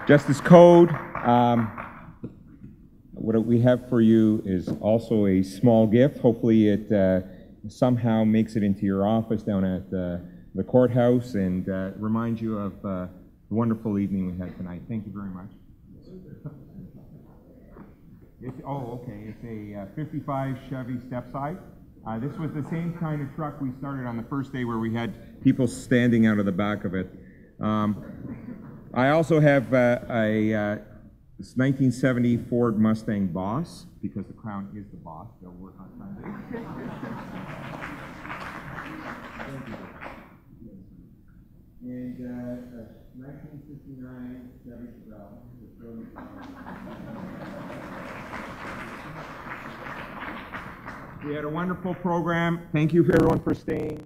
Justice Code, what we have for you is also a small gift. Hopefully it somehow makes it into your office down at the courthouse and reminds you of the wonderful evening we had tonight. Thank you very much. It's a 55 Chevy Stepside. This was the same kind of truck we started on the first day where we had people standing out of the back of it. I also have a 1970 Ford Mustang Boss, because the Crown is the boss. They'll work on Sunday. And 1959 Chevy Chevelle. We had a wonderful program. Thank you everyone for staying.